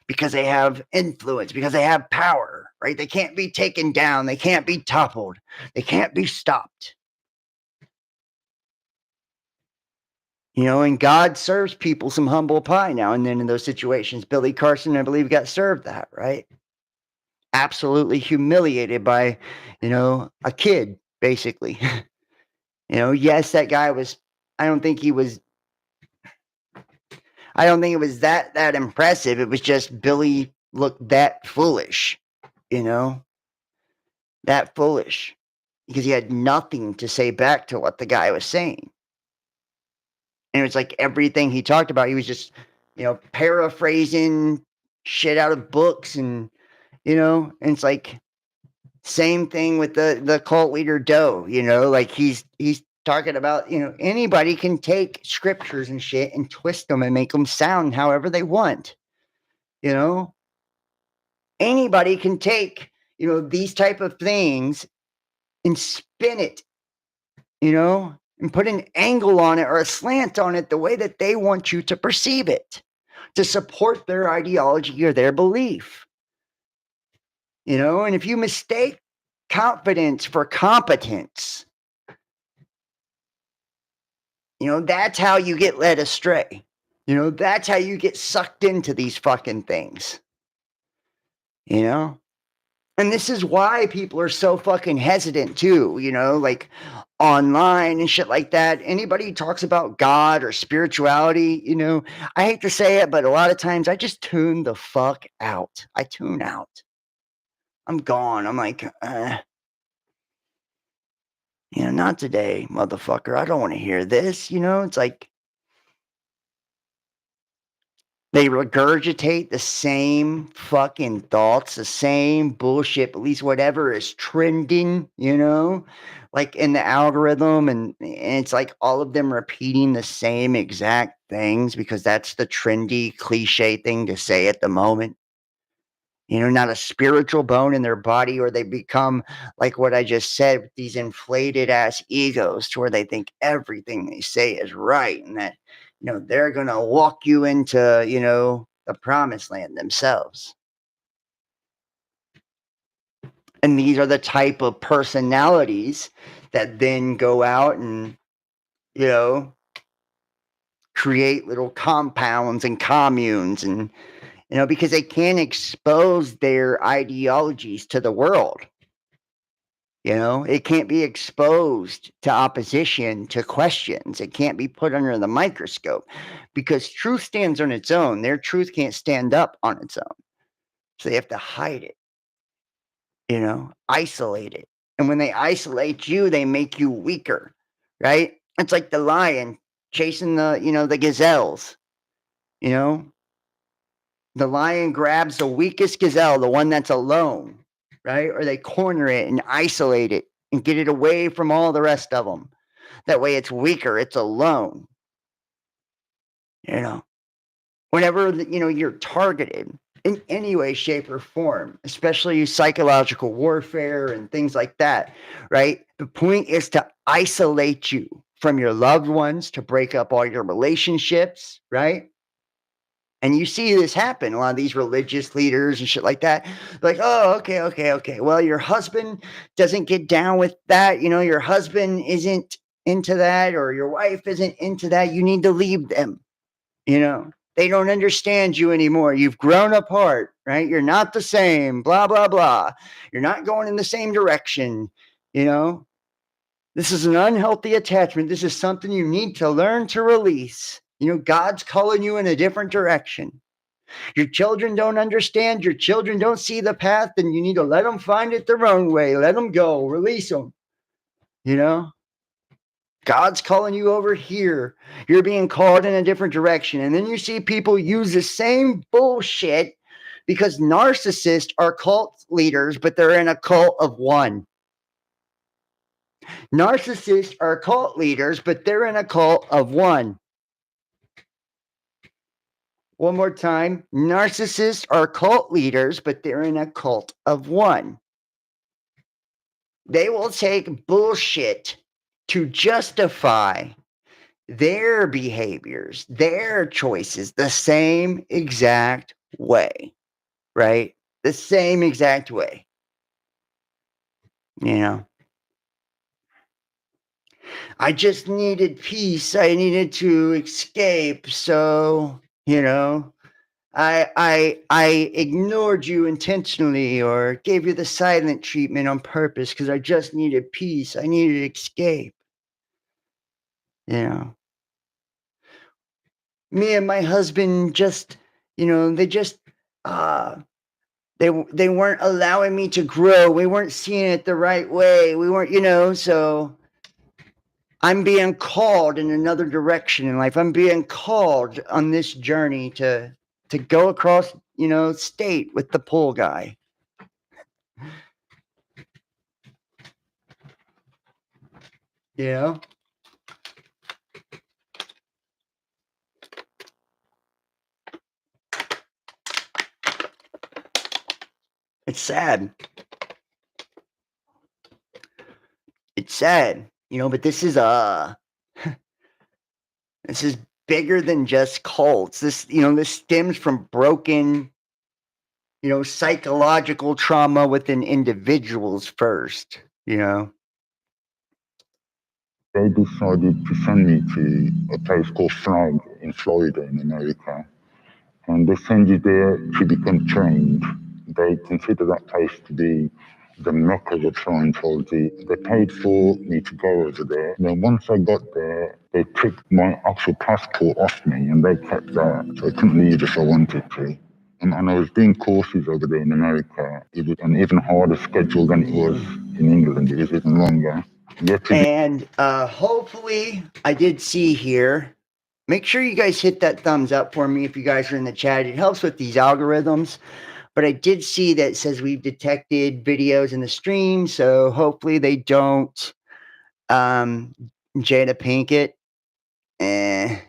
because they have influence, because they have power, right? They can't be taken down. They can't be toppled. They can't be stopped. And God serves people some humble pie now and then in those situations. Billy Carson, I believe, got served that, right? Absolutely humiliated by, a kid, basically. Yes, that guy was, I don't think it was that impressive. It was just Billy looked that foolish, that foolish, because he had nothing to say back to what the guy was saying. And it was like everything he talked about, he was just, paraphrasing shit out of books and it's like same thing with the cult leader Doe, like he's talking about, anybody can take scriptures and shit and twist them and make them sound however they want. Anybody can take, these type of things and spin it, and put an angle on it or a slant on it the way that they want you to perceive it, to support their ideology or their belief. And if you mistake confidence for competence, that's how you get led astray. That's how you get sucked into these fucking things. And this is why people are so fucking hesitant too, like online and shit like that. Anybody who talks about God or spirituality, I hate to say it, but a lot of times I just tune the fuck out. I tune out. I'm gone. I'm like, not today, motherfucker. I don't want to hear this. It's like they regurgitate the same fucking thoughts, the same bullshit, at least whatever is trending, like in the algorithm. And it's like all of them repeating the same exact things because that's the trendy cliche thing to say at the moment. Not a spiritual bone in their body, or they become like what I just said, with these inflated ass egos to where they think everything they say is right and that, they're going to walk you into, the promised land themselves. And these are the type of personalities that then go out and, create little compounds and communes and, because they can't expose their ideologies to the world. It can't be exposed to opposition, to questions. It can't be put under the microscope because truth stands on its own. Their truth can't stand up on its own. So they have to hide it, isolate it. And when they isolate you, they make you weaker, right? It's like the lion chasing the gazelles, The lion grabs the weakest gazelle, the one that's alone, right? Or they corner it and isolate it and get it away from all the rest of them. That way it's weaker, it's alone. You know, whenever, you're targeted in any way, shape, or form, especially psychological warfare and things like that, right? The point is to isolate you from your loved ones, to break up all your relationships, right? And you see this happen, a lot of these religious leaders and shit like that. Like, oh, okay. Well, your husband doesn't get down with that. Your husband isn't into that, or your wife isn't into that. You need to leave them. They don't understand you anymore. You've grown apart, right? You're not the same, blah, blah, blah. You're not going in the same direction. This is an unhealthy attachment. This is something you need to learn to release. God's calling you in a different direction. Your children don't understand. Your children don't see the path, and you need to let them find it their own way. Let them go. Release them. God's calling you over here. You're being called in a different direction. And then you see people use the same bullshit because narcissists are cult leaders, but they're in a cult of one. Narcissists are cult leaders, but they're in a cult of one. One more time. Narcissists are cult leaders, but they're in a cult of one. They will take bullshit to justify their behaviors, their choices, the same exact way, right? The same exact way. I just needed peace. I needed to escape. So, I ignored you intentionally, or gave you the silent treatment on purpose because I just needed peace. I needed escape. Me and my husband just, they just, they weren't allowing me to grow. We weren't seeing it the right way. We weren't, so I'm being called in another direction in life. I'm being called on this journey to go across, state with the pool guy. It's sad. It's sad, but this is this is bigger than just cults. This stems from broken, psychological trauma within individuals first. They decided to send me to a place called Flag in Florida in America. And they send you there to become trained. They consider that place to be the mecca of Scientology. They paid for me to go over there. Then once I got there, they took my actual passport off me and they kept that. So I couldn't leave if I wanted to. And I was doing courses over there in America. It was an even harder schedule than it was in England. It was even longer. And hopefully I did see here. Make sure you guys hit that thumbs up for me if you guys are in the chat. It helps with these algorithms. But I did see that it says we've detected videos in the stream, so hopefully they don't Jada Pinkett. Jada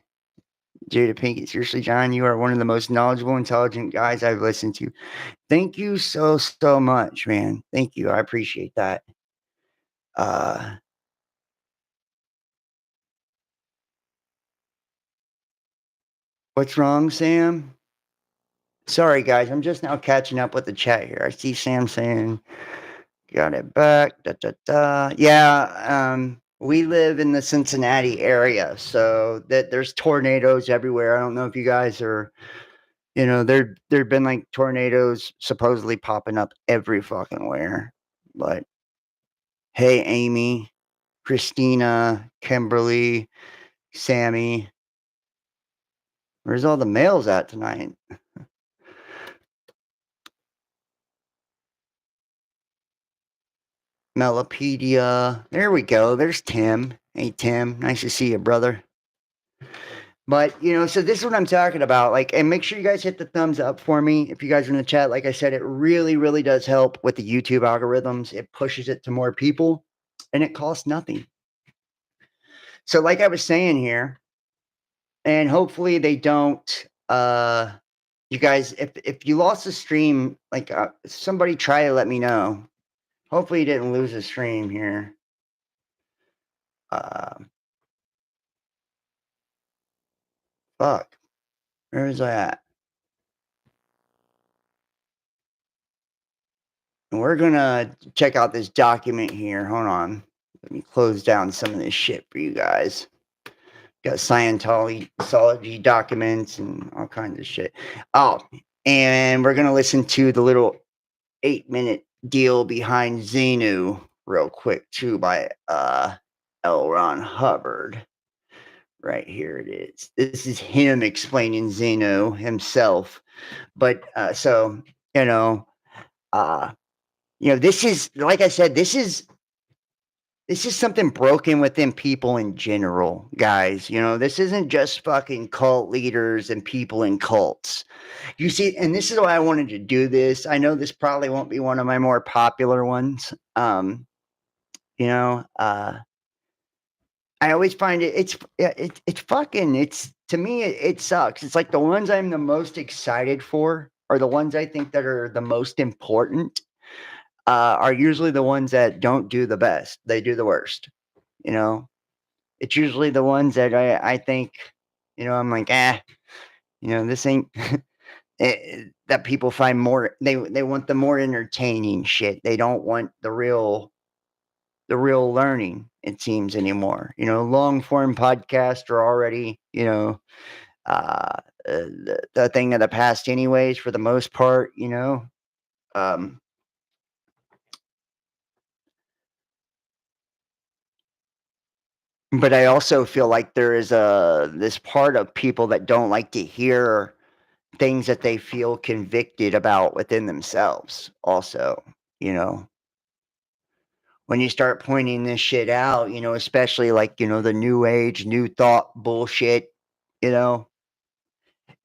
Pinkett, seriously, John, you are one of the most knowledgeable, intelligent guys I've listened to. Thank you so much, man. Thank you. I appreciate that. What's wrong, Sam? Sorry, guys. I'm just now catching up with the chat here. I see Sam saying, got it back. Yeah, we live in the Cincinnati area, so that there's tornadoes everywhere. I don't know if you guys are, there've been like tornadoes supposedly popping up every fucking where. But hey, Amy, Christina, Kimberly, Sammy, where's all the males at tonight? Melopedia. There we go. There's Tim. Hey, Tim. Nice to see you, brother. But, so this is what I'm talking about. Like, and make sure you guys hit the thumbs up for me. If you guys are in the chat, like I said, it really, really does help with the YouTube algorithms. It pushes it to more people and it costs nothing. So like I was saying here, and hopefully they don't, you guys, if you lost the stream, like somebody try to let me know. Hopefully you didn't lose the stream here. Fuck. Where is I at? And we're gonna check out this document here. Hold on. Let me close down some of this shit for you guys. Got Scientology documents and all kinds of shit. Oh, and we're gonna listen to the little 8-minute deal behind Xenu real quick too by L. Ron Hubbard. Right here it is. This is him explaining Xenu himself. But so this is, like I said, this is something broken within people in general, guys. This isn't just fucking cult leaders and people in cults. You see, and this is why I wanted to do this. I know this probably won't be one of my more popular ones. I always find it's to me it sucks. It's like the ones I'm the most excited for are the ones I think that are the most important. Are usually the ones that don't do the best. They do the worst. It's usually the ones that I think, I'm like, this ain't that people find more. They want the more entertaining shit. They don't want the real learning, it seems, anymore. Long form podcasts are already, the thing of the past anyways, for the most part. But I also feel like there is this part of people that don't like to hear things that they feel convicted about within themselves also. When you start pointing this shit out, especially like, the new age, new thought bullshit, and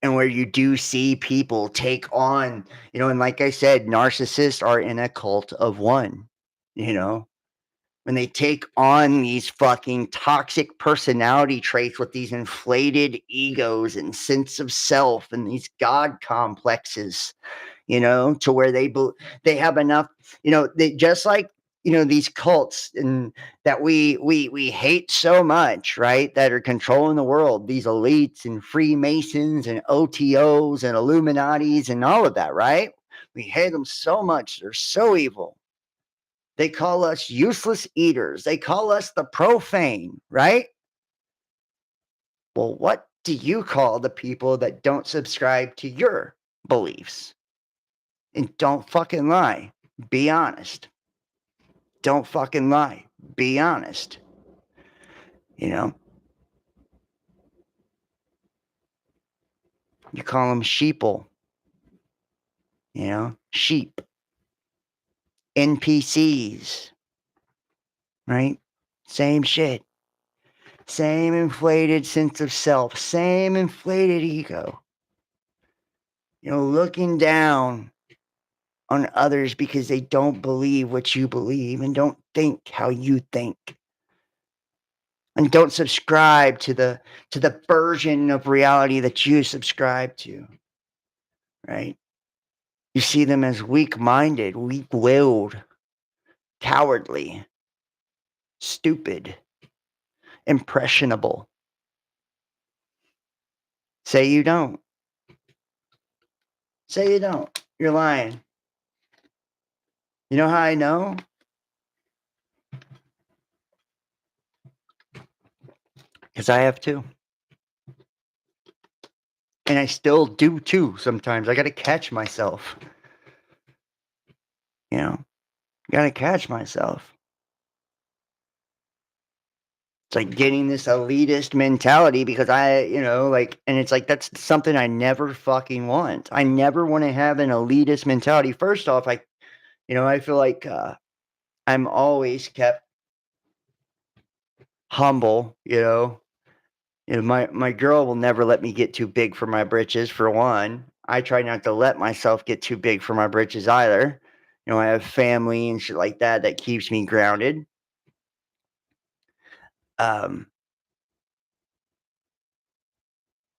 where you do see people take on, and like I said, narcissists are in a cult of one, when they take on these fucking toxic personality traits with these inflated egos and sense of self and these God complexes, to where they have enough, they just like, these cults and that we hate so much, right? That are controlling the world, these elites and Freemasons and OTOs and Illuminatis and all of that, right? We hate them so much. They're so evil. They call us useless eaters. They call us the profane, right? Well, what do you call the people that don't subscribe to your beliefs? And don't fucking lie. Be honest. Don't fucking lie. Be honest. You call them sheeple. Sheep. NPCs. Right? Same shit. Same inflated sense of self. Same inflated ego. Looking down on others because they don't believe what you believe and don't think how you think. And don't subscribe to the version of reality that you subscribe to. Right? You see them as weak-minded, weak-willed, cowardly, stupid, impressionable. Say you don't. Say you don't. You're lying. You know how I know? Because I have too. And I still do too sometimes. I got to catch myself. Got to catch myself. It's like getting this elitist mentality because and it's like, that's something I never fucking want. I never want to have an elitist mentality. First off, I feel like I'm always kept humble, You know, my girl will never let me get too big for my britches, for one. I try not to let myself get too big for my britches either. You know, I have family and shit like that that keeps me grounded. Um,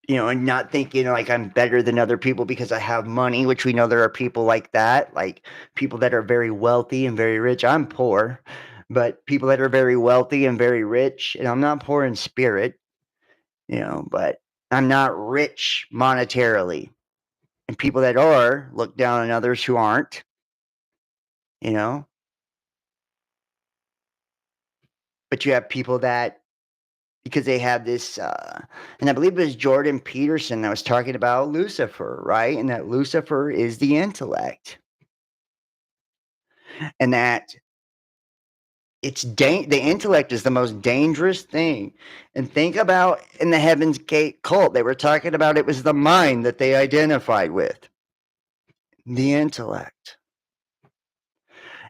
you know, and not thinking like I'm better than other people because I have money, which we know there are people like that, like people that are very wealthy and very rich. I'm poor, but people that are very wealthy and very rich, and I'm not poor in spirit, you know, but I'm not rich monetarily. And people that are look down on others who aren't, you know. But you have people that, because they have this, and I believe it was Jordan Peterson that was talking about Lucifer, right? And that Lucifer is the intellect, and that the intellect is the most dangerous thing. And think about in the Heaven's Gate cult, they were talking about it was the mind that they identified with, the intellect.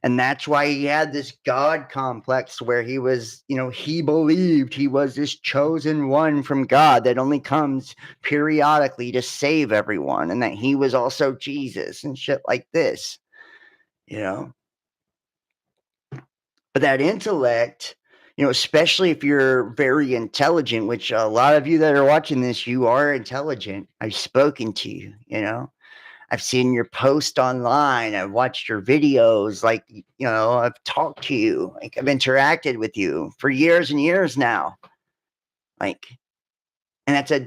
And that's why he had this God complex where he was, you know, he believed he was this chosen one from God that only comes periodically to save everyone, and that he was also Jesus and shit like this, you know. But that intellect, you know, especially if you're very intelligent, which a lot of you that are watching this, you are intelligent. I've spoken to you, you know. I've seen your post online. I've watched your videos. Like, you know, I've talked to you. Like, I've interacted with you for years and years now. Like, and it's a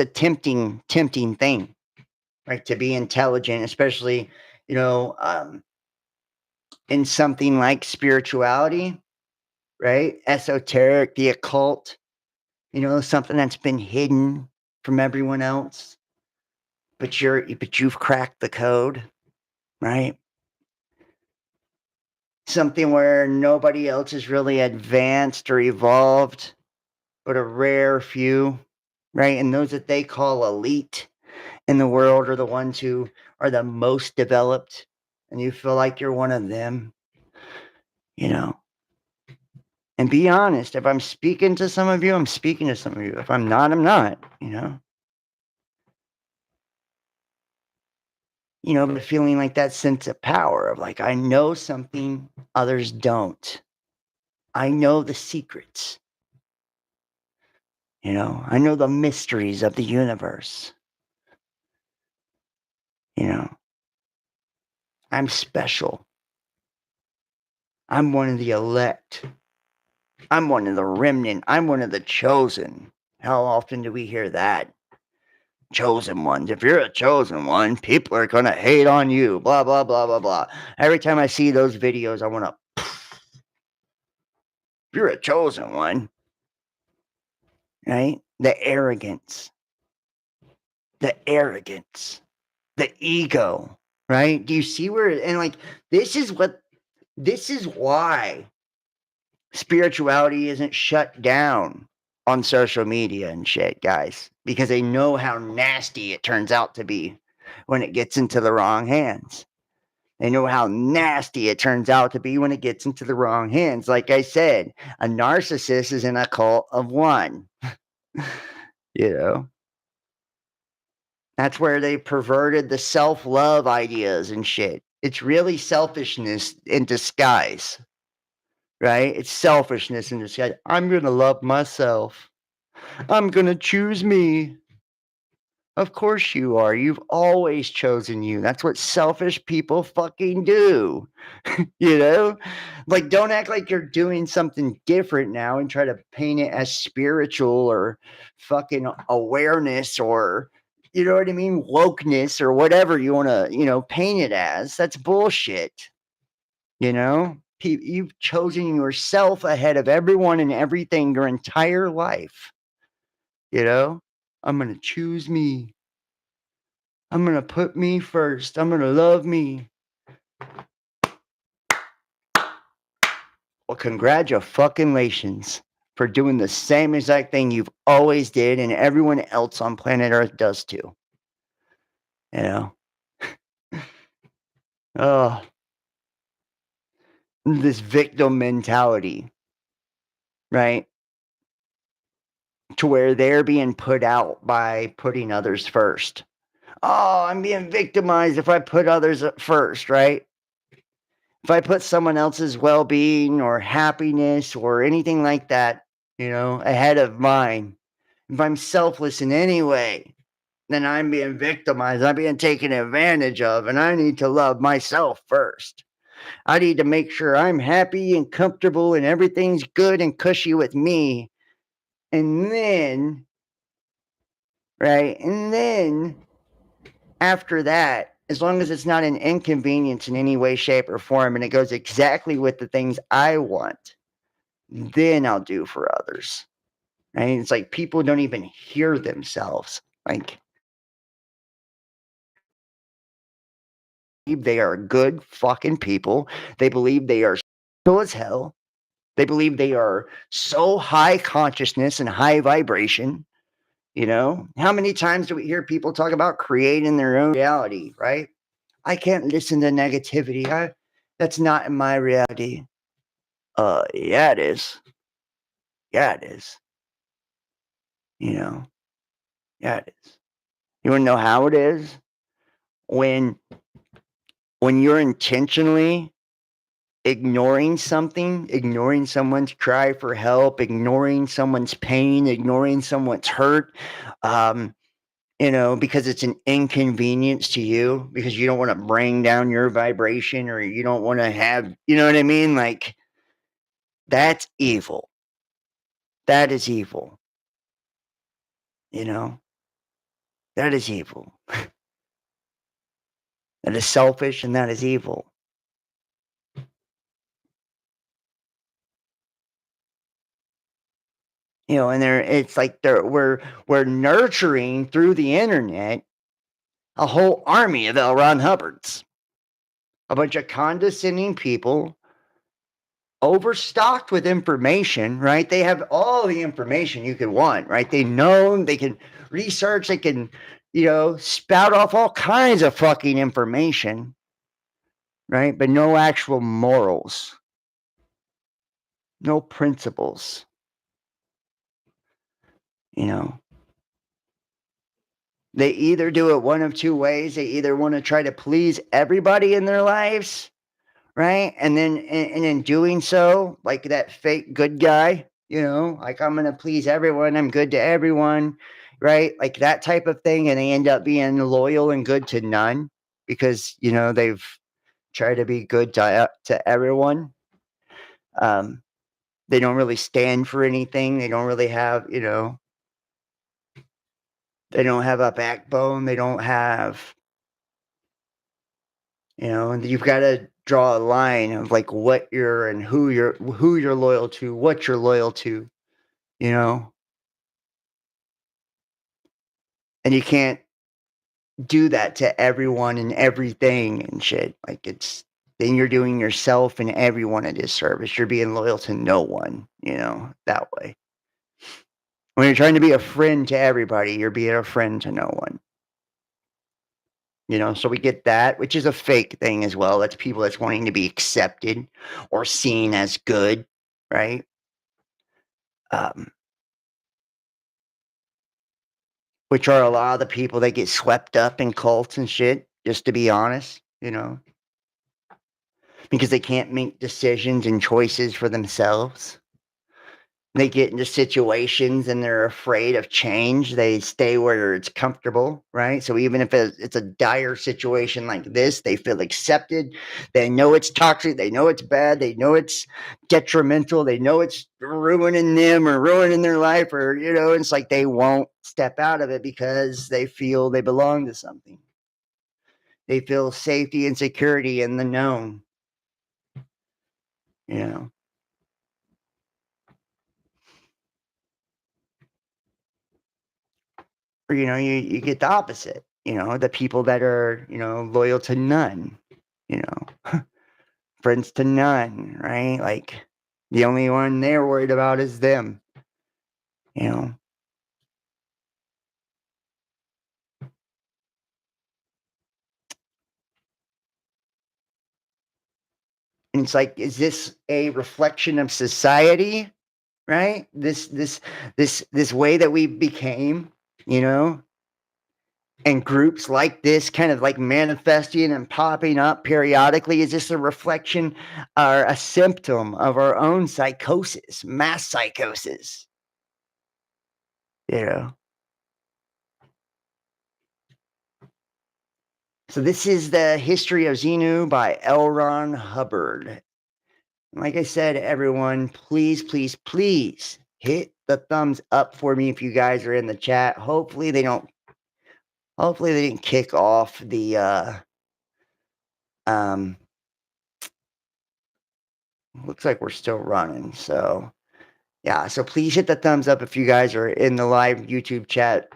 tempting thing, right? To be intelligent, especially, you know, in something like spirituality, right? Esoteric, the occult, you know, something that's been hidden from everyone else, but you've cracked the code, right? Something where nobody else is really advanced or evolved, but a rare few, right? And those that they call elite in the world are the ones who are the most developed, and you feel like you're one of them, you know. And be honest, if I'm speaking to some of you, I'm speaking to some of you. If I'm not, I'm not, you know. You know, but feeling like that sense of power of like, I know something others don't. I know the secrets. You know, I know the mysteries of the universe. You know, I'm special. I'm one of the elect. I'm one of the remnant. I'm one of the chosen. How often do we hear that? Chosen ones. If you're a chosen one, people are going to hate on you. Blah, blah, blah, blah, blah. Every time I see those videos, I want to. If you're a chosen one, right? The arrogance, the ego, right? Do you see where, and like, this is why spirituality isn't shut down on social media and shit, guys, because they know how nasty it turns out to be when it gets into the wrong hands. They know how nasty it turns out to be when it gets into the wrong hands. Like I said, a narcissist is in a cult of one. You know, that's where they perverted the self-love ideas and shit. It's really selfishness in disguise, right? It's selfishness in disguise. I'm going to love myself. I'm going to choose me. Of course you are. You've always chosen you. That's what selfish people fucking do. You know? Like, don't act like you're doing something different now and try to paint it as spiritual or fucking awareness or, you know what I mean? Wokeness or whatever you want to, you know, paint it as. That's bullshit. You know? You've chosen yourself ahead of everyone and everything your entire life. You know? I'm going to choose me. I'm going to put me first. I'm going to love me. Well, congratulations for doing the same exact thing you've always did and everyone else on planet Earth does too. You know? Oh, this victim mentality, right? to where they're being put out by putting others first. Oh, I'm being victimized if I put others at first, right? If I put someone else's well-being or happiness or anything like that, ahead of mine, if I'm selfless in any way, then I'm being victimized. I'm being taken advantage of, and I need to love myself first. I need to make sure I'm happy and comfortable and everything's good and cushy with me. And then, right? And then after that, as long as it's not an inconvenience in any way, shape, or form, and it goes exactly with the things I want, then I'll do for others. Right? It's like people don't even hear themselves. Like, they are good fucking people. They believe they are so as hell. They believe they are so high consciousness and high vibration. How many times do we hear people talk about creating their own reality, right? I can't listen to negativity. That's not in my reality. Yeah, it is. Yeah, it is. Yeah, it is. You want to know how it is? When you're intentionally ignoring something, ignoring someone's cry for help, ignoring someone's pain, ignoring someone's hurt, because it's an inconvenience to you, because you don't want to bring down your vibration, or you don't want to have, you know what I mean? Like, that's evil. That is evil. That is evil. That is selfish, and that is evil. And it's like we're nurturing through the internet a whole army of L. Ron Hubbards, a bunch of condescending people, overstocked with information, right? They have all the information you could want, right? They know, they can research, they can, spout off all kinds of fucking information, right? But no actual morals, no principles, They either do it one of two ways. They either want to try to please everybody in their lives, right? And then, and in doing so, like that fake good guy, like, I'm going to please everyone. I'm good to everyone, right? Like that type of thing. And they end up being loyal and good to none because, they've tried to be good to everyone. They don't really stand for anything. They don't really have, they don't have a backbone. They don't have, and you've got to draw a line of like what you're and who you're loyal to, what you're loyal to, and you can't do that to everyone and everything and shit. Like, then you're doing yourself and everyone a disservice. You're being loyal to no one, that way. When you're trying to be a friend to everybody, you're being a friend to no one. So we get that, which is a fake thing as well. That's people that's wanting to be accepted or seen as good, right? Which are a lot of the people that get swept up in cults and shit, just to be honest, because they can't make decisions and choices for themselves. They get into situations and they're afraid of change. They stay where it's comfortable, right? So even if it's a dire situation like this, they feel accepted. They know it's toxic. They know it's bad. They know it's detrimental. They know it's ruining them or ruining their life, or, it's like they won't step out of it because they feel they belong to something. They feel safety and security in the known, Or, you get the opposite, the people that are, loyal to none, friends to none, right? Like, the only one they're worried about is them, And it's like, is this a reflection of society, right? This way that we became, you know, and groups like this kind of like manifesting and popping up periodically is just a reflection or a symptom of our own psychosis, mass psychosis, you know. So this is the History of Xenu by L. Ron Hubbard. Like I said, everyone, please, please, please hit the thumbs up for me if you guys are in the chat. Hopefully they didn't kick off the looks like we're still running. So yeah, so please hit the thumbs up if you guys are in the live YouTube chat,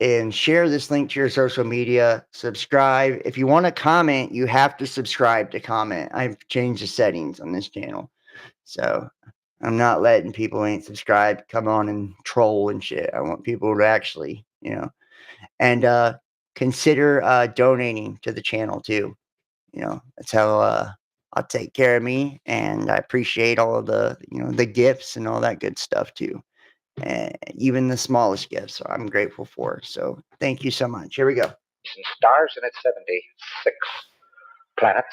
and share this link to your social media. Subscribe. If you want to comment, you have to subscribe to comment. I've changed the settings on this channel. So I'm not letting people who ain't subscribed come on and troll and shit. I want people to actually, you know, and consider donating to the channel too. You know, that's how I'll take care of me, and I appreciate all of the, you know, the gifts and all that good stuff too. And even the smallest gifts I'm grateful for. So thank you so much. Here we go. Stars and its 76 planets.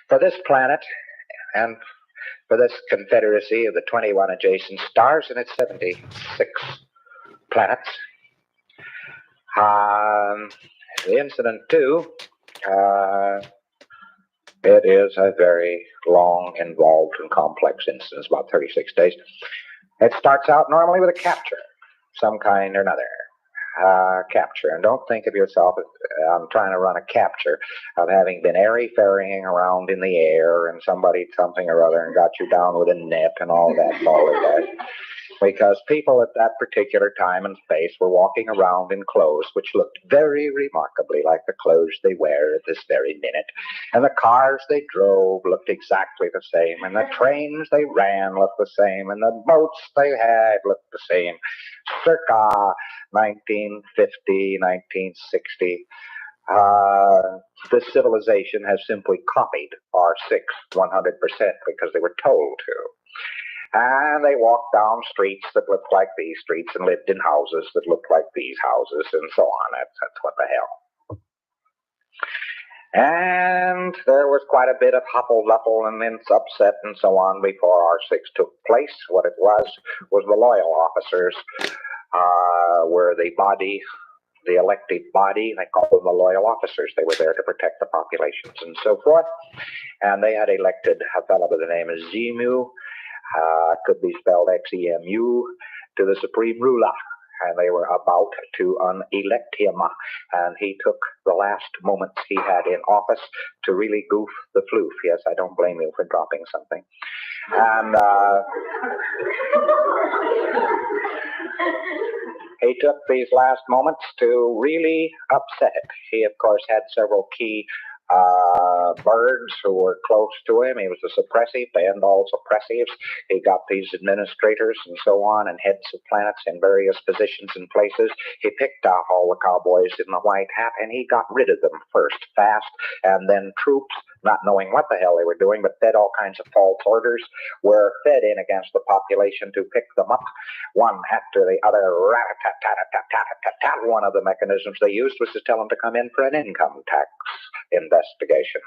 For this planet and for this confederacy of the 21 adjacent stars and its 76 planets, the incident too, it is a very long, involved, and complex incident. It's about 36 days. It starts out normally with a capture, some kind or another. Capture. And don't think of yourself as I'm trying to run a capture of having been airy-fairying around in the air and somebody something or other and got you down with a net and all that balderdash. Because people at that particular time and space were walking around in clothes which looked very remarkably like the clothes they wear at this very minute. And the cars they drove looked exactly the same, and the trains they ran looked the same, and the boats they had looked the same. Circa 1950, 1960, this civilization has simply copied our 100% because they were told to. And they walked down streets that looked like these streets and lived in houses that looked like these houses and so on. That's what the hell. And there was quite a bit of huffle-luffle and then upset and so on before R6 took place. What it was the loyal officers were the body, the elected body. They called them the loyal officers. They were there to protect the populations and so forth. And they had elected a fellow by the name of Xenu, could be spelled Xemu, to the supreme ruler. And they were about to unelect him. And he took the last moments he had in office to really goof the floof. Yes, I don't blame you for dropping something. And he took these last moments to really upset it. He, of course, had several key birds who were close to him. He was a suppressive, banned all suppressives. He got these administrators and so on and heads of planets in various positions and places. He picked out all the cowboys in the white hat, and he got rid of them first, fast, and then troops, not knowing what the hell they were doing, but fed all kinds of false orders, were fed in against the population to pick them up, one after the other. Rat-a-tat-tat-tat-tat-tat-tat. One of the mechanisms they used was to tell them to come in for an income tax investigation.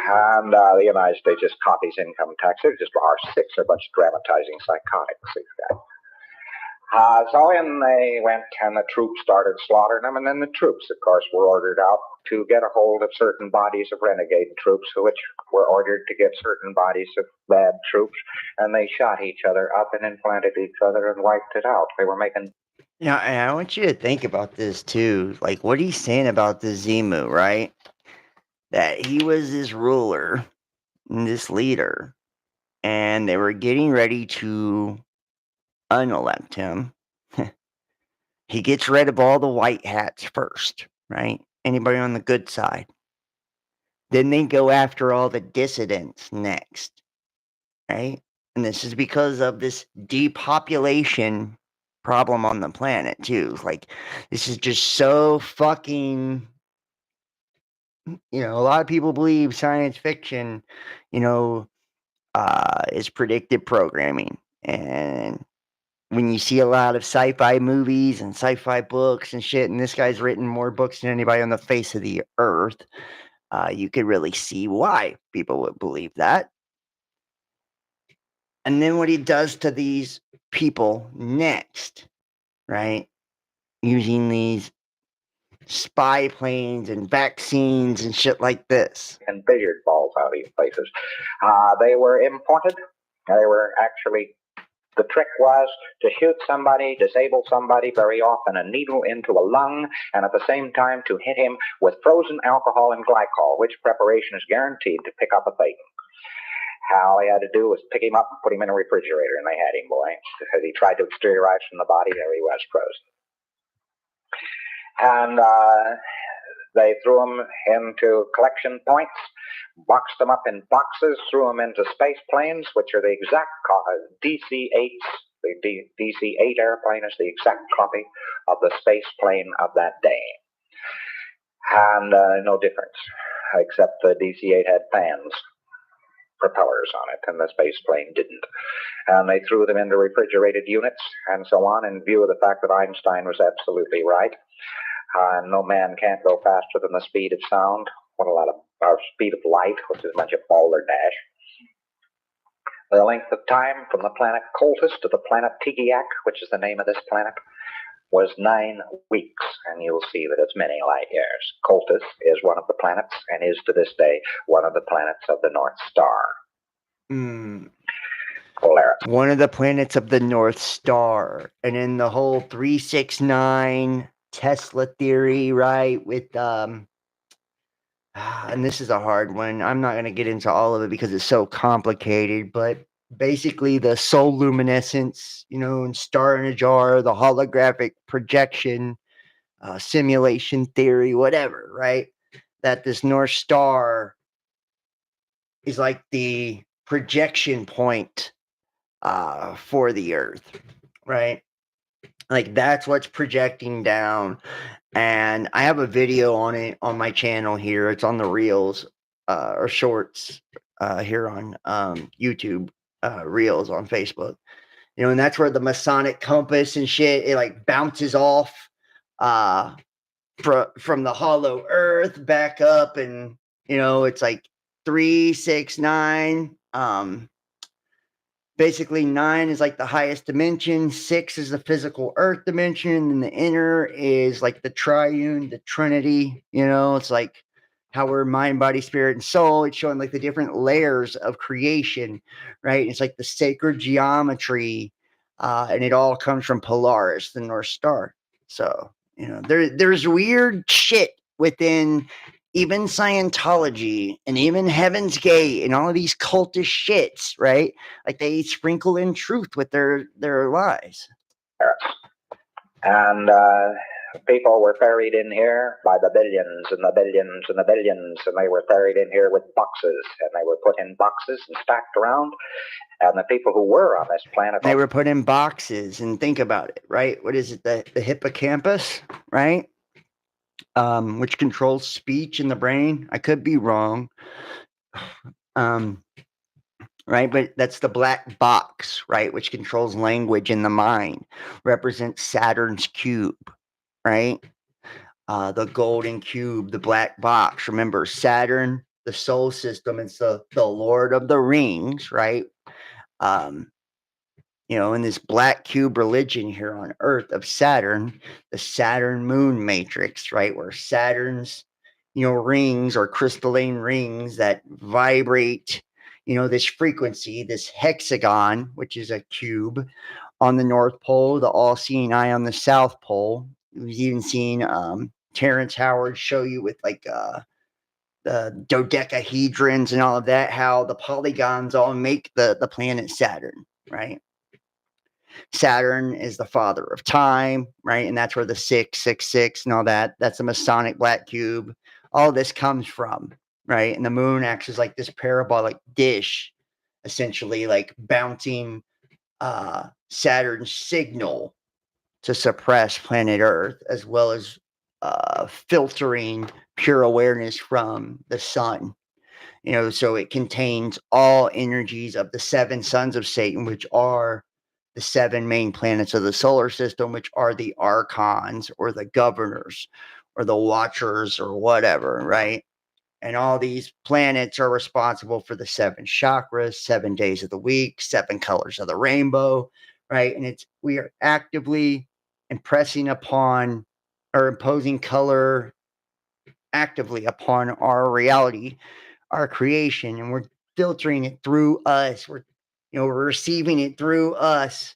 And the United States just copies income tax. They're just R6, they're a bunch of dramatizing psychotics, these guys. So in they went, and the troops started slaughtering them, and then the troops, of course, were ordered out to get a hold of certain bodies of renegade troops, which were ordered to get certain bodies of bad troops, and they shot each other up and implanted each other and wiped it out. They were making... Yeah, and I want you to think about this too. Like what he's saying about the Xenu, right? That he was this ruler and this leader, and they were getting ready to unelect him. He gets rid of all the white hats first, right? Anybody on the good side. Then they go after all the dissidents next, right? And this is because of this depopulation problem on the planet too. Like this is just so fucking You know, a lot of people believe science fiction, you know, is predictive programming. And when you see a lot of sci-fi movies and sci-fi books and shit, and this guy's written more books than anybody on the face of the earth, you could really see why people would believe that. And then what he does to these people next, right? Using these spy planes and vaccines and shit like this. And billiard balls out of these places. They were imported. They were actually, the trick was to shoot somebody, disable somebody, very often a needle into a lung, and at the same time to hit him with frozen alcohol and glycol, which preparation is guaranteed to pick up a Thetan. All he had to do was pick him up and put him in a refrigerator, and they had him, boy. Because he tried to exteriorize from the body, there he was, frozen. And they threw him into collection points, boxed them up in boxes, threw them into space planes, which are the exact DC-8s. The DC-8 airplane is the exact copy of the space plane of that day. And no difference, except the DC-8 had fans, propellers on it, and the space plane didn't. And they threw them into refrigerated units and so on, in view of the fact that Einstein was absolutely right. No man can't go faster than the speed of sound, or speed of light, which is a bunch of balderdash. The length of time from the planet Coltis to the planet Tigiak, which is the name of this planet, was 9 weeks, and you'll see that it's many light years. Coltis is one of the planets, and is to this day one of the planets of the North Star. Polaris. One of the planets of the North Star. And in the whole 369 Tesla theory, right, with and this is a hard one. I'm not going to get into all of it because it's so complicated, but basically the soul luminescence, you know, and star in a jar, the holographic projection, simulation theory, whatever, right? That this North Star is like the projection point for the Earth, right? Like that's what's projecting down. And I have a video on it on my channel here. It's on the reels or shorts here on YouTube, reels on Facebook. You know, and that's where the Masonic compass and shit, it like bounces off from the hollow earth back up, and you know, it's like 3, 6, 9. Basically 9 is like the highest dimension, 6 is the physical earth dimension, and the inner is like the triune, the Trinity. You know, it's like how we're mind, body, spirit, and soul. It's showing like the different layers of creation, right? It's like the sacred geometry, and it all comes from Polaris, the North Star. So, you know, there's weird shit within even Scientology and even Heaven's Gate and all of these cultish shits, right? Like they sprinkle in truth with their lies. And people were buried in here by the billions and the billions and the billions, and they were buried in here with boxes, and they were put in boxes and stacked around. And the people who were on this planet, they were put in boxes. And think about it, right? What is it? The hippocampus, right? Which controls speech in the brain. I could be wrong. Right, but that's the black box, right, which controls language in the mind, represents Saturn's cube, right? The golden cube, the black box. Remember, Saturn, the soul system, it's the Lord of the Rings, right? You know, in this black cube religion here on Earth of Saturn, the Saturn moon matrix, right, where Saturn's, you know, rings or crystalline rings that vibrate, you know, this frequency, this hexagon, which is a cube on the North Pole, the all-seeing eye on the South Pole. We've even seen Terrence Howard show you with like the dodecahedrons and all of that, how the polygons all make the planet Saturn, right? Saturn is the father of time, right? And that's where the 666 and all that, that's a Masonic black cube. All this comes from, right? And the moon acts as like this parabolic dish, essentially like bouncing Saturn's signal to suppress planet Earth, as well as filtering pure awareness from the sun. So it contains all energies of the 7 sons of Satan, which are the 7 main planets of the solar system, which are the archons or the governors or the watchers or whatever, right? And all these planets are responsible for the 7 chakras, 7 days of the week, 7 colors of the rainbow, right? And we are actively impressing upon or imposing color actively upon our reality, our creation, and we're filtering it through us. We're receiving it through us.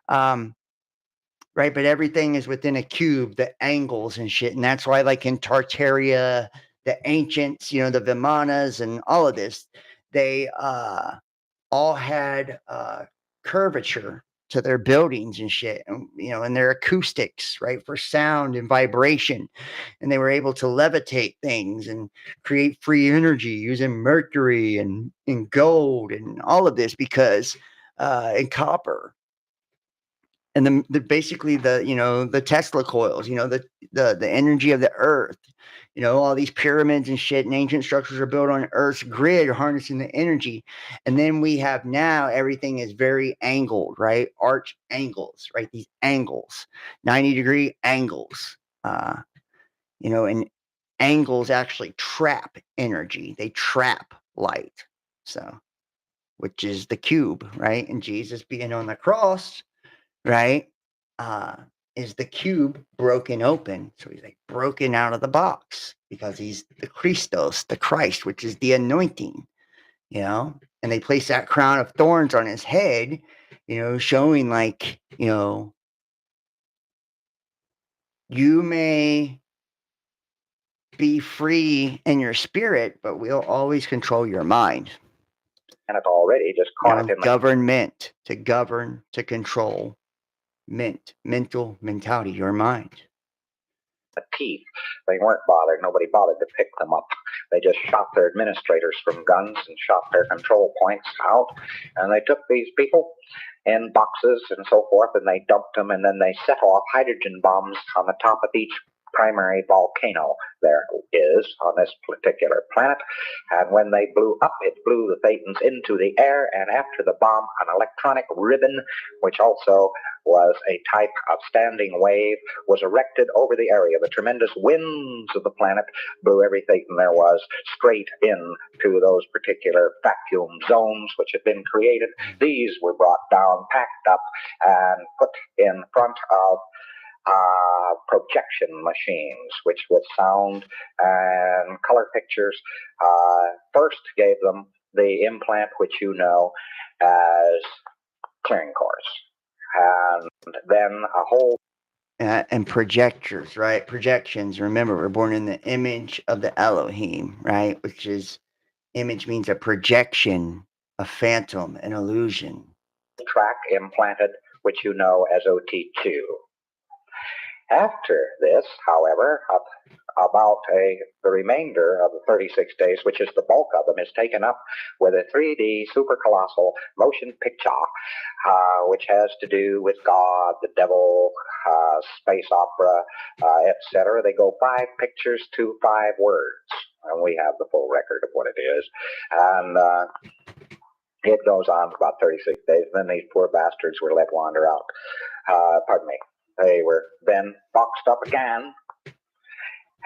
Right, but everything is within a cube, the angles and shit, and that's why, like in Tartaria, the ancients, the Vimanas and all of this, they all had curvature to their buildings and shit, and their acoustics, right, for sound and vibration, and they were able to levitate things and create free energy using mercury and gold and all of this because and copper. And basically the Tesla coils, the energy of the earth, all these pyramids and shit and ancient structures are built on Earth's grid, harnessing the energy. And then we have now everything is very angled, right? Arch angles, right? These angles, 90-degree angles, and angles actually trap energy. They trap light. So, which is the cube, right? And Jesus being on the cross, right, is the cube broken open. So he's like broken out of the box because he's the Christos, the Christ, which is the anointing, and they place that crown of thorns on his head, showing like, you may be free in your spirit, but we'll always control your mind. And it's already just caught it in the government, to govern, to control. Mental mentality, your mind. The teeth. They weren't bothered. Nobody bothered to pick them up. They just shot their administrators from guns and shot their control points out. And they took these people in boxes and so forth, and they dumped them, and then they set off hydrogen bombs on the top of each primary volcano there is on this particular planet. And when they blew up, it blew the Thetans into the air, and after the bomb, an electronic ribbon, which also was a type of standing wave, was erected over the area. The tremendous winds of the planet blew every Thetan there was straight into those particular vacuum zones which had been created. These were brought down, packed up, and put in front of projection machines, which with sound and color pictures first gave them the implant which you know as clearing course, and then a whole and projectors, right? Projections. Remember, we're born in the image of the Elohim, right? Which is, image means a projection, a phantom, an illusion. Track implanted, which you know as OT2. After this, however, about the remainder of the 36 days, which is the bulk of them, is taken up with a 3D super colossal motion picture, which has to do with God, the devil, space opera, etc. They go 5 pictures to 5 words, and we have the full record of what it is. And it goes on for about 36 days. Then these poor bastards were let wander out. Pardon me. They were then boxed up again,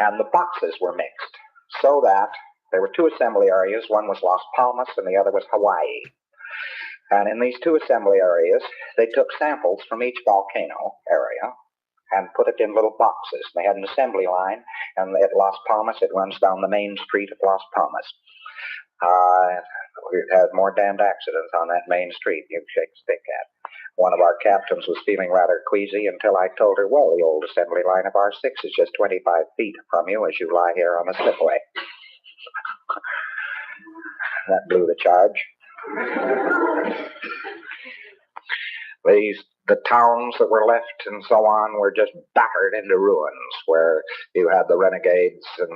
and the boxes were mixed, so that there were 2 assembly areas. One was Las Palmas, and the other was Hawaii. And in these 2 assembly areas, they took samples from each volcano area and put it in little boxes. They had an assembly line, and at Las Palmas, it runs down the main street of Las Palmas. We had more damned accidents on that main street you'd shake a stick at. One of our captains was feeling rather queasy until I told her, well, the old assembly line of R6 is just 25 feet from you as you lie here on the slipway. That blew the charge. The towns that were left and so on were just battered into ruins, where you had the renegades that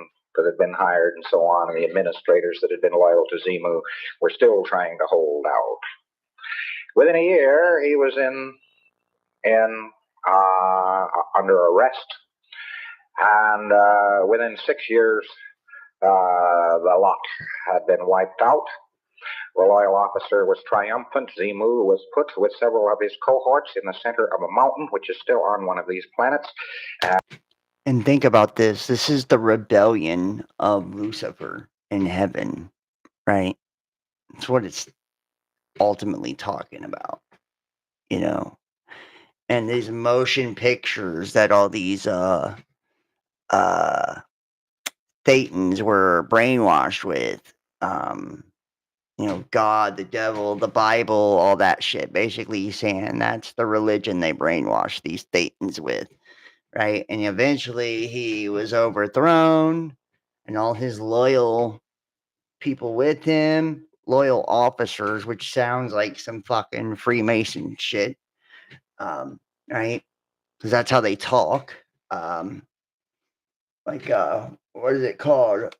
had been hired and so on, and the administrators that had been loyal to Xenu were still trying to hold out. Within a year, he was under arrest, and within 6 years, The lot had been wiped out. The loyal officer was triumphant. Xenu was put with several of his cohorts in the center of a mountain, which is still on one of these planets. And think about this. This is the rebellion of Lucifer in heaven, right? It's what it's ultimately talking about, you know. And these motion pictures that all these Thetans were brainwashed with, you know, God, the devil, the Bible, all that shit. Basically saying that's the religion they brainwashed these Thetans with, right? And eventually he was overthrown, and all his loyal people with him, loyal officers, which sounds like some fucking Freemason shit, right? Because that's how they talk. Like what is it called?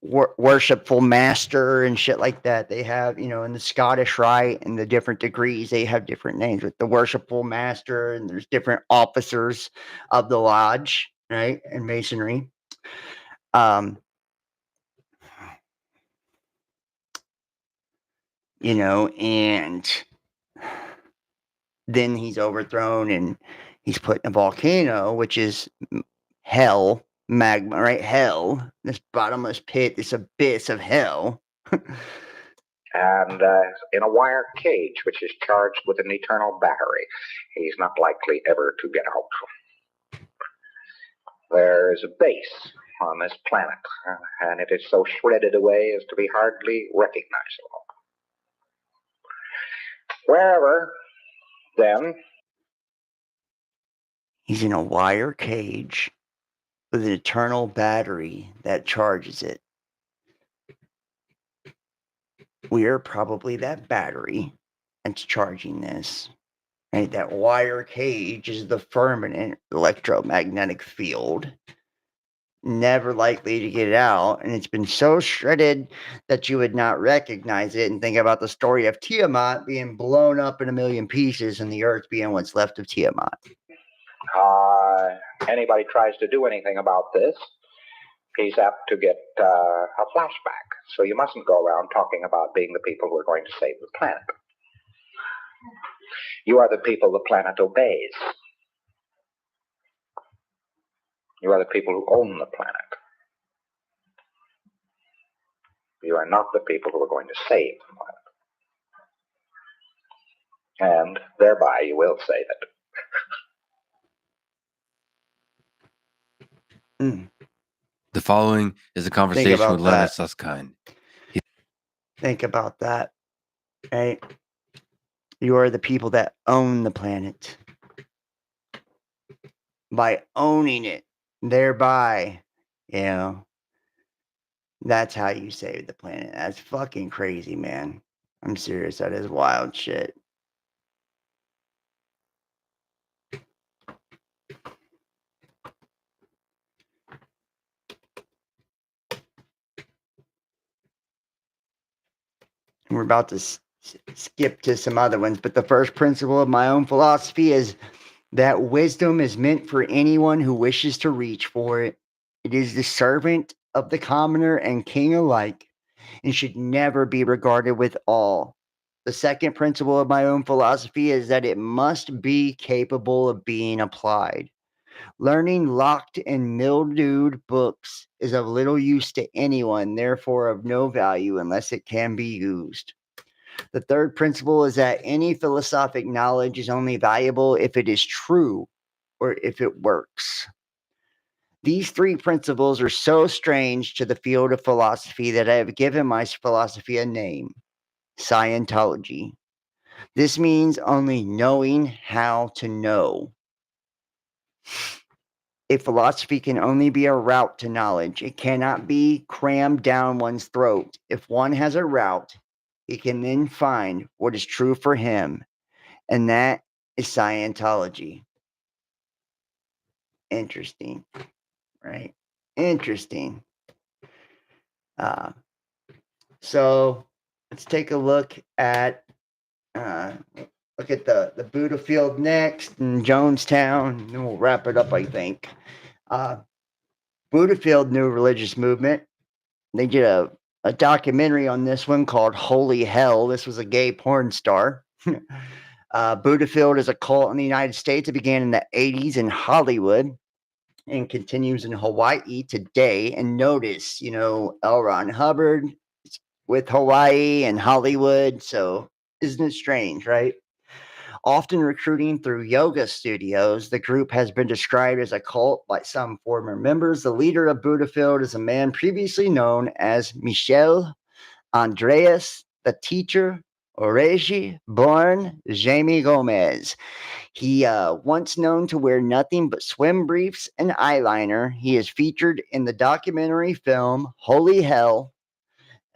Worshipful master and shit like that. They have, you know, in the Scottish Rite and the different degrees, they have different names with the worshipful master, and there's different officers of the lodge, right? And masonry. You know, and then he's overthrown and he's put in a volcano, which is hell, magma, right? Hell, this bottomless pit, this abyss of hell. And in a wire cage, which is charged with an eternal battery. He's not likely ever to get out. There's a base on this planet, and it is so shredded away as to be hardly recognizable. Wherever, then, he's in a wire cage with an eternal battery that charges it. We are probably that battery that's charging this. Right? That wire cage is the permanent electromagnetic field. Never likely to get out, and it's been so shredded that you would not recognize it. And think about the story of Tiamat being blown up in a million pieces and the earth being what's left of Tiamat. Anybody tries to do anything about this, he's apt to get a flashback. So you mustn't go around talking about being the people who are going to save the planet. You are the people the planet obeys. You are the people who own the planet. You are not the people who are going to save the planet. And thereby you will save it. The following is a conversation with Leonard Susskind. Think about that, right? You are the people that own the planet. By owning it, thereby, you know, that's how you save the planet. That's fucking crazy, man. I'm serious. That is wild shit. We're about to skip to some other ones, but the first principle of my own philosophy is that wisdom is meant for anyone who wishes to reach for it. It is the servant of the commoner and king alike, and should never be regarded with awe. The second principle of my own philosophy is that it must be capable of being applied. Learning locked and mildewed books is of little use to anyone, therefore of no value unless it can be used. The third principle is that any philosophic knowledge is only valuable if it is true or if it works. These three principles are so strange to the field of philosophy that I have given my philosophy a name: Scientology. This means only knowing how to know. A philosophy can only be a route to knowledge. It cannot be crammed down one's throat. If one has a route, he can then find what is true for him, and that is Scientology. Interesting, right? Interesting. So let's take a look at the Buddhafield next and Jonestown, and then we'll wrap it up, I think. Buddhafield new religious movement they did a documentary on this one called Holy Hell. This was a gay porn star. Buddhafield is a cult in the United States. It began in the 80s in Hollywood and continues in Hawaii today. And notice, L. Ron Hubbard with Hawaii and Hollywood. So isn't it strange, right? Often recruiting through yoga studios, the group has been described as a cult by some former members. The leader of Buddhafield is a man previously known as Michel Andreas, the teacher, Oregi, born Jamie Gomez. He once known to wear nothing but swim briefs and eyeliner. He is featured in the documentary film Holy Hell,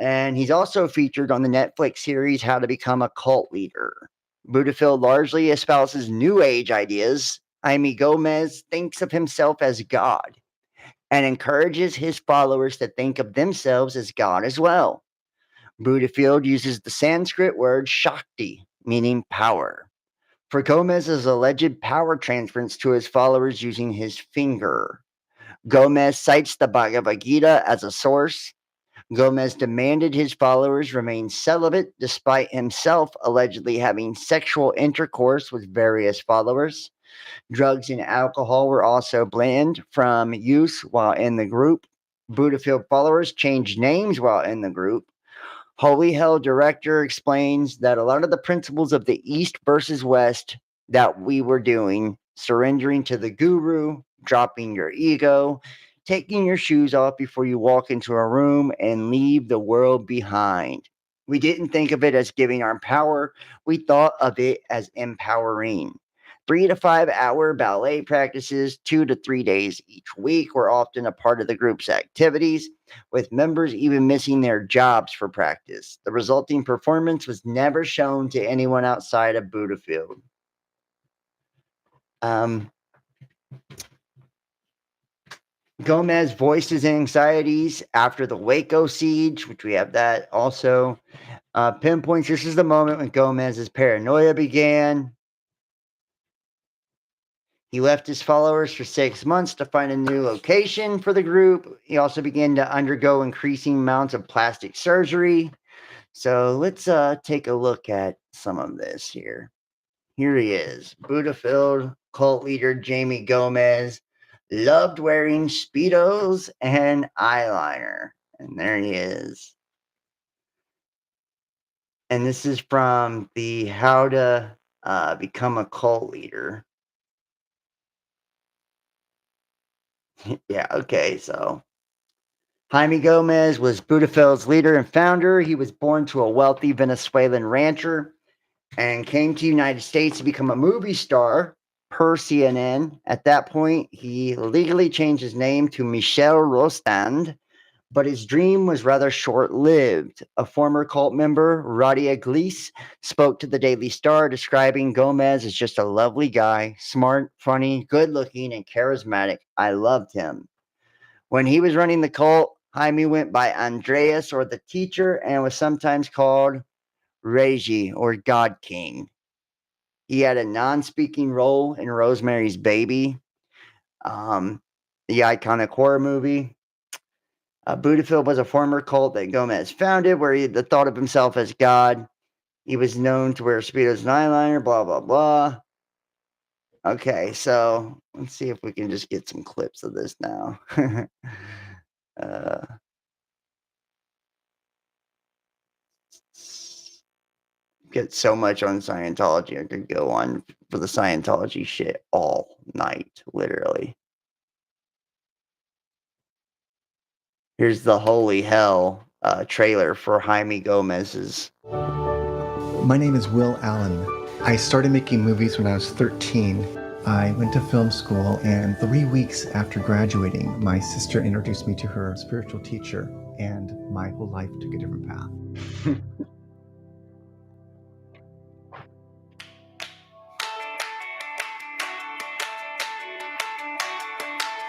and he's also featured on the Netflix series How to Become a Cult Leader. Buddhafield largely espouses New Age ideas. Jaime Gomez thinks of himself as God and encourages his followers to think of themselves as God as well. Buddhafield uses the Sanskrit word Shakti, meaning power, for Gomez's alleged power transference to his followers using his finger. Gomez cites the Bhagavad Gita as a source. Gomez demanded his followers remain celibate despite himself allegedly having sexual intercourse with various followers. Drugs and alcohol were also banned from use while in the group. Buddhafield followers changed names while in the group. Holy Hell director explains that a lot of the principles of the East versus West that we were doing, surrendering to the guru, dropping your ego, taking your shoes off before you walk into a room and leave the world behind. We didn't think of it as giving our power. We thought of it as empowering. 3 to 5 hour ballet practices, 2 to 3 days each week were often a part of the group's activities, with members even missing their jobs for practice. The resulting performance was never shown to anyone outside of Buddhafield. Gomez voiced his anxieties after the Waco siege, which we have that also. Pinpoints this is the moment when Gomez's paranoia began. He left his followers for 6 months to find a new location for the group. He also began to undergo increasing amounts of plastic surgery. So let's take a look at some of this here. Here he is, Buddhafield cult leader Jamie Gomez. Loved wearing Speedos and eyeliner. And there he is. And this is from the How to Become a Cult Leader. Yeah, okay, so Jaime Gomez was Buddhafield's leader and founder. He was born to a wealthy Venezuelan rancher and came to the United States to become a movie star per CNN. At that point, he legally changed his name to Michel Rostand, but his dream was rather short-lived. A former cult member, Radia Gleese, spoke to the Daily Star, describing Gomez as just a lovely guy, smart, funny, good-looking, and charismatic. I loved him. When he was running the cult, Jaime went by Andreas or the teacher and was sometimes called Regi or God King. He had a non-speaking role in Rosemary's Baby, the iconic horror movie. Buddhafield was a former cult that Gomez founded, where he thought of himself as God. He was known to wear Speedos and eyeliner, blah, blah, blah. Okay, so let's see if we can just get some clips of this now. Get so much on Scientology. I could go on for the Scientology shit all night, literally. Here's the Holy Hell trailer for Jaime Gomez's. My name is Will Allen. I started making movies when I was 13. I went to film school, and 3 weeks after graduating, my sister introduced me to her spiritual teacher, and my whole life took a different path.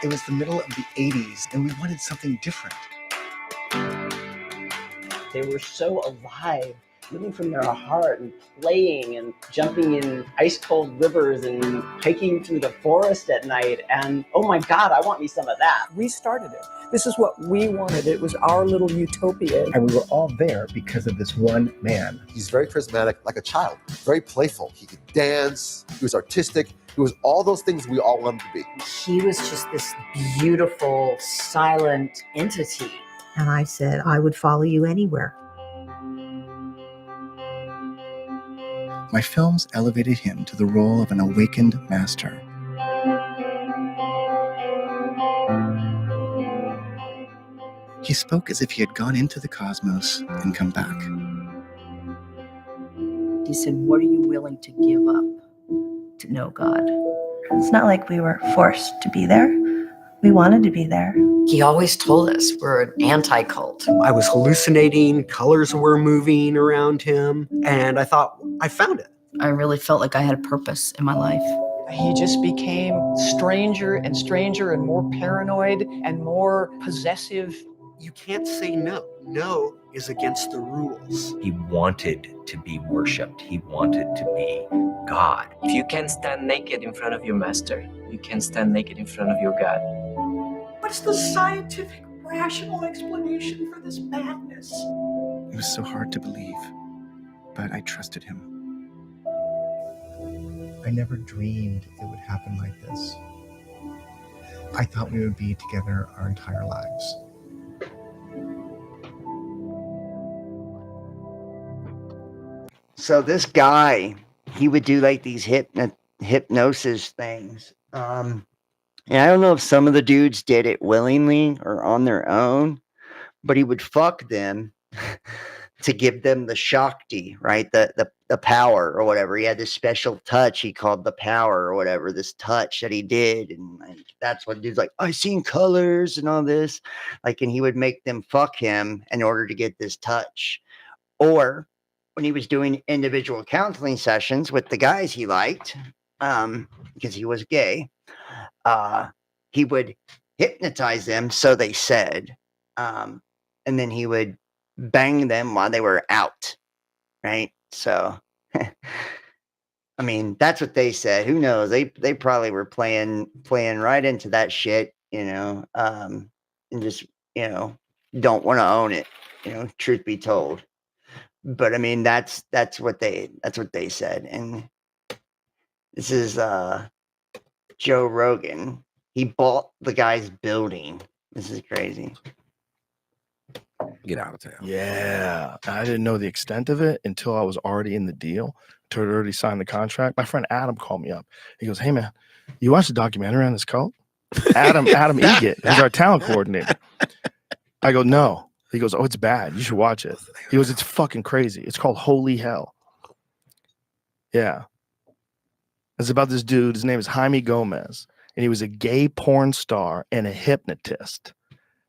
It was the middle of the 80s, and we wanted something different. They were so alive, living from their heart and playing and jumping in ice cold rivers and hiking through the forest at night. And oh my God, I want me some of that. We started it. This is what we wanted. It was our little utopia. And we were all there because of this one man. He's very charismatic, like a child, very playful. He could dance, he was artistic, he was all those things we all wanted to be. He was just this beautiful, silent entity. And I said, I would follow you anywhere. My films elevated him to the role of an awakened master. He spoke as if he had gone into the cosmos and come back. He said, what are you willing to give up to know God? It's not like we were forced to be there. We wanted to be there. He always told us we're an anti-cult. I was hallucinating, colors were moving around him, and I thought, I found it. I really felt like I had a purpose in my life. He just became stranger and stranger and more paranoid and more possessive. You can't say no. No is against the rules. He wanted to be worshipped. He wanted to be God. If you can stand naked in front of your master, you can stand naked in front of your God. What's the scientific, rational explanation for this madness? It was so hard to believe, but I trusted him. I never dreamed it would happen like this. I thought we would be together our entire lives. So this guy, he would do like these hypnosis things. And I don't know if some of the dudes did it willingly or on their own, but he would fuck them to give them the Shakti, right? The power or whatever. He had this special touch he called the power or whatever, this touch that he did. And that's what dude's like, I seen colors and all this. Like, and he would make them fuck him in order to get this touch. Or when he was doing individual counseling sessions with the guys he liked, because he was gay, he would hypnotize them, so they said, and then he would bang them while they were out, right? So, I mean, that's what they said. Who knows? They probably were playing right into that shit, and just don't want to own it, truth be told. But I mean, that's what they said. And this is Joe Rogan. He bought the guy's building. This is crazy. Get out of town. Yeah. I didn't know the extent of it until I was already in the deal, until I already signed the contract. My friend Adam called me up. He goes, hey man, you watched the documentary on this cult? Adam Egget, who's our talent coordinator. I go, no. He goes, oh, it's bad. You should watch it. He goes, it's fucking crazy. It's called Holy Hell. Yeah. It's about this dude. His name is Jaime Gomez. And he was a gay porn star and a hypnotist.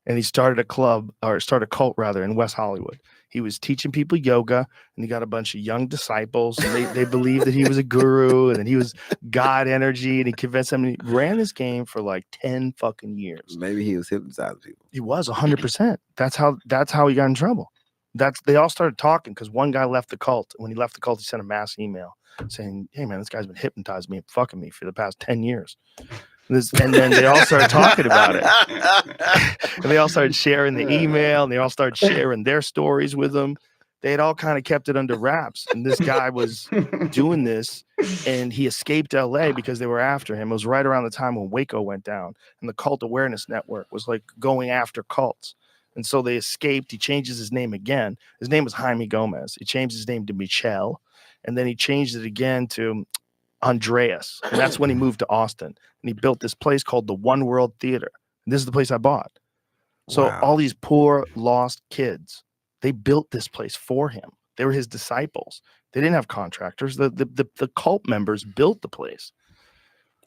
And he started a cult in West Hollywood. He was teaching people yoga, and he got a bunch of young disciples. And they believed that he was a guru, and then he was God energy, and he convinced them. And he ran this game for like 10 fucking years. Maybe he was hypnotizing people. He was 100%. That's how he got in trouble. They all started talking because one guy left the cult. When he left the cult, he sent a mass email saying, hey man, this guy's been hypnotizing me and fucking me for the past 10 years. And then they all started talking about it. And they all started sharing the email, and they all started sharing their stories with him. They had all kind of kept it under wraps. And this guy was doing this, and he escaped LA because they were after him. It was right around the time when Waco went down, and the Cult Awareness Network was like going after cults. And so they escaped. He changes his name again. His name was Jaime Gomez. He changed his name to Michelle, and then he changed it again to Andreas. And that's when he moved to Austin, and he built this place called the One World Theater. And this is the place I bought. So all these poor lost kids, they built this place for him. They were his disciples. They didn't have contractors. The cult members built the place.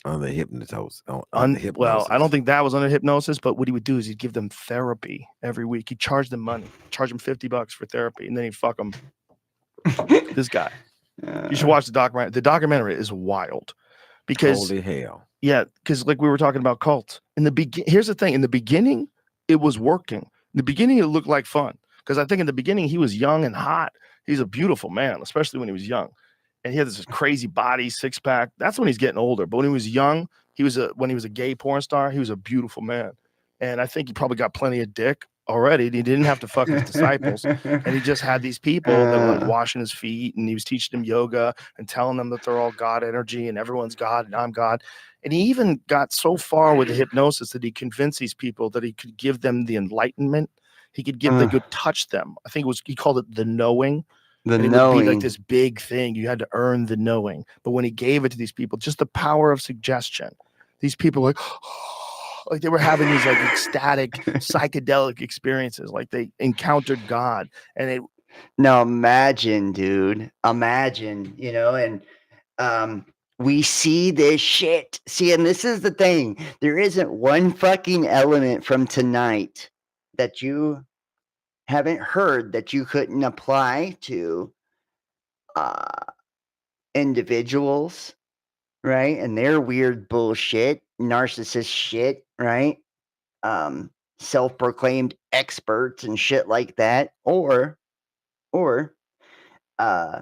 On the hypnosis. Well, I don't think that was under hypnosis, but what he would do is he'd give them therapy every week. He'd charge them money, charge them $50 for therapy, and then he'd fuck them. This guy. You should watch the documentary. The documentary is wild because holy hell. Yeah, because like we were talking about cults. Here's the thing. In the beginning, it was working. In the beginning, it looked like fun. Because I think in the beginning, he was young and hot. He's a beautiful man, especially when he was young. And he had this crazy body, six-pack. That's when he's getting older. But when he was young, when he was a gay porn star, he was a beautiful man. And I think he probably got plenty of dick already. He didn't have to fuck his disciples. And he just had these people that were like washing his feet, and he was teaching them yoga and telling them that they're all God energy and everyone's God and I'm God. And he even got so far with the hypnosis that he convinced these people that he could give them the enlightenment. He could they could touch them. I think he called it the knowing. The And it would be like knowing. this big thing. You had to earn the knowing. But when he gave it to these people, just the power of suggestion, these people were like they were having these like ecstatic psychedelic experiences, like they encountered God. And it Now imagine, dude, imagine, you know, and we see this shit. See, and this is the thing. There isn't one fucking element from tonight that you haven't heard that you couldn't apply to individuals, right? And their weird bullshit, narcissist shit, right? Self-proclaimed experts and shit like that, or uh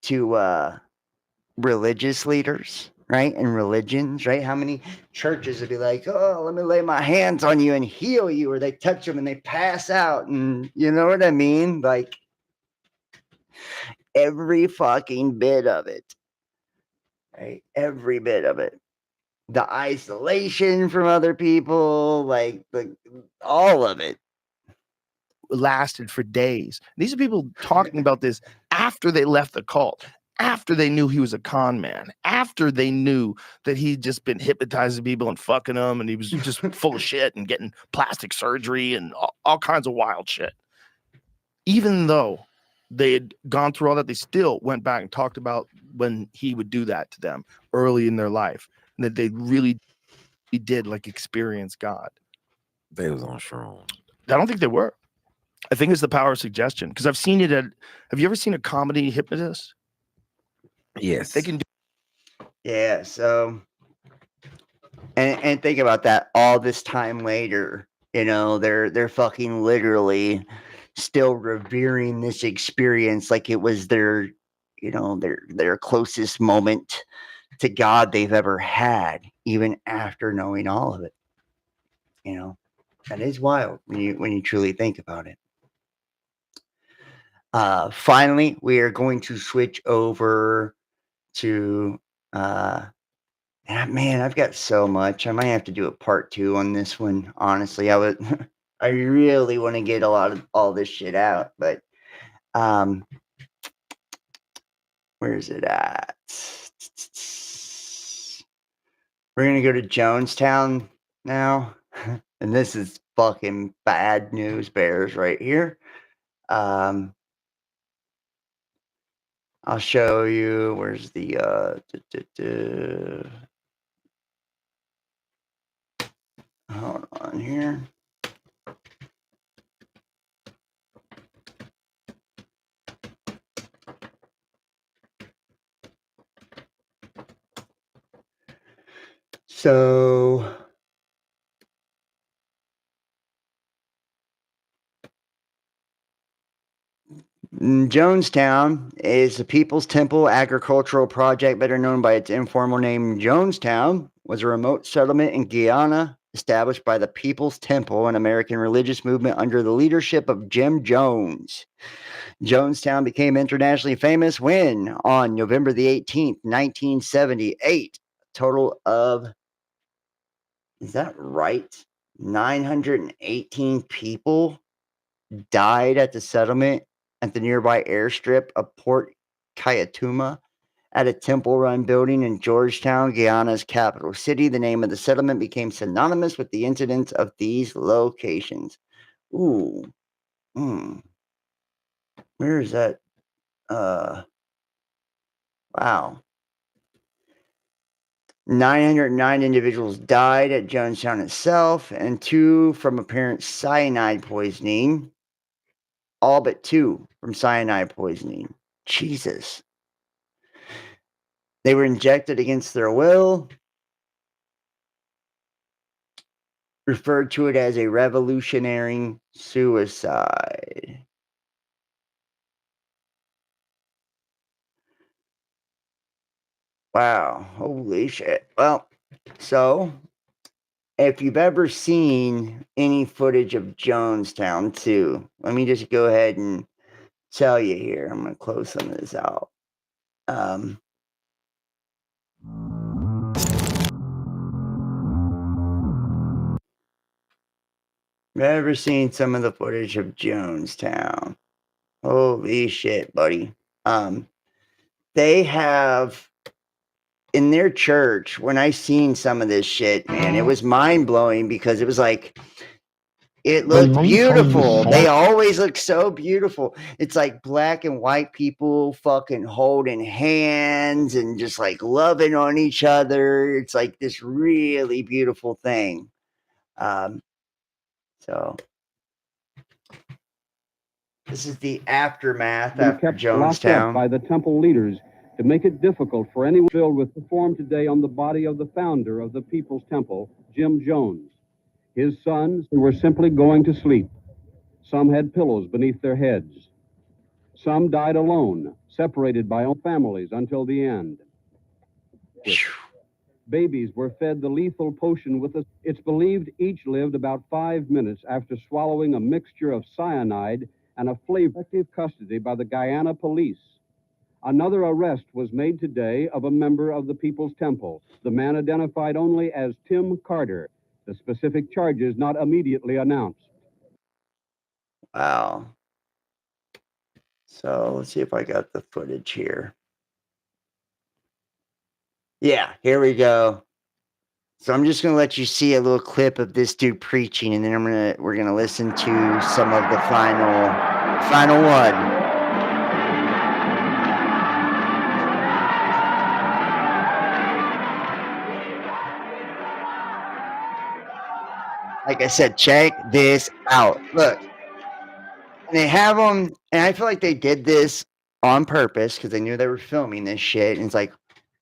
to religious leaders, right? And religions, right? How many churches would be like, oh, let me lay my hands on you and heal you, or they touch them and they pass out, and you know what I mean? Like every fucking bit of it, right? Every bit of it. The isolation from other people, like all of it. lasted for days. These are people talking about this after they left the cult, after they knew he was a con man, after they knew that he'd just been hypnotizing people and fucking them, and he was just full of shit and getting plastic surgery and all kinds of wild shit. Even though they had gone through all that, they still went back and talked about when he would do that to them early in their life, and that they really did like experience God. They was on shrooms. I don't think they were. I think it's the power of suggestion, because I've seen it at. Have you ever seen a comedy hypnotist? Yes. They can do. Yeah. So, and think about that. All this time later, you know, they're fucking literally still revering this experience like it was their, you know, their closest moment to God they've ever had, even after knowing all of it. You know, that is wild when you truly think about it. Finally, we are going to switch over to man, I've got so much. I might have to do a part 2 on this one. Honestly, I really want to get a lot of all this shit out, but where's it at? We're gonna go to Jonestown now, and this is fucking bad news bears right here. I'll show you. Where's the hold on here. So Jonestown is the People's Temple agricultural project, better known by its informal name Jonestown, was a remote settlement in Guyana established by the People's Temple, an American religious movement under the leadership of Jim Jones. Jonestown became internationally famous when, on November the 18th, 1978, a total of, is that right? 918 people died at the settlement at the nearby airstrip of Port Kayatuma at a temple-run building in Georgetown, Guyana's capital city. The name of the settlement became synonymous with the incidents of these locations. Ooh. Where is that? Wow. 909 individuals died at Jonestown itself, and 2 from apparent cyanide poisoning. All but 2 from cyanide poisoning. Jesus. They were injected against their will. Referred to it as a revolutionary suicide. Wow. Holy shit. Well, so if you've ever seen any footage of Jonestown too, let me just go ahead and tell you here. I'm going to close some of this out. Ever seen some of the footage of Jonestown? Holy shit, buddy. They have in their church, when I seen some of this shit, man, it was mind blowing because it was like it looked beautiful. They always look so beautiful. It's like black and white people fucking holding hands and just like loving on each other. It's like this really beautiful thing. So this is the aftermath after kept locked up Jonestown. by the temple leaders to make it difficult for anyone filled with performed today on the body of the founder of the People's Temple, Jim Jones. His sons who were simply going to sleep. Some had pillows beneath their heads. Some died alone, separated by own families until the end. Babies were fed the lethal potion with it's believed each lived about 5 minutes after swallowing a mixture of cyanide and a flavor. Custody by the Guyana police. Another arrest was made today of a member of the People's Temple, the man identified only as Tim Carter, the specific charges not immediately announced. Wow. So let's see if I got the footage here. Yeah, here we go. So I'm just gonna let you see a little clip of this dude preaching, and then we're gonna listen to some of the final one. Like I said, check this out. Look. And they have them, and I feel like they did this on purpose because they knew they were filming this shit. And it's like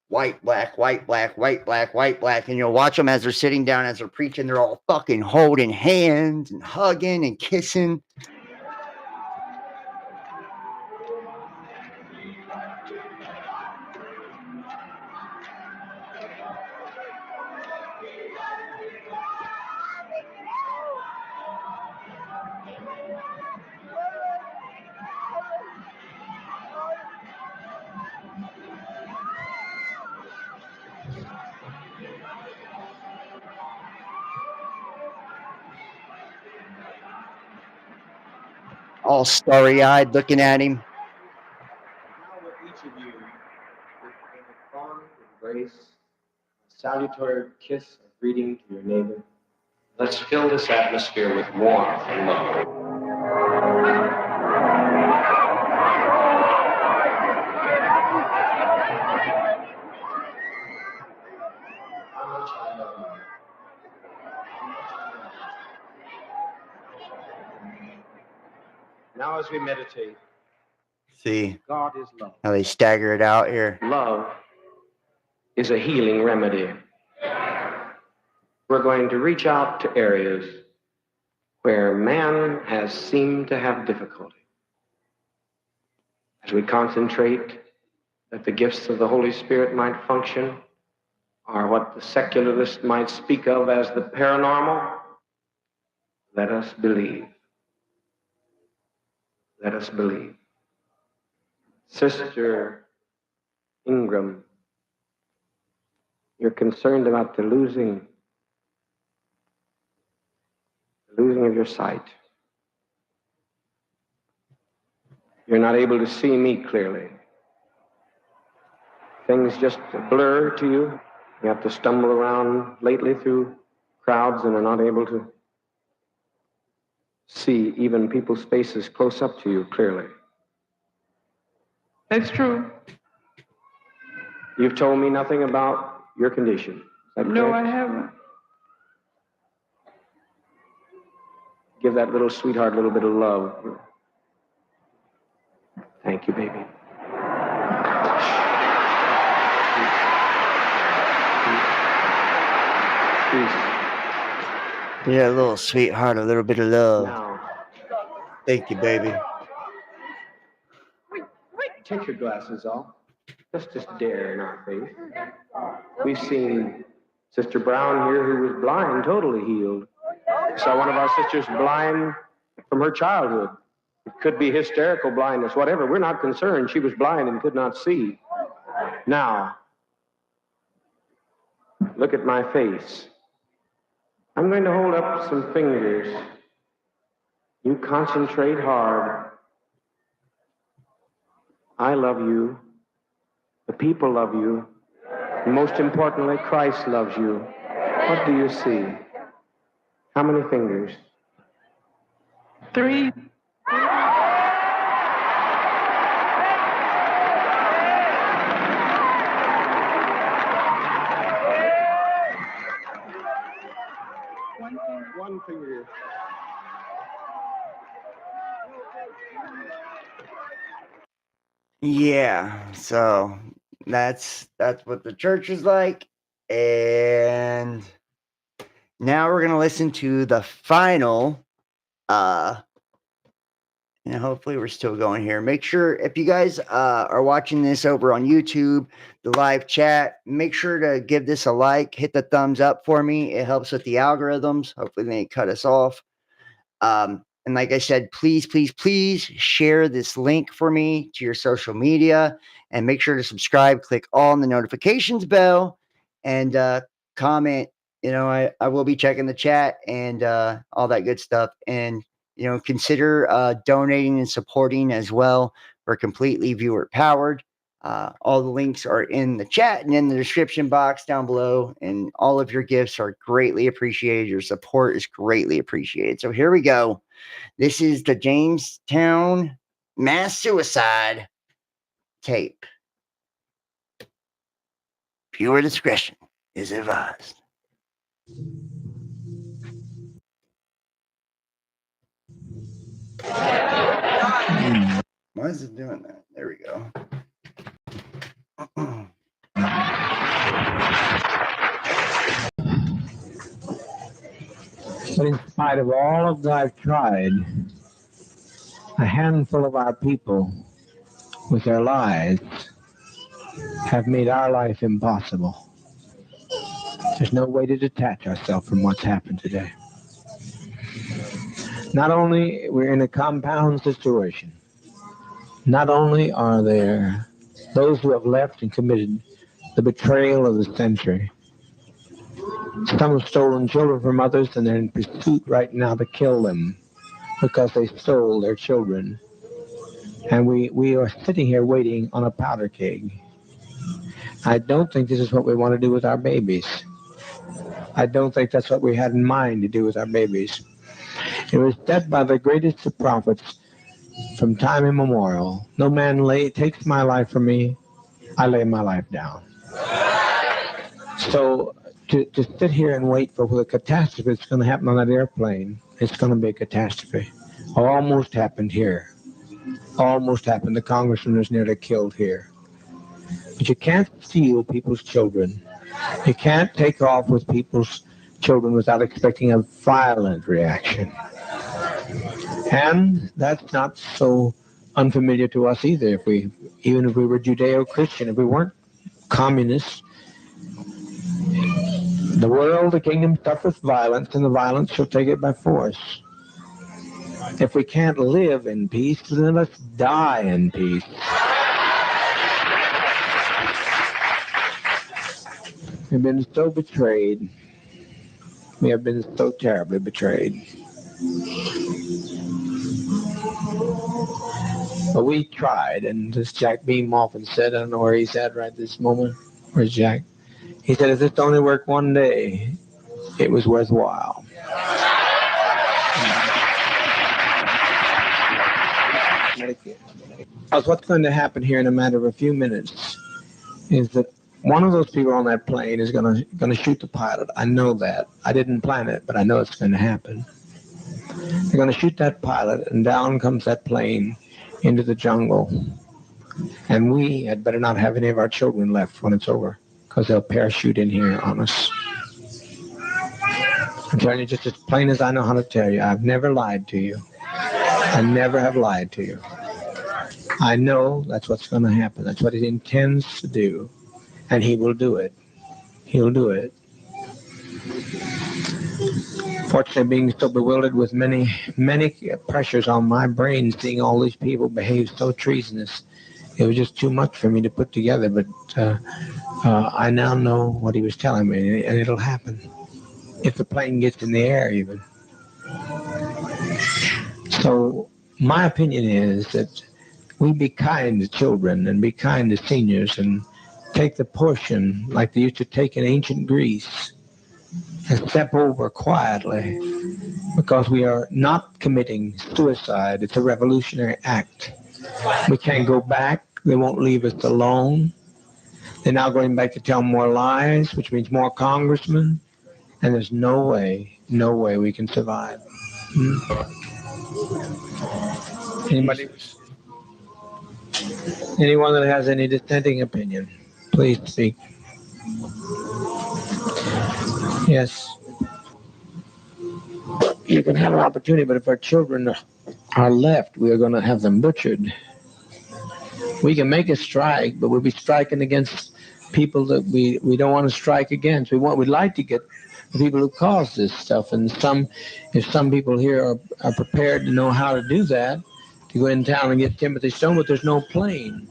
white, black, white, black, white, black, white, black. And you'll watch them as they're sitting down, as they're preaching. They're all fucking holding hands and hugging and kissing. All starry-eyed looking at him. Now with each of you, with a fond embrace, a salutary kiss of greeting to your neighbor, let's fill this atmosphere with warmth and love. Now as we meditate, See God is love. how they stagger it out here. Love is a healing remedy. We're going to reach out to areas where man has seemed to have difficulty. As we concentrate that the gifts of the Holy Spirit might function, or what the secularists might speak of as the paranormal, let us believe. Let us believe. Sister Ingram, you're concerned about the losing of your sight. You're not able to see me clearly. Things just blur to you. You have to stumble around lately through crowds and are not able to see even people's faces close up to you clearly. That's true. You've told me nothing about your condition. Is that No, correct? I haven't. Give that little sweetheart a little bit of love. Thank you, baby. Yeah, little sweetheart, a little bit of love. Now, thank you, baby. take your glasses off. Let's just dare in our faith. We've seen Sister Brown here, who was blind, totally healed. Saw one of our sisters blind from her childhood. It could be hysterical blindness, whatever. We're not concerned. She was blind and could not see. Now, look at my face. I'm going to hold up some fingers. You concentrate hard. I love you. The people love you. And most importantly, Christ loves you. What do you see? How many fingers? 3. One finger. Yeah, so that's what the church is like. And now we're gonna listen to the final and hopefully we're still going here. Make sure if you guys are watching this over on YouTube, the live chat, make sure to give this a like, hit the thumbs up for me. It helps with the algorithms. Hopefully they cut us off. And like I said, please, please, please share this link for me to your social media and make sure to subscribe, click all on the notifications bell and comment. You know, I will be checking the chat and all that good stuff. And, you know, consider donating and supporting as well. We're completely viewer powered. All the links are in the chat and in the description box down below. And all of your gifts are greatly appreciated. Your support is greatly appreciated. So here we go. This is the Jamestown mass suicide tape. Viewer discretion is advised. Why is it doing that? There we go. But in spite of all of that I've tried, a handful of our people, with their lies, have made our life impossible. There's no way to detach ourselves from what's happened today. Not only we're in a compound situation, not only are there those who have left and committed the betrayal of the century, some have stolen children from others and they're in pursuit right now to kill them because they stole their children. And we are sitting here waiting on a powder keg. I don't think this is what we want to do with our babies. I don't think that's what we had in mind to do with our babies. It was said by the greatest of prophets from time immemorial, no man takes my life from me, I lay my life down. So to sit here and wait for the catastrophe that's going to happen on that airplane, it's going to be a catastrophe. Almost happened here. Almost happened. The congressman was nearly killed here. But you can't steal people's children. You can't take off with people's children without expecting a violent reaction. And that's not so unfamiliar to us either. Even if we were Judeo-Christian, if we weren't communists, the world, the kingdom suffers violence, and the violence shall take it by force. If we can't live in peace, then let's die in peace. We've been so betrayed. We have been so terribly betrayed. But we tried, and as Jack Beam often said, I don't know where he's at right this moment. Where's Jack? He said, if this only worked one day, it was worthwhile. Because what's going to happen here in a matter of a few minutes is that one of those people on that plane is going to shoot the pilot. I know that. I didn't plan it, but I know it's going to happen. They're going to shoot that pilot, and down comes that plane into the jungle. And we had better not have any of our children left when it's over, because they'll parachute in here on us. I'm telling you just as plain as I know how to tell you. I've never lied to you. I never have lied to you. I know that's what's going to happen. That's what he intends to do. And he will do it. He'll do it. Fortunately, being so bewildered with many pressures on my brain, seeing all these people behave so treasonous, it was just too much for me to put together. But I now know what he was telling me, and it'll happen if the plane gets in the air, even. So my opinion is that we be kind to children and be kind to seniors and take the portion like they used to take in ancient Greece and step over quietly, because we are not committing suicide. It's a revolutionary act. We can't go back. They won't leave us alone. They're now going back to tell more lies, which means more congressmen, and there's no way we can survive. Anybody? Anyone that has any dissenting opinion, please speak. Yes. You can have an opportunity, but if our children are left, we are going to have them butchered. We can make a strike, but we'll be striking against people that we don't want to strike against. We'd like to get the people who cause this stuff, and if some people here are prepared to know how to do that, to go in town and get Timothy Stone, but there's no plane.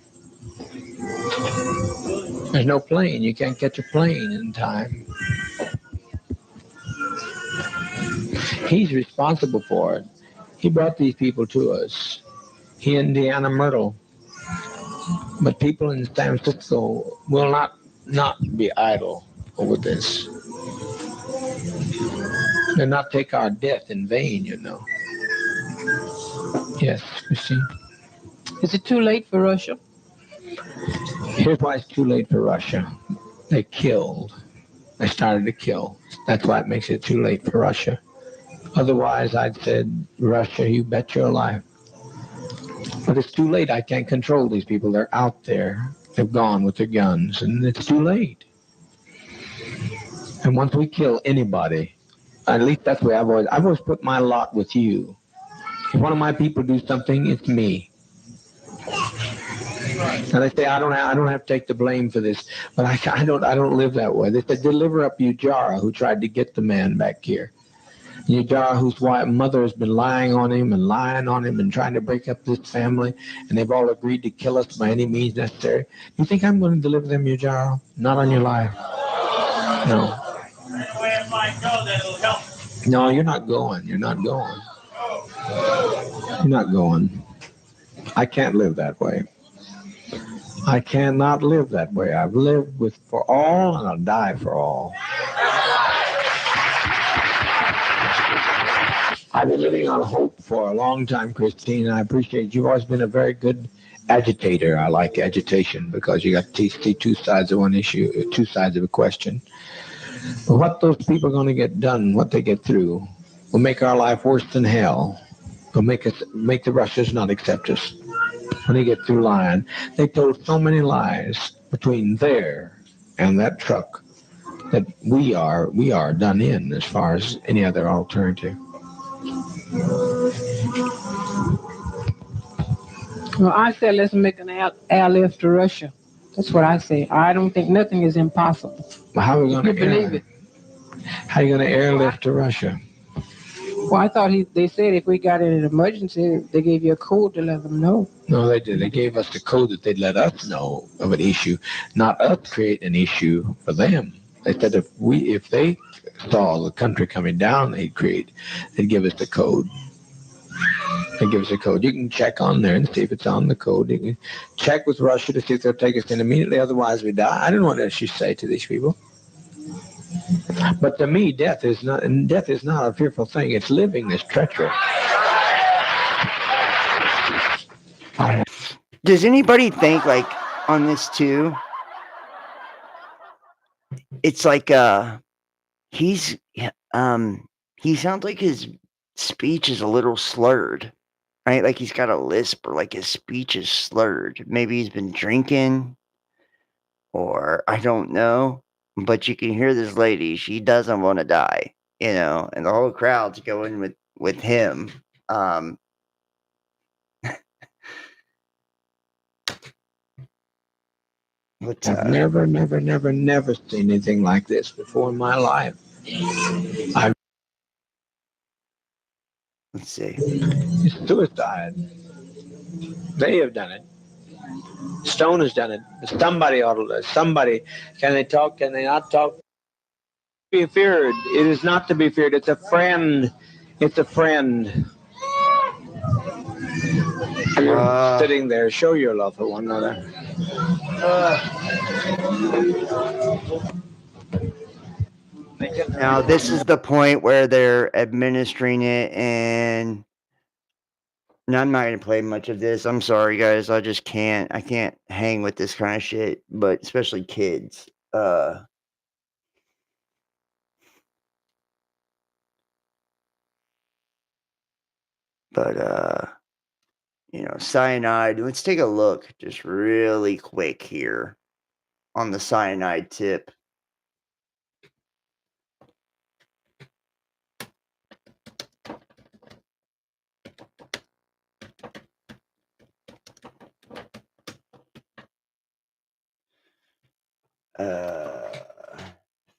There's no plane. You can't catch a plane in time. He's responsible for it. He brought these people to us. He and Deanna Myrtle. But people in San Francisco will not be idle over this. They'll not take our death in vain, you know. Yes, Christine. Is it too late for Russia? Here's why it's too late for Russia. They killed. They started to kill. That's why it makes it too late for Russia. Otherwise, I'd said, Russia, you bet your life. But it's too late. I can't control these people. They're out there. They've gone with their guns, and it's too late. And once we kill anybody, at least that's the way I've always put my lot with you. If one of my people do something, it's me. And they say I don't have to take the blame for this, but I don't live that way. They said deliver up Ujara, who tried to get the man back here. Ujara, whose mother has been lying on him and trying to break up this family, and they've all agreed to kill us by any means necessary. You think I'm going to deliver them, Ujara? Not on your life. No. No, you're not going. You're not going. You're not going. I can't live that way. I cannot live that way. I've lived for all, and I'll die for all. I've been living on hope for a long time, Christine, and I appreciate you've always been a very good agitator. I like agitation because you got to see two sides of one issue, two sides of a question. But what those people are going to get done, what they get through, will make our life worse than hell. Will make the Russians not accept us. When they get through lying, they told so many lies between there and that truck that we are done in as far as any other alternative. Well, I said let's make an airlift to Russia. That's what I say. I don't think nothing is impossible. Well, how are we going to believe it? How are you going to airlift to Russia? Well, I thought they said if we got in an emergency, they gave you a code to let them know. No, they did. They gave us the code that they'd let us know of an issue, not us create an issue for them. They said if they saw the country coming down, they'd give us the code. They give us a code. You can check on there and see if it's on the code. You can check with Russia to see if they'll take us in immediately. Otherwise, we die. I don't know what else you say to these people. But to me, death is not a fearful thing. It's living this treachery. Does anybody think, like, on this too? It's like he sounds like his speech is a little slurred, right? Like he's got a lisp, or like his speech is slurred. Maybe he's been drinking, or I don't know. But you can hear this lady; she doesn't want to die, and the whole crowd's going with him. I've never seen anything like this before in my life. Let's see. It's suicide. They have done it. Stone has done it. Somebody ought to. Somebody. Can they talk? Can they not talk? Be feared. It is not to be feared. It's a friend. It's a friend. You're sitting there. Show your love for one another. Now, this is the point where they're administering it, and I'm not going to play much of this. I'm sorry, guys. I just can't. I can't hang with this kind of shit, but especially kids. Cyanide. Let's take a look just really quick here on the cyanide tip.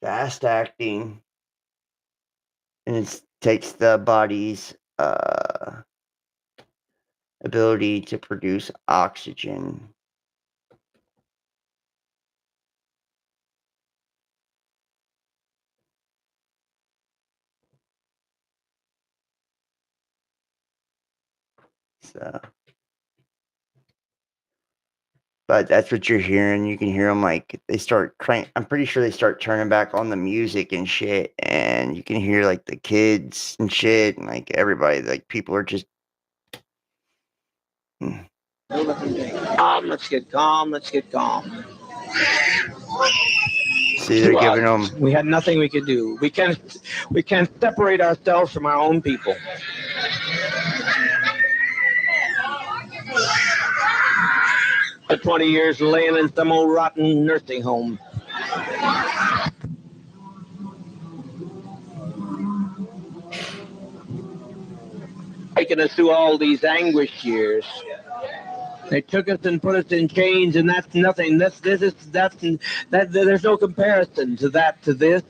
Fast acting, and it takes the body's ability to produce oxygen. So, but that's what you're hearing. You can hear them like they start crank. I'm pretty sure they start turning back on the music and shit, and you can hear like the kids and shit, and like everybody, like people are just. Calm. Let's get calm. Let's get calm. See, they're giving them. We had nothing we could do. We can't separate ourselves from our own people. For 20 years laying in some old rotten nursing home. Taking us through all these anguish years. They took us and put us in chains, and that's nothing. There's no comparison to that, to this.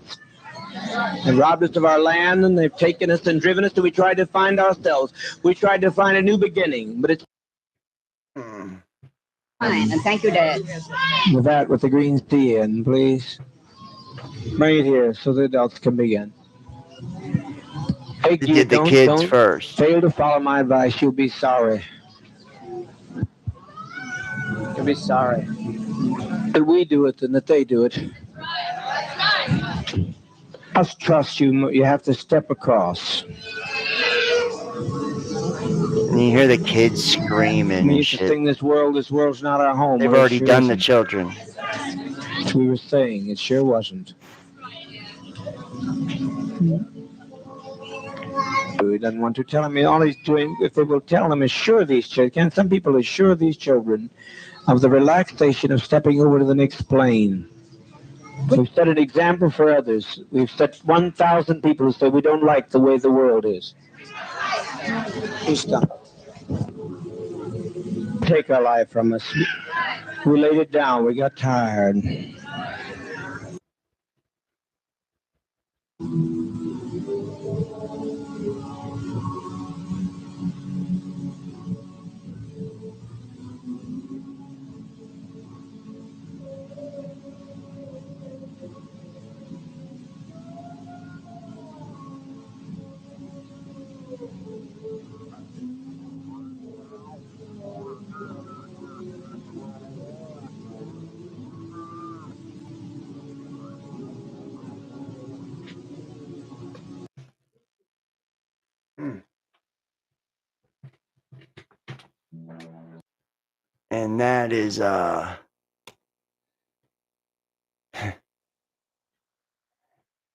They robbed us of our land, and they've taken us and driven us till we tried to find ourselves. We tried to find a new beginning, but it's... Fine, and thank you, Dad. With the green tea in, please. Bring it here so the adults can begin. They did the kids first. Fail to follow my advice, you'll be sorry. You'll be sorry. That we do it and that they do it. Must trust you. You have to step across. And you hear the kids screaming and shit. This world's not our home. They've already done the children. We were saying it sure wasn't. He doesn't want to tell him. All he's doing, if they will tell him, assure these children. Some people assure these children of the relaxation of stepping over to the next plane. We've set an example for others. We've set 1,000 people who say we don't like the way the world is. Stop. Take our life from us. We laid it down. We got tired. And that is and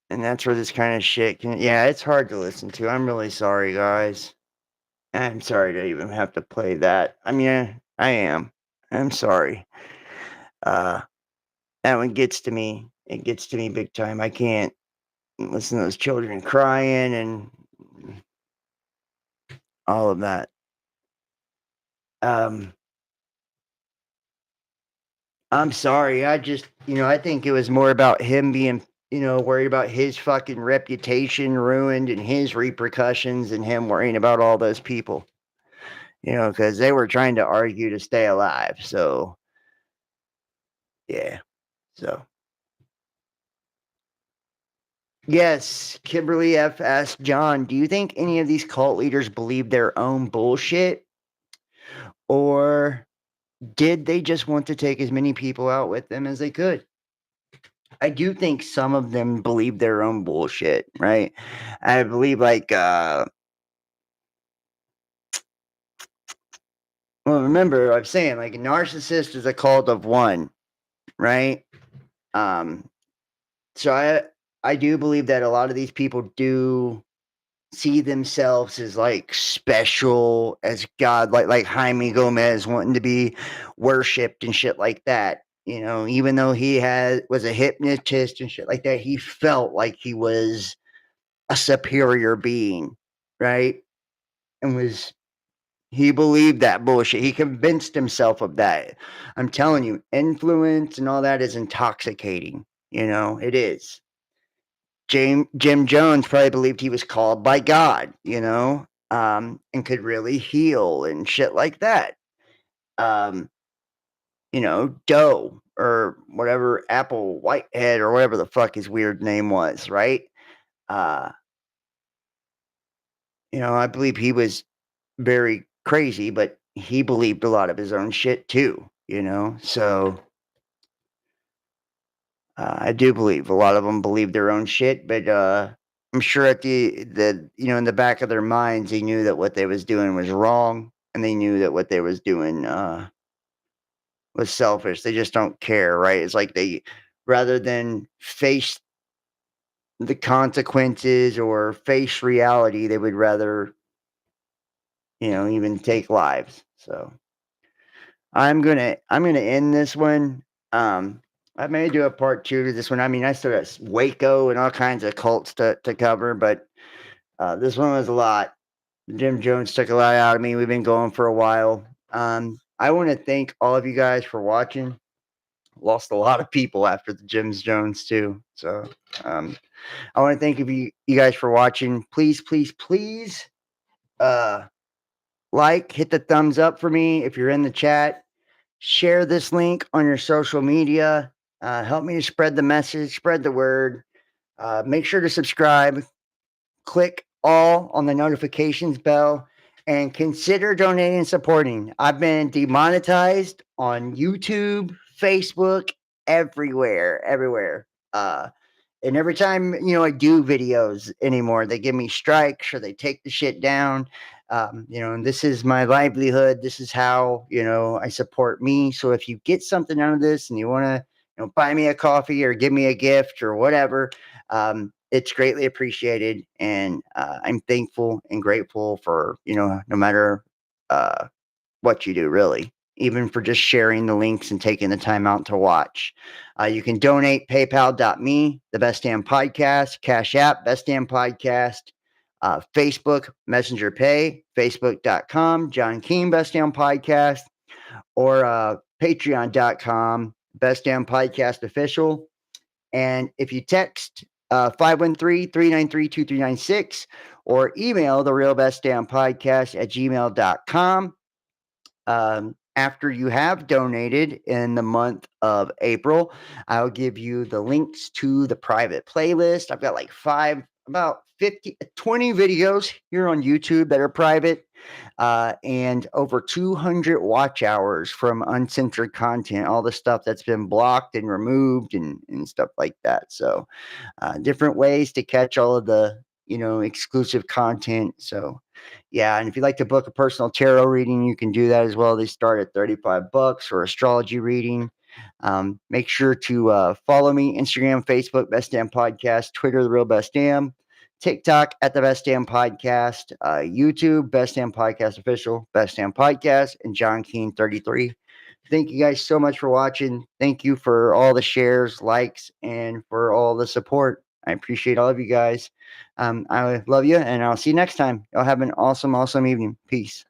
that's where this kind of shit can, yeah, it's hard to listen to. I'm really sorry, guys. I'm sorry to even have to play that. I mean, I am. I'm sorry. That one gets to me. It gets to me big time. I can't listen to those children crying and all of that. I'm sorry. I just, I think it was more about him being worried about his fucking reputation ruined and his repercussions and him worrying about all those people. Because they were trying to argue to stay alive. So, yeah. So. Yes, Kimberly F. asked John, do you think any of these cult leaders believe their own bullshit? Or did they just want to take as many people out with them as they could? I do think some of them believe their own bullshit, right? I believe well, remember, I'm saying a narcissist is a cult of one, right? So I do believe that a lot of these people do see themselves as special, as God, like Jaime Gomez wanting to be worshipped and shit like that. Even though he was a hypnotist and shit like that, he felt like he was a superior being, right? And he believed that bullshit. He convinced himself of that. I'm telling you, influence and all that is intoxicating. It is. Jim Jones probably believed he was called by God, and could really heal and shit like that. Doe or whatever, Apple Whitehead or whatever the fuck his weird name was, right? I believe he was very crazy, but he believed a lot of his own shit too, So I do believe a lot of them believe their own shit, but I'm sure at the in the back of their minds, they knew that what they was doing was wrong, and they knew that what they was doing was selfish. They just don't care, right? It's like they, rather than face the consequences or face reality, they would rather, even take lives. So I'm gonna end this one. I may do a part 2 to this one. I mean, I still got Waco and all kinds of cults to cover, but this one was a lot. Jim Jones took a lot out of me. We've been going for a while. I want to thank all of you guys for watching. Lost a lot of people after the Jim Jones too. So I want to thank you guys for watching. Please, please, please hit the thumbs up for me if you're in the chat. Share this link on your social media. Help me to spread the message, spread the word. Make sure to subscribe. Click all on the notifications bell and consider donating and supporting. I've been demonetized on YouTube, Facebook, everywhere. And every time, I do videos anymore, they give me strikes or they take the shit down. And this is my livelihood. This is how, I support me. So if you get something out of this and you want to, buy me a coffee or give me a gift or whatever, it's greatly appreciated. And I'm thankful and grateful for, no matter what you do, really, even for just sharing the links and taking the time out to watch. You can donate paypal.me, the Best Damn Podcast, Cash App, Best Damn Podcast, Facebook, Messenger Pay, Facebook.com, John Keane, Best Damn Podcast, or Patreon.com, Best Damn Podcast Official. And if you text 513-393-2396 or email the Real Best Damn Podcast at gmail.com. After you have donated in the month of April, I'll give you the links to the private playlist. I've got about 20 videos here on YouTube that are private, and over 200 watch hours from uncensored content, all the stuff that's been blocked and removed and stuff like that. So different ways to catch all of the, exclusive content. So yeah, and if you'd like to book a personal tarot reading, you can do that as well. They start at $35 or astrology reading. Make sure to follow me, Instagram, Facebook, Best Damn Podcast, Twitter, The Real Best Damn, TikTok at The Best Damn Podcast, YouTube, Best Damn Podcast Official, Best Damn Podcast, and John Keane 33. Thank you guys so much for watching. Thank you for all the shares, likes, and for all the support. I appreciate all of you guys. I love you, and I'll see you next time. Y'all have an awesome, awesome evening. Peace.